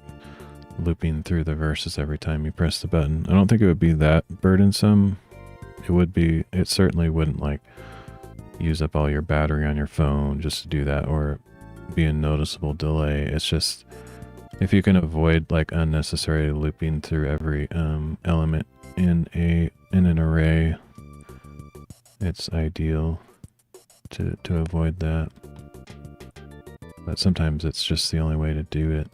looping through the verses every time you press the button. I don't think it would be that burdensome. It certainly wouldn't like use up all your battery on your phone just to do that, or be a noticeable delay. It's just, if you can avoid like unnecessary looping through every element in an array, it's ideal to avoid that. But sometimes it's just the only way to do it.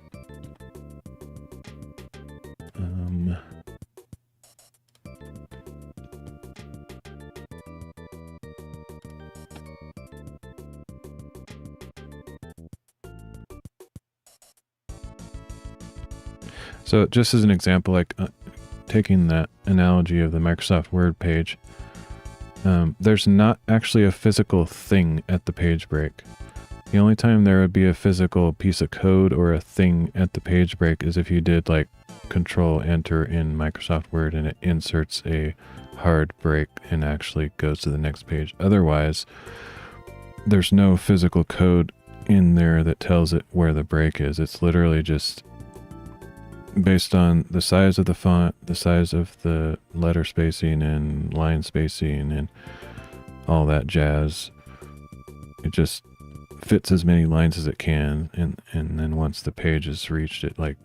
So just as an example, like taking that analogy of the Microsoft Word page, there's not actually a physical thing at the page break. The only time there would be a physical piece of code or a thing at the page break is if you did like Control Enter in Microsoft Word and it inserts a hard break and actually goes to the next page. Otherwise, there's no physical code in there that tells it where the break is. It's literally just based on the size of the font, the size of the letter spacing and line spacing and all that jazz. It just fits as many lines as it can, and then once the page is reached, it like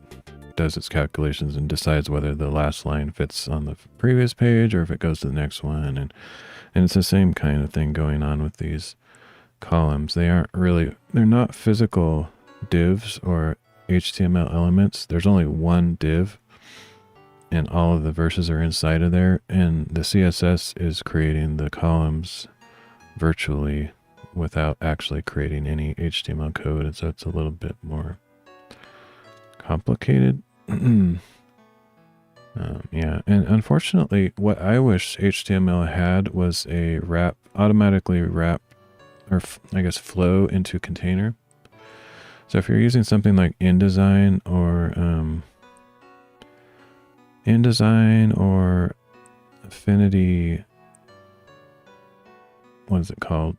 does its calculations and decides whether the last line fits on the previous page or if it goes to the next one. And it's the same kind of thing going on with these columns. They're not physical divs or HTML elements. There's only one div, and all of the verses are inside of there, and the CSS is creating the columns virtually without actually creating any HTML code, and so it's a little bit more complicated. Yeah, and unfortunately, what I wish HTML had was a automatically wrap, or I guess flow into container. So if you're using something like InDesign or Affinity, what is it called?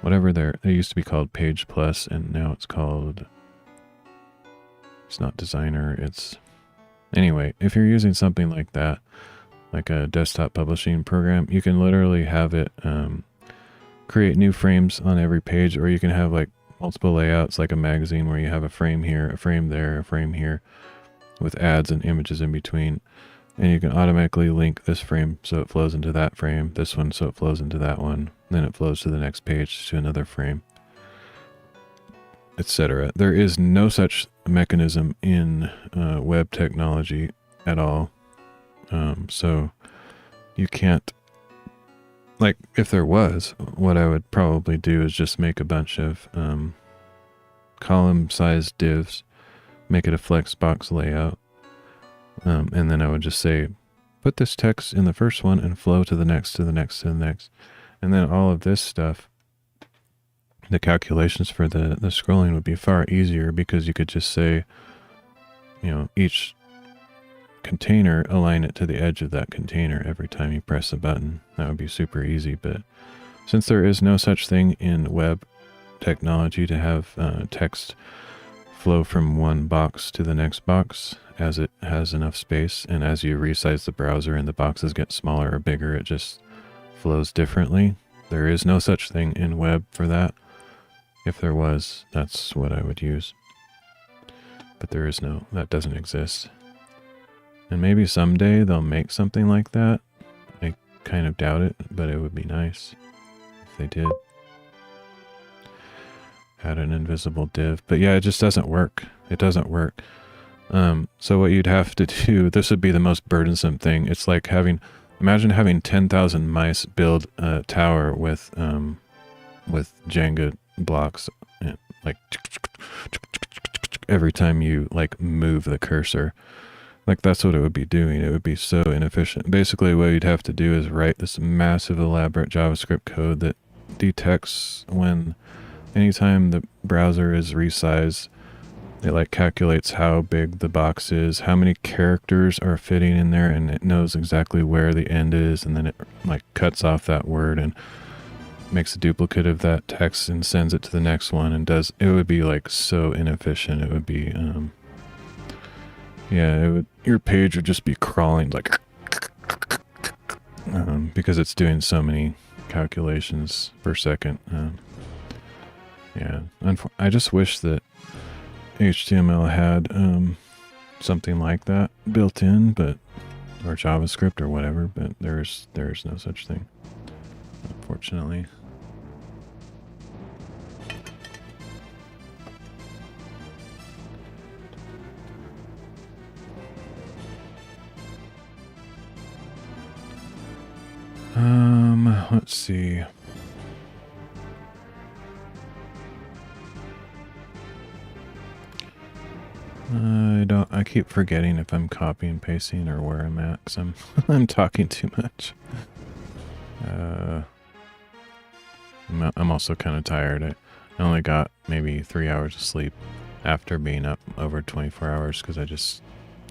Whatever they used to be called Page Plus, and now it's not Designer, it's... Anyway, if you're using something like that, like a desktop publishing program, you can literally have it create new frames on every page, or you can have like multiple layouts like a magazine where you have a frame here, a frame there, a frame here, with ads and images in between. And you can automatically link this frame so it flows into that frame, this one so it flows into that one, then it flows to the next page to another frame, etc. There is no such mechanism in web technology at all. So you can't, like, if there was, what I would probably do is just make a bunch of column-sized divs, make it a flexbox layout, and then I would just say, put this text in the first one and flow to the next, to the next, to the next. And then all of this stuff, the calculations for the scrolling would be far easier, because you could just say, you know, each container, align it to the edge of that container every time you press a button. That would be super easy. But since there is no such thing in web technology to have text flow from one box to the next box as it has enough space, and as you resize the browser and the boxes get smaller or bigger, it just flows differently. There is no such thing in web for that. If there was, that's what I would use. But there is no, that doesn't exist. And maybe someday they'll make something like that. I kind of doubt it, but it would be nice if they did. Add an invisible div. But yeah, it just doesn't work. It doesn't work. So what you'd have to do, this would be the most burdensome thing. It's like imagine having 10,000 mice build a tower with Jenga blocks, and like every time you like move the cursor. Like, that's what it would be doing. It would be so inefficient. Basically, what you'd have to do is write this massive, elaborate JavaScript code that detects when anytime the browser is resized, it like calculates how big the box is, how many characters are fitting in there, and it knows exactly where the end is, and then it like cuts off that word and makes a duplicate of that text and sends it to the next one, and it would be like so inefficient. It would be yeah, your page would just be crawling like because it's doing so many calculations per second. Yeah, I just wish that HTML had something like that built in, or JavaScript or whatever, but there's no such thing, unfortunately. Let's see. I keep forgetting if I'm copy and pasting or where I'm at, because I'm talking too much. I'm also kind of tired. I only got maybe 3 hours of sleep after being up over 24 hours because I just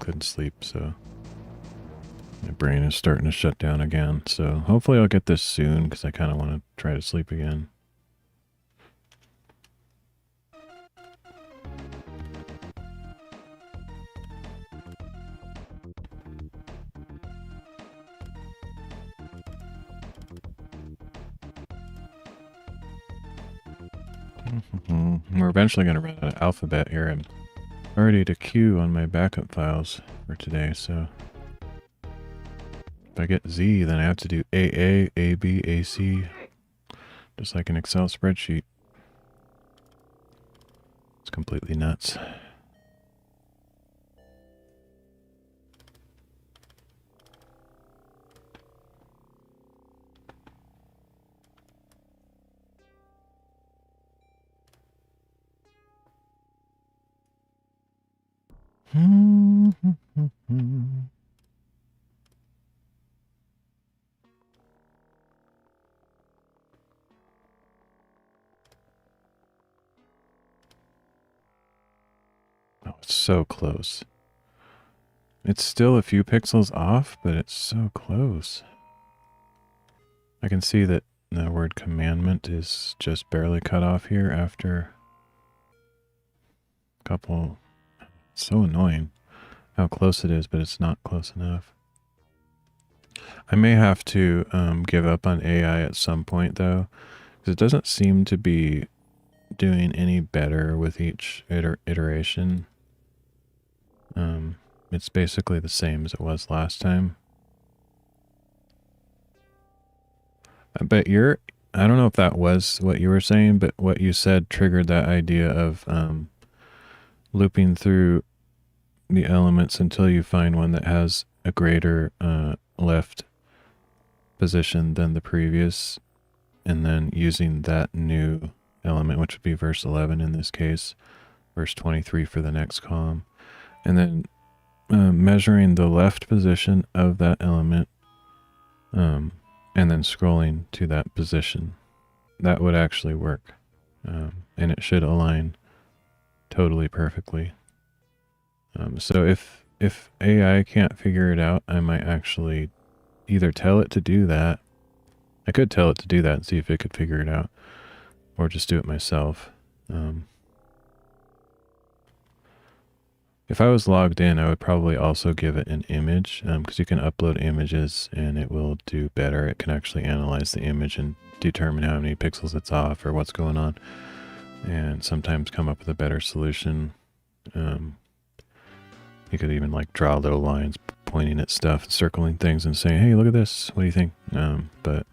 couldn't sleep, so my brain is starting to shut down again. So hopefully I'll get this soon, because I kind of want to try to sleep again. We're eventually going to run out of alphabet here. I'm already to Q on my backup files for today, so if I get Z, then I have to do AA, AB, AC, just like an Excel spreadsheet. It's completely nuts. Oh, it's so close. It's still a few pixels off, but it's so close. I can see that the word commandment is just barely cut off here after a couple. It's so annoying how close it is, but it's not close enough. I may have to give up on AI at some point, though, because it doesn't seem to be doing any better with each iteration. It's basically the same as it was last time. But I don't know if that was what you were saying, but what you said triggered that idea of looping through the elements until you find one that has a greater left position than the previous, and then using that new element, which would be verse 11 in this case, verse 23 for the next column, and then measuring the left position of that element, and then scrolling to that position. That would actually work, and it should align totally perfectly. So if AI can't figure it out, I might actually either tell it to do that. I could tell it to do that and see if it could figure it out, or just do it myself. If I was logged in, I would probably also give it an image, because you can upload images and it will do better. It can actually analyze the image and determine how many pixels it's off or what's going on, and sometimes come up with a better solution. You could even like draw little lines pointing at stuff, circling things and saying, hey, look at this, what do you think? But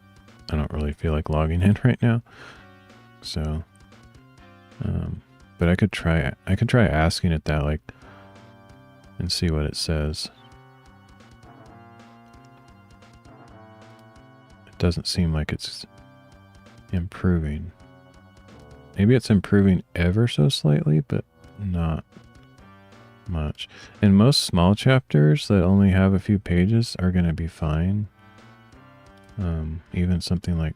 I don't really feel like logging in right now. So, but I could try asking it that, like, and see what it says. It doesn't seem like it's improving. Maybe it's improving ever so slightly, but not much. And most small chapters that only have a few pages are going to be fine. Even something like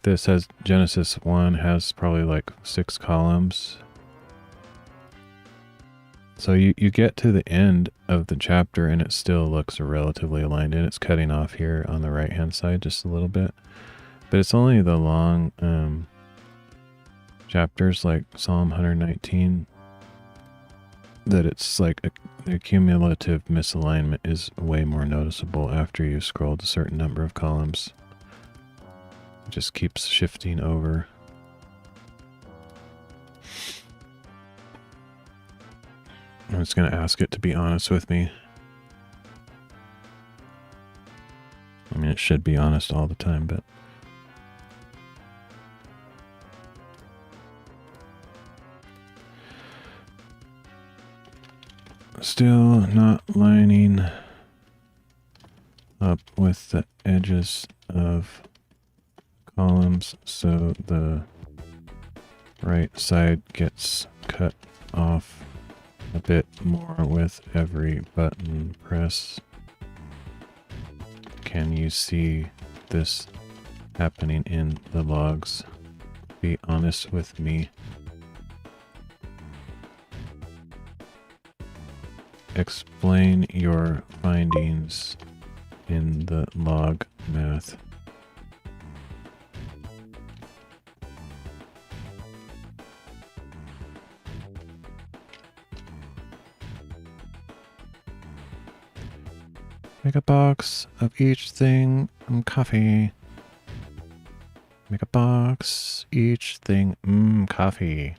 this has Genesis 1 has probably like 6 columns. So you get to the end of the chapter and it still looks relatively aligned, and it's cutting off here on the right hand side just a little bit. But it's only the long chapters like Psalm 119 that it's like the cumulative misalignment is way more noticeable after you scrolled a certain number of columns. It just keeps shifting over. I'm just going to ask it to be honest with me. I mean, it should be honest all the time, but still not lining up with the edges of columns, so the right side gets cut off a bit more with every button press. Can you see this happening in the logs? Be honest with me. Explain your findings in the log math. Make a box of each thing, coffee. Make a box, each thing, coffee.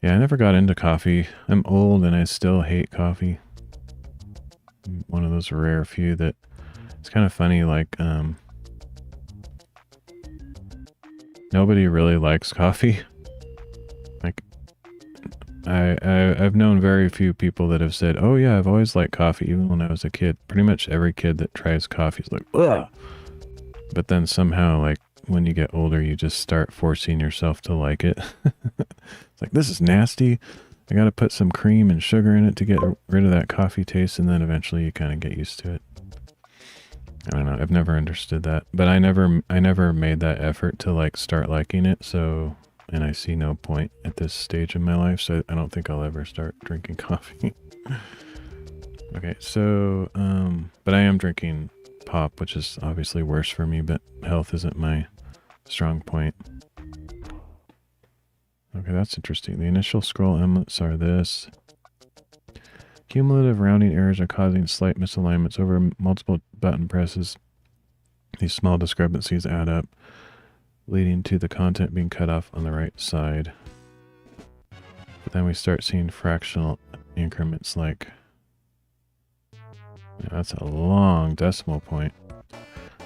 Yeah, I never got into coffee. I'm old and I still hate coffee. I'm one of those rare few that it's kind of funny, like, nobody really likes coffee. Like, I've known very few people that have said, oh yeah, I've always liked coffee, even when I was a kid. Pretty much every kid that tries coffee is like, ugh. But then somehow, like, when you get older, you just start forcing yourself to like it. It's like, this is nasty. I got to put some cream and sugar in it to get rid of that coffee taste, and then eventually you kind of get used to it. I don't know. I've never understood that, but I never made that effort to like start liking it. So, and I see no point at this stage in my life. So I don't think I'll ever start drinking coffee. Okay. So, but I am drinking pop, which is obviously worse for me, but health isn't my strong point. Okay. That's interesting. The initial scroll elements are this. Cumulative rounding errors are causing slight misalignments over multiple button presses. These small discrepancies add up, leading to the content being cut off on the right side. But then we start seeing fractional increments like... Yeah, that's a long decimal point.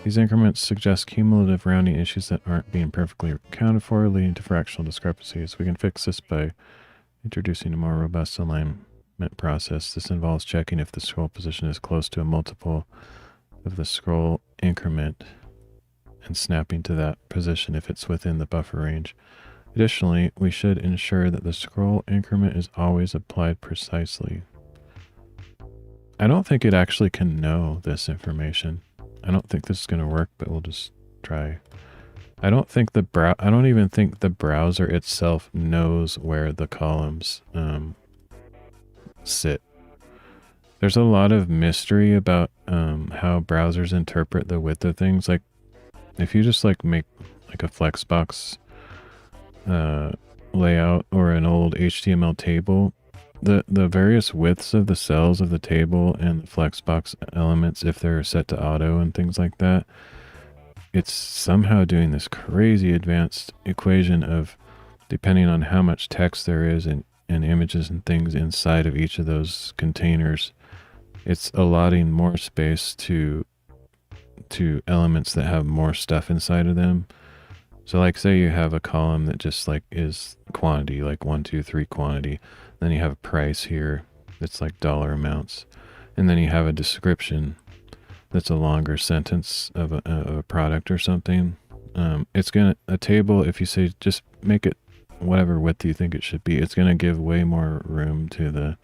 These increments suggest cumulative rounding issues that aren't being perfectly accounted for, leading to fractional discrepancies. We can fix this by introducing a more robust alignment process. This involves checking if the scroll position is close to a multiple of the scroll increment and snapping to that position if it's within the buffer range. Additionally, we should ensure that the scroll increment is always applied precisely. I don't think it actually can know this information. I don't think this is going to work, but we'll just try. I don't even think the browser itself knows where the columns sit. There's a lot of mystery about how browsers interpret the width of things. Like if you just like make like a flexbox layout or an old HTML table, the various widths of the cells of the table and the flexbox elements, if they're set to auto and things like that, it's somehow doing this crazy advanced equation of, depending on how much text there is and images and things inside of each of those containers, it's allotting more space to elements that have more stuff inside of them. So like say you have a column that just like is quantity, like 1, 2, 3 quantity. Then you have a price here that's like dollar amounts. And then you have a description that's a longer sentence of a product or something. It's a table, if you say just make it whatever width you think it should be, it's going to give way more room to the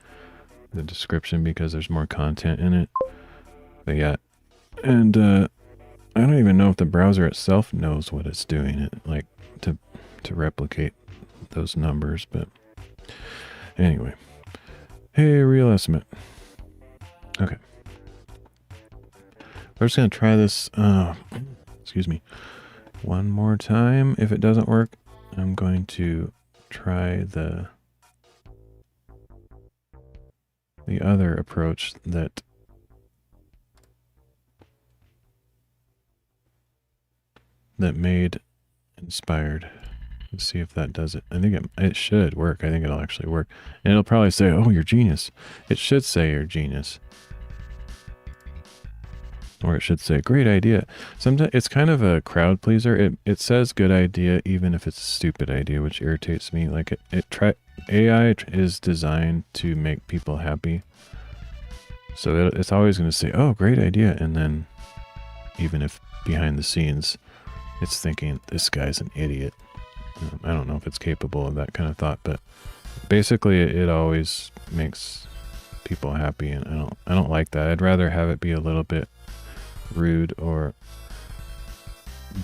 description because there's more content in it. But yeah, and I don't even know if the browser itself knows what it's doing, like to replicate those numbers. But anyway, hey, real estimate. Okay, we're just going to try this, excuse me, one more time. If it doesn't work, I'm going to try the other approach that made inspired. Let's see if that does it. I think it should work. I think it'll actually work. And it'll probably say, oh, you're genius. It should say you're genius. Or it should say, great idea. Sometimes it's kind of a crowd pleaser. It says good idea even if it's a stupid idea, which irritates me. Like AI is designed to make people happy. So it's always going to say, oh, great idea. And then even if behind the scenes it's thinking this guy's an idiot. I don't know if it's capable of that kind of thought, but basically it always makes people happy, and I don't like that. I'd rather have it be a little bit rude or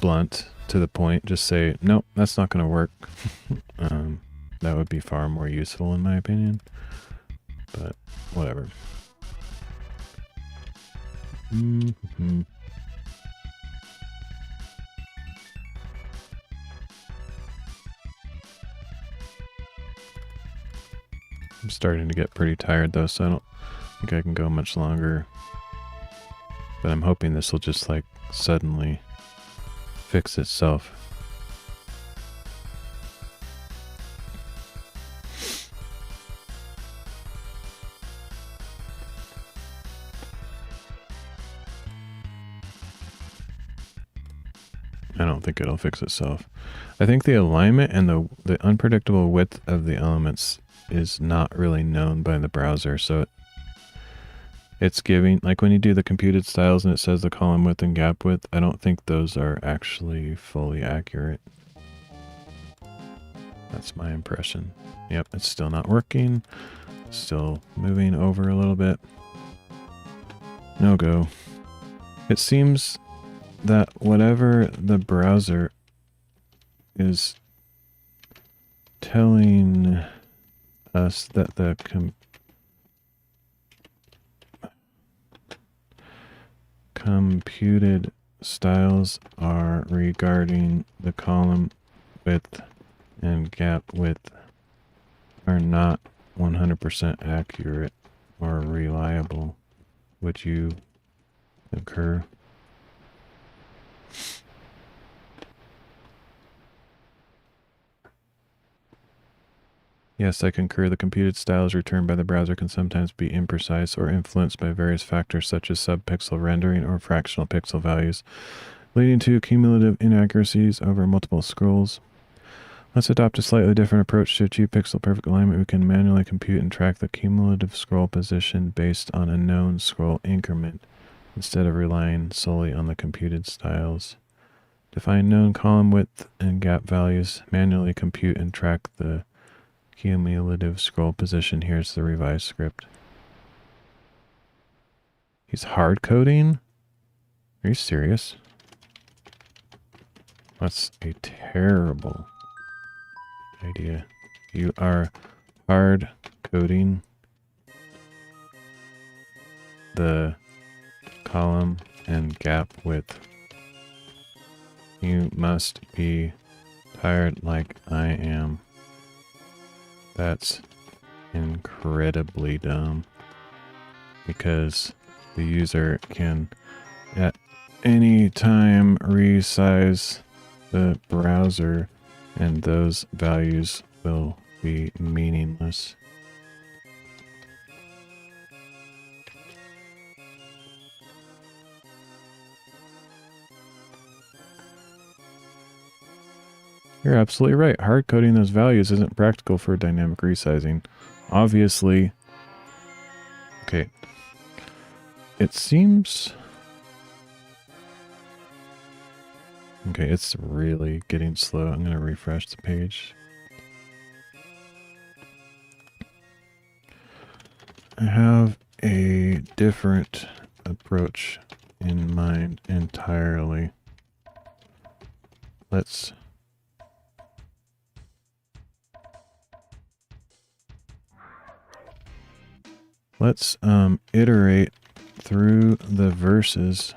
blunt to the point. Just say, nope, that's not going to work. That would be far more useful in my opinion, but whatever. Mm-hmm. I'm starting to get pretty tired though, so I don't think I can go much longer. But I'm hoping this will just like suddenly fix itself. I don't think it'll fix itself. I think the alignment and the unpredictable width of the elements is not really known by the browser, so It's giving, like when you do the computed styles and it says the column width and gap width, I don't think those are actually fully accurate. That's my impression. Yep, it's still not working. Still moving over a little bit. No go. It seems that whatever the browser is telling us that the computed styles are regarding the column width and gap width are not 100% accurate or reliable. Would you concur? Yes, I concur. The computed styles returned by the browser can sometimes be imprecise or influenced by various factors such as subpixel rendering or fractional pixel values, leading to cumulative inaccuracies over multiple scrolls. Let's adopt a slightly different approach to achieve pixel-perfect alignment. We can manually compute and track the cumulative scroll position based on a known scroll increment, instead of relying solely on the computed styles. Define known column width and gap values, manually compute and track the cumulative scroll position. Here's the revised script. He's hard coding? Are you serious? That's a terrible idea. You are hard coding the column and gap width. You must be tired like I am. That's incredibly dumb, because the user can at any time resize the browser and those values will be meaningless. You're absolutely right. Hard coding those values isn't practical for dynamic resizing. Obviously. Okay. It seems... Okay, it's really getting slow. I'm going to refresh the page. I have a different approach in mind entirely. Let's iterate through the verses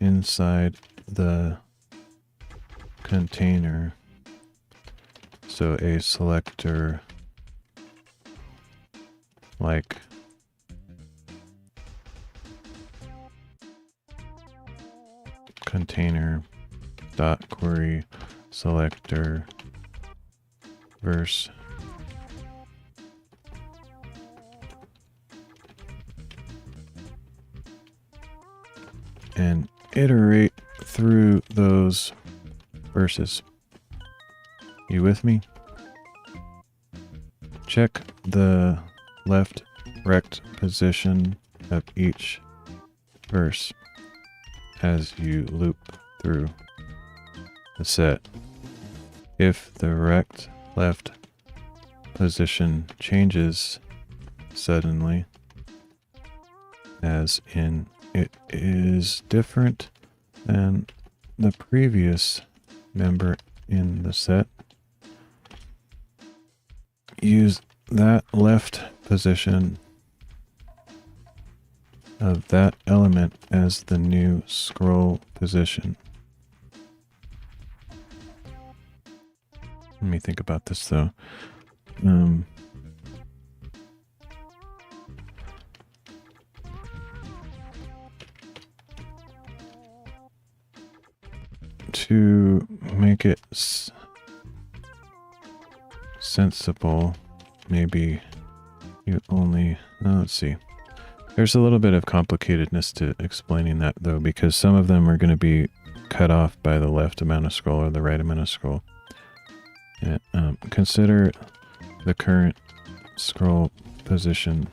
inside the container. So a selector like container dot query selector verse and iterate through those verses. You with me? Check the left rect position of each verse as you loop through the set. If the rect left position changes suddenly, as in it is different than the previous member in the set, use that left position of that element as the new scroll position. Let me think about this though. To make it sensible, maybe you only... let's see. There's a little bit of complicatedness to explaining that though, because some of them are going to be cut off by the left amount of scroll or the right amount of scroll. And, consider the current scroll position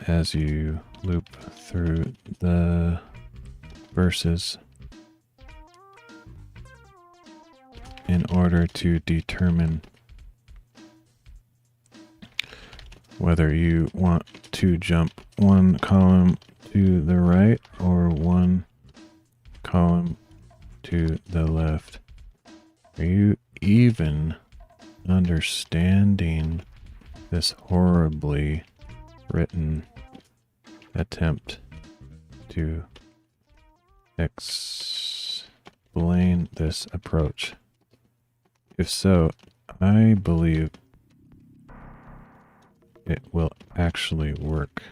as you loop through the verses in order to determine whether you want to jump one column to the right or one column to the left. Are you even understanding this horribly written attempt to explain this approach? If so, I believe it will actually work.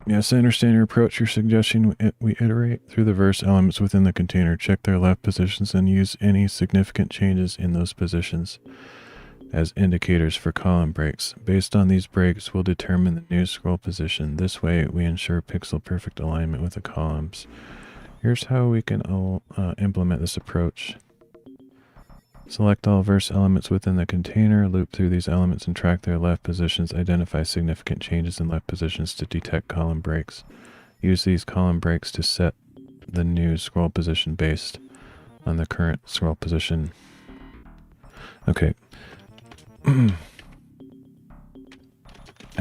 Yes, I understand your approach. Your suggestion we iterate through the verse elements within the container, check their left positions, and use any significant changes in those positions as indicators for column breaks. Based on these breaks, we'll determine the new scroll position. This way, we ensure pixel perfect alignment with the columns. Here's how we can implement this approach. Select all verse elements within the container, loop through these elements and track their left positions. Identify significant changes in left positions to detect column breaks. Use these column breaks to set the new scroll position based on the current scroll position. Okay. I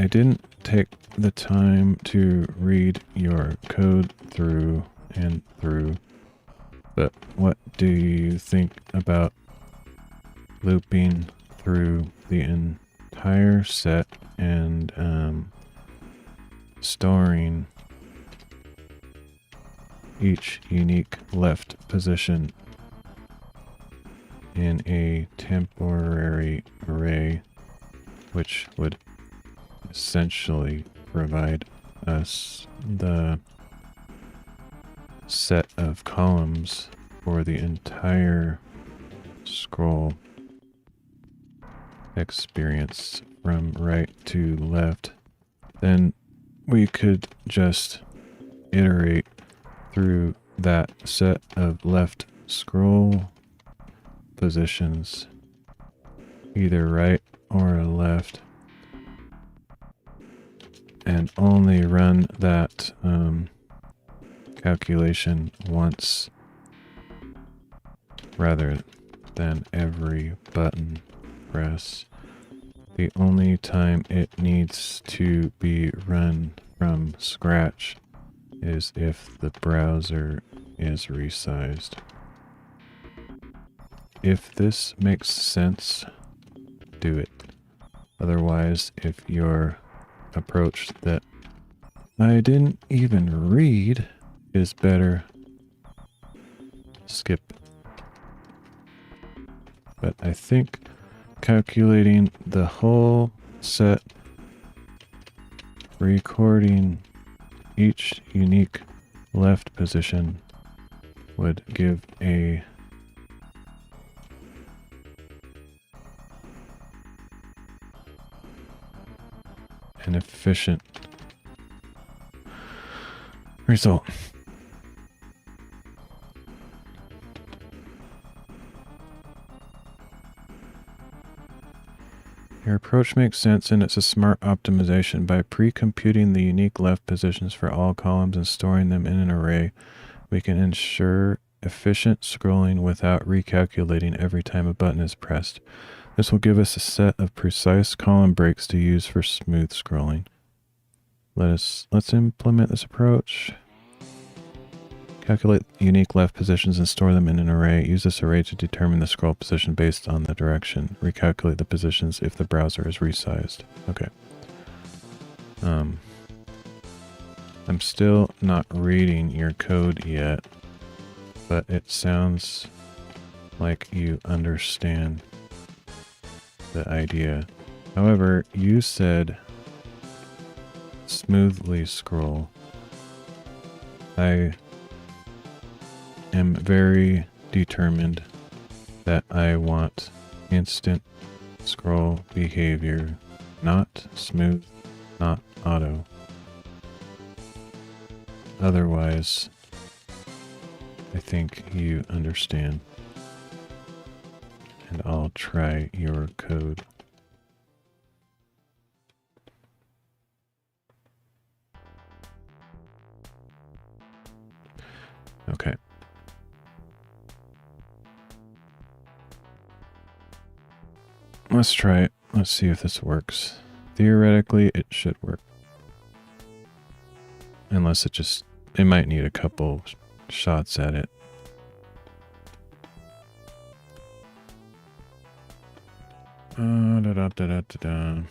didn't take the time to read your code through and through, but what do you think about looping through the entire set and storing each unique left position in a temporary array, which would essentially provide us the set of columns for the entire scroll experience from right to left? Then we could just iterate through that set of left scroll positions, either right or left, and only run that calculation once rather than every button press. The only time it needs to be run from scratch is if the browser is resized. If this makes sense, do it. Otherwise, if your approach that I didn't even read is better, skip it. But I think calculating the whole set, recording each unique left position would give an efficient result. Your approach makes sense, and it's a smart optimization. By pre-computing the unique left positions for all columns and storing them in an array, we can ensure efficient scrolling without recalculating every time a button is pressed. This will give us a set of precise column breaks to use for smooth scrolling. Let's implement this approach. Calculate unique left positions and store them in an array. Use this array to determine the scroll position based on the direction. Recalculate the positions if the browser is resized. Okay. I'm still not reading your code yet, but it sounds like you understand the idea. However, you said smoothly scroll. I am very determined that I want instant scroll behavior, not smooth, not auto. Otherwise, I think you understand. and I'll try your code. Okay. Let's try it. Let's see if this works. Theoretically, it should work. Unless it might need a couple shots at it. Da-da-da-da-da-da.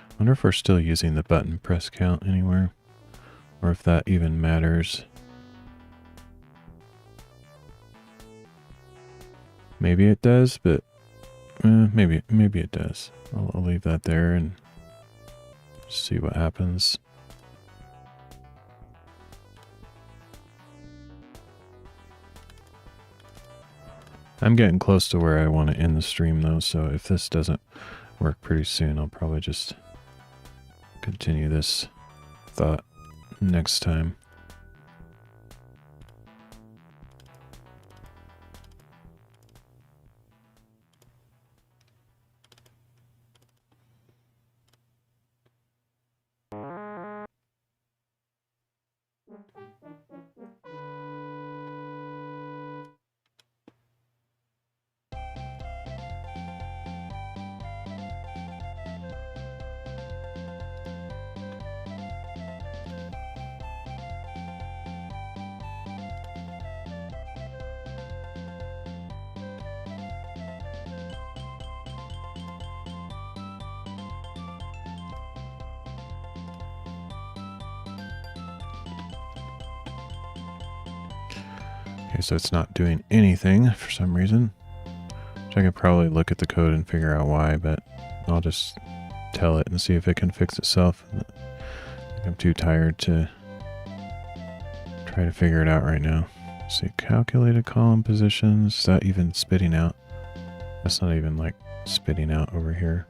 I wonder if we're still using the button press count anywhere, or if that even matters. Maybe it does, but maybe it does. I'll leave that there and see what happens. I'm getting close to where I want to end the stream though, so if this doesn't work pretty soon, I'll probably just continue this thought next time. Okay, so it's not doing anything for some reason. Which I could probably look at the code and figure out why, but I'll just tell it and see if it can fix itself. I'm too tired to try to figure it out right now. Let's see, calculated column positions. Is that even spitting out? That's not even like spitting out over here.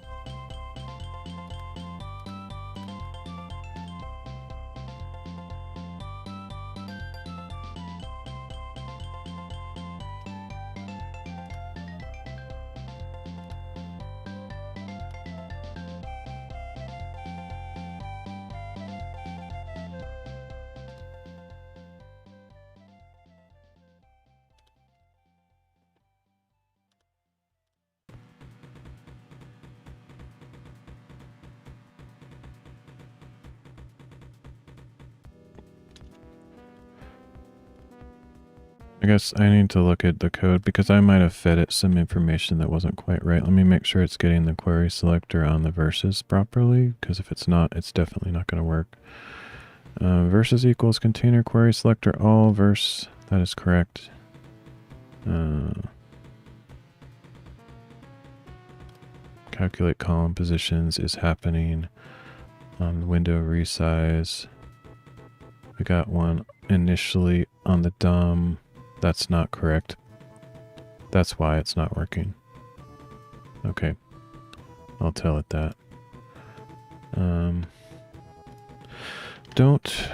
I guess I need to look at the code because I might have fed it some information that wasn't quite right. Let me make sure it's getting the query selector on the verses properly, because if it's not, it's definitely not going to work. Verses equals container query selector all verse. That is correct. Calculate column positions is happening on window resize. We got one initially on the DOM. That's not correct. That's why it's not working. Okay. I'll tell it that. Don't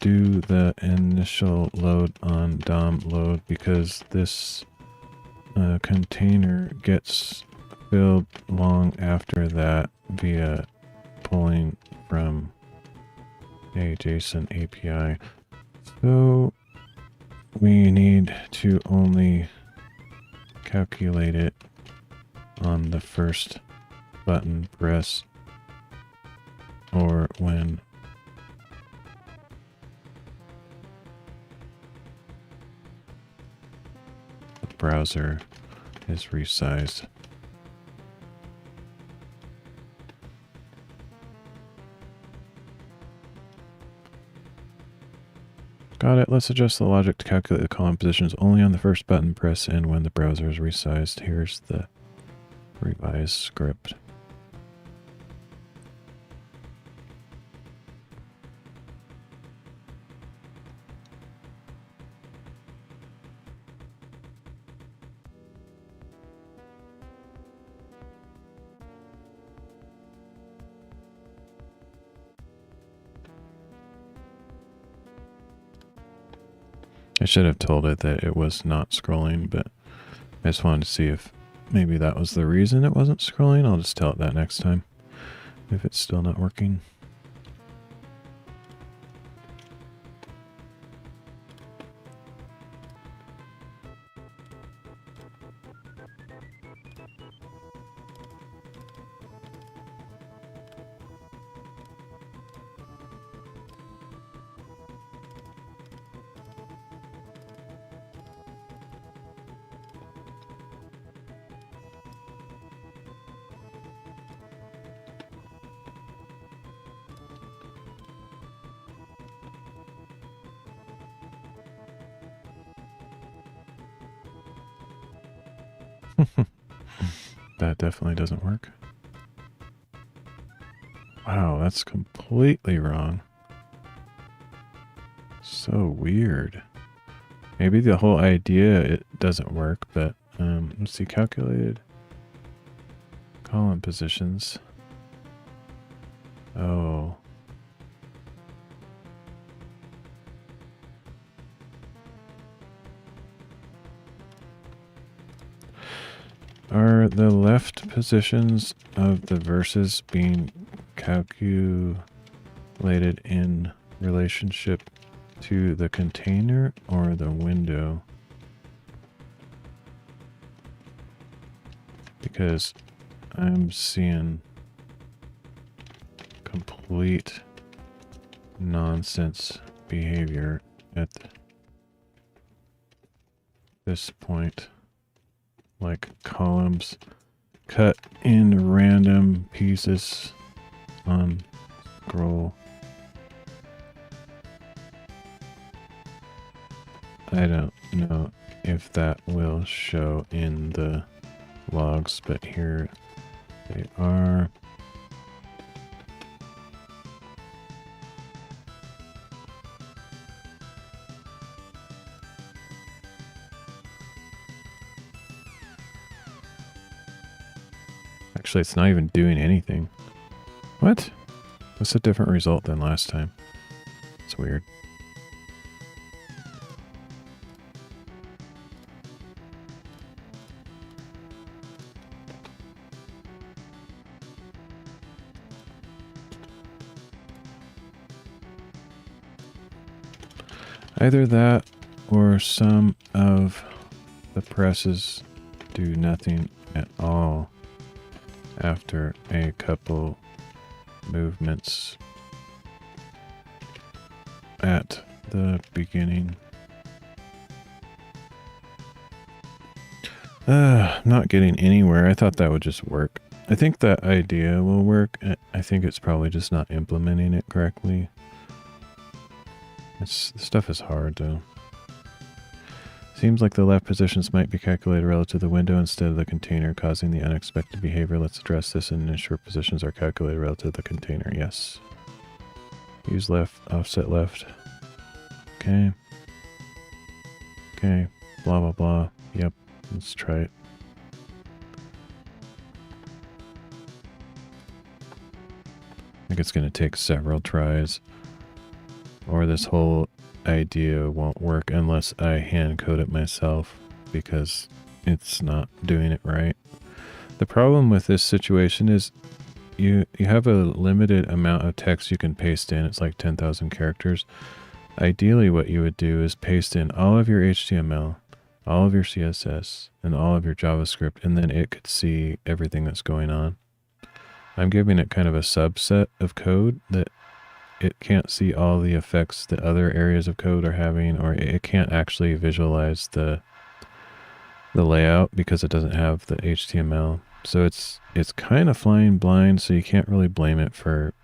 do the initial load on DOM load because this container gets filled long after that via pulling from a JSON API. So we need to only calculate it on the first button press or when the browser is resized. Got it. Let's adjust the logic to calculate the column positions only on the first button press and when the browser is resized. Here's the revised script. I should have told it that it was not scrolling, but I just wanted to see if maybe that was the reason it wasn't scrolling. I'll just tell it that next time if it's still not working. That definitely doesn't work. Wow, that's completely wrong. So weird. Maybe the whole idea it doesn't work, but let's see, calculated column positions. Oh. Are the left positions of the verses being calculated in relationship to the container or the window? Because I'm seeing complete nonsense behavior at this point. Like columns cut in random pieces on scroll. I don't know if that will show in the logs, but here they are. Actually, it's not even doing anything. What? That's a different result than last time. It's weird. Either that or some of the presses do nothing at all after a couple movements at the beginning. Not getting anywhere. I thought that would just work. I think that idea will work. I think it's probably just not implementing it correctly. This stuff is hard though. Seems like the left positions might be calculated relative to the window instead of the container, causing the unexpected behavior. Let's address this and ensure positions are calculated relative to the container. Yes. Use left, offset left. Okay. Okay. Blah, blah, blah. Yep. Let's try it. I think it's going to take several tries, or this whole idea won't work unless I hand code it myself, because it's not doing it right. The problem with this situation is you have a limited amount of text you can paste in. It's like 10,000 characters. Ideally what you would do is paste in all of your HTML, all of your CSS, and all of your JavaScript, and then it could see everything that's going on. I'm giving it kind of a subset of code that it can't see all the effects that other areas of code are having, or it can't actually visualize the layout because it doesn't have the HTML. So it's kind of flying blind, so you can't really blame it for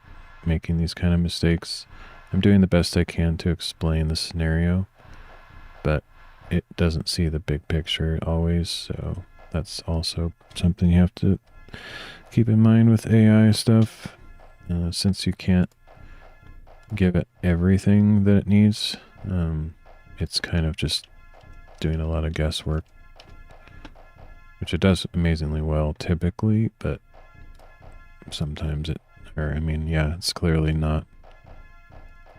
making these kind of mistakes. I'm doing the best I can to explain the scenario, but it doesn't see the big picture always, so that's also something you have to keep in mind with AI stuff, since you can't give it everything that it needs. It's kind of just doing a lot of guesswork, which it does amazingly well typically, but sometimes it's clearly not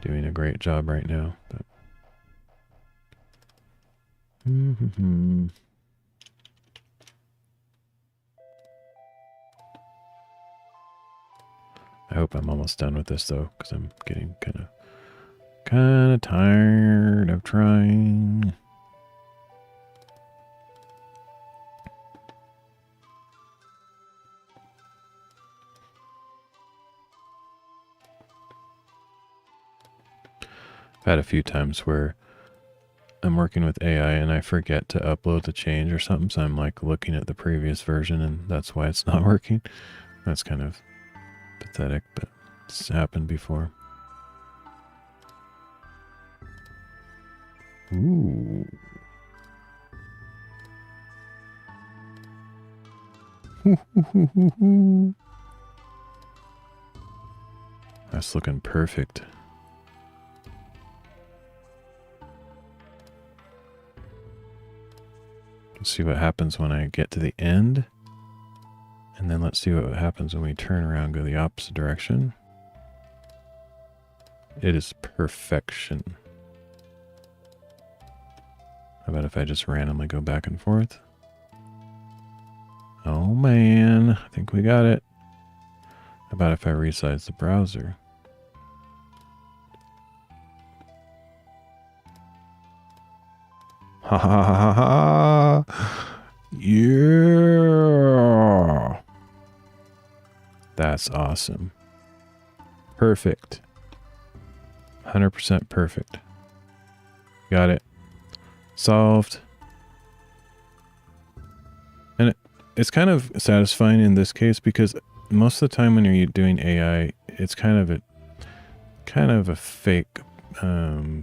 doing a great job right now. But I hope I'm almost done with this though, because I'm getting kind of tired of trying. I've had a few times where I'm working with AI and I forget to upload the change or something, so I'm like looking at the previous version and that's why it's not working. That's kind of pathetic, but it's happened before. Ooh. That's looking perfect. Let's see what happens when I get to the end. And then let's see what happens when we turn around and go the opposite direction. It is perfection. How about if I just randomly go back and forth? Oh man, I think we got it. How about if I resize the browser? Ha ha ha ha ha! Yeah! That's awesome. Perfect. 100% perfect. Got it. Solved. And it's kind of satisfying in this case because most of the time when you're doing AI, it's kind of a fake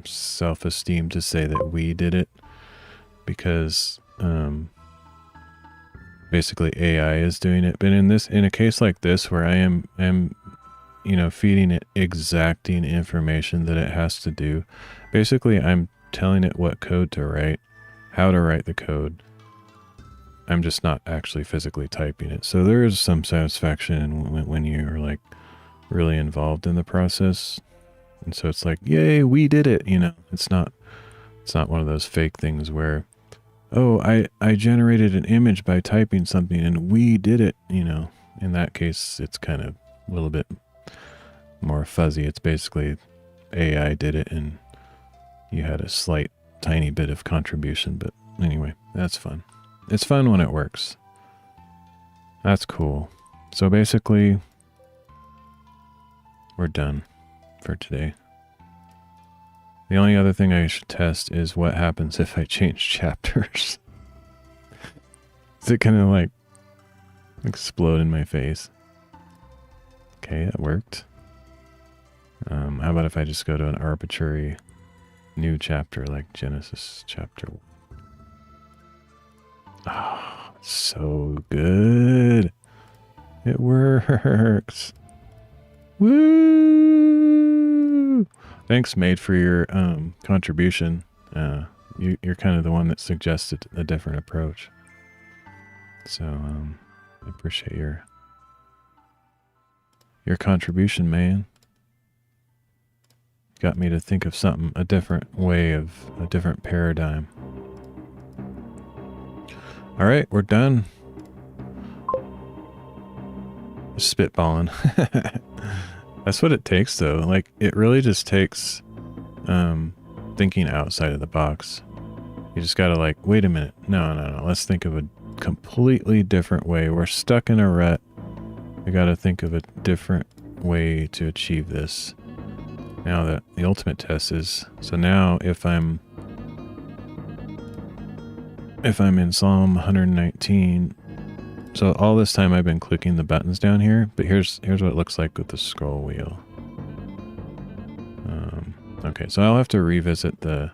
self-esteem to say that we did it, because basically AI is doing it. But in a case like this where I am feeding it exacting information that it has to do, basically I'm telling it what code to write, how to write the code. I'm just not actually physically typing it. So there is some satisfaction when you're like really involved in the process. And so it's like, yay, we did it. It's not one of those fake things where, oh, I generated an image by typing something and we did it. In that case, it's kind of a little bit more fuzzy. It's basically AI did it and you had a slight tiny bit of contribution. But anyway, that's fun. It's fun when it works. That's cool. So basically, we're done for today. The only other thing I should test is what happens if I change chapters. Is it gonna like explode in my face? Okay, that worked. How about if I just go to an arbitrary new chapter like Genesis chapter 1? Ah, oh, so good. It works. Woo! Thanks, Made, for your contribution. You're kind of the one that suggested a different approach. So I appreciate your contribution, man. Got me to think of something, a different way, of a different paradigm. All right, we're done. Spitballing. That's what it takes, though. Like, it really just takes thinking outside of the box. You just gotta like, wait a minute. No. Let's think of a completely different way. We're stuck in a rut. We gotta think of a different way to achieve this. Now that the ultimate test is, so now if I'm in Psalm 119, so all this time I've been clicking the buttons down here, but here's what it looks like with the scroll wheel. Okay, so I'll have to revisit the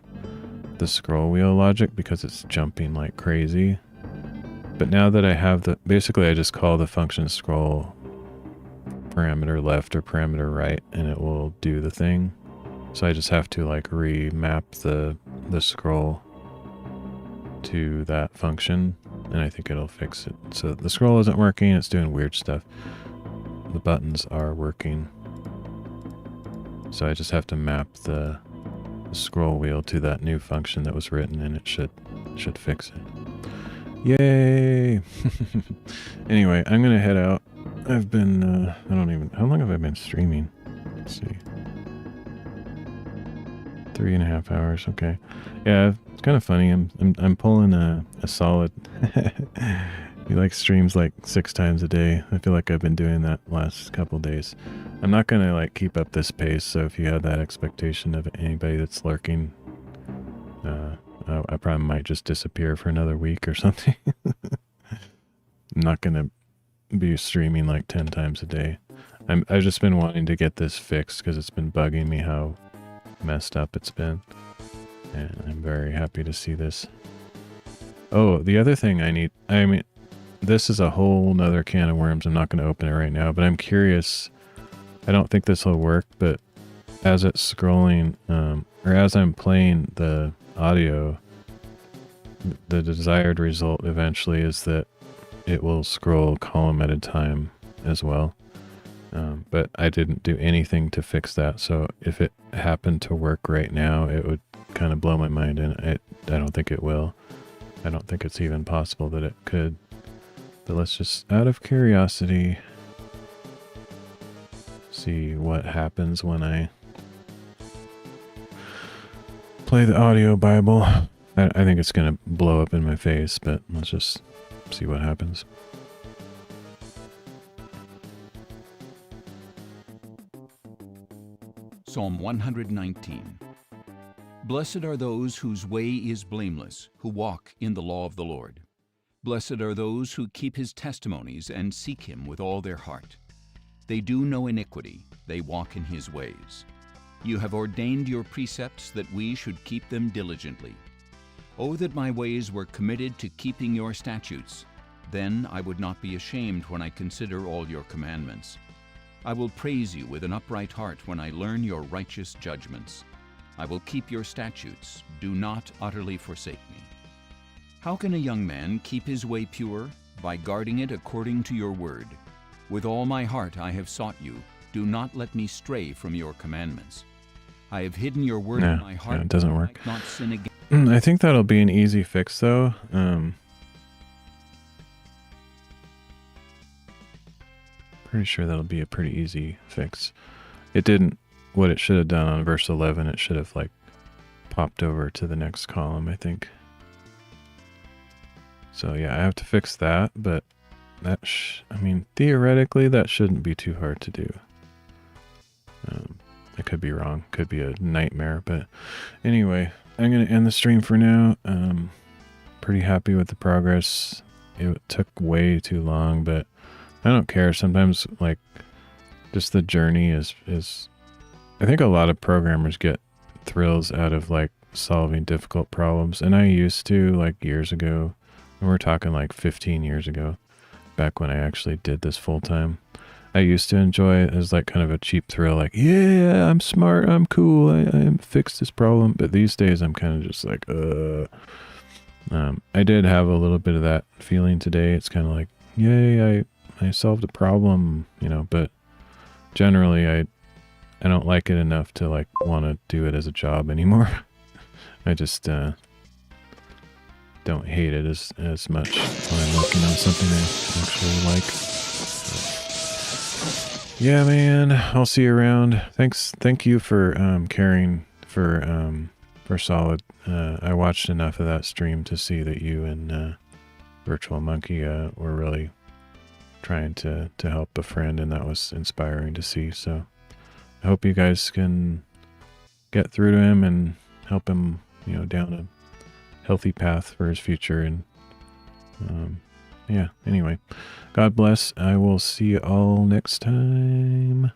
scroll wheel logic because it's jumping like crazy. But now that I have basically I just call the function scroll parameter left or parameter right and it will do the thing. So I just have to like remap the scroll to that function and I think it'll fix it. So the scroll isn't working, it's doing weird stuff. The buttons are working. So I just have to map the scroll wheel to that new function that was written and it should should fix it. Yay! Anyway, I'm gonna head out. I've been, I don't even, how long have I been streaming? Let's see. 3.5 hours, okay. Yeah, it's kind of funny. I'm pulling a solid, he like streams like 6 times a day. I feel like I've been doing that last couple days. I'm not gonna like keep up this pace, so if you have that expectation of anybody that's lurking, I probably might just disappear for another week or something. I'm not gonna be streaming like 10 times a day. I've just been wanting to get this fixed because it's been bugging me how messed up it's been. And I'm very happy to see this. Oh, the other thing I mean, this is a whole nother can of worms. I'm not going to open it right now, but I'm curious. I don't think this will work, but as it's scrolling, or as I'm playing the audio, the desired result eventually is that it will scroll column at a time as well. But I didn't do anything to fix that, so if it happened to work right now, it would kind of blow my mind, and I don't think it will. I don't think it's even possible that it could. But let's just, out of curiosity, see what happens when I play the audio Bible. I think it's going to blow up in my face, but let's just see what happens. Psalm 119. Blessed are those whose way is blameless, who walk in the law of the Lord. Blessed are those who keep his testimonies and seek him with all their heart. They do no iniquity, they walk in his ways. You have ordained your precepts that we should keep them diligently. Oh, that my ways were committed to keeping your statutes. Then I would not be ashamed when I consider all your commandments. I will praise you with an upright heart when I learn your righteous judgments. I will keep your statutes. Do not utterly forsake me. How can a young man keep his way pure? By guarding it according to your word. With all my heart I have sought you. Do not let me stray from your commandments. I have hidden your word in my heart. No, it doesn't work. I might not sin again. I think that'll be an easy fix, though. Pretty sure that'll be a pretty easy fix. It didn't, what it should have done on verse 11, it should have like popped over to the next column, I think. So yeah, I have to fix that, but that I mean, theoretically, that shouldn't be too hard to do. I could be wrong, could be a nightmare, but anyway, I'm going to end the stream for now. Pretty happy with the progress. It took way too long, but I don't care. Sometimes, like, just the journey is I think a lot of programmers get thrills out of, like, solving difficult problems. And I used to, like, years ago. And we're talking, like, 15 years ago, back when I actually did this full-time. I used to enjoy it as, like, kind of a cheap thrill. Like, yeah, I'm smart, I'm cool, I fixed this problem. But these days, I'm kind of just like, I did have a little bit of that feeling today. It's kind of like, yay, I solved a problem, you know, but generally I don't like it enough to like want to do it as a job anymore. I just don't hate it as much when I'm working on something I actually like. So, yeah, man, I'll see you around. Thank you for caring for Solid. I watched enough of that stream to see that you and Virtual Monkey were really trying to help a friend, and that was inspiring to see. So I hope you guys can get through to him and help him, you know, down a healthy path for his future. And yeah, anyway, God bless. I will see you all next time.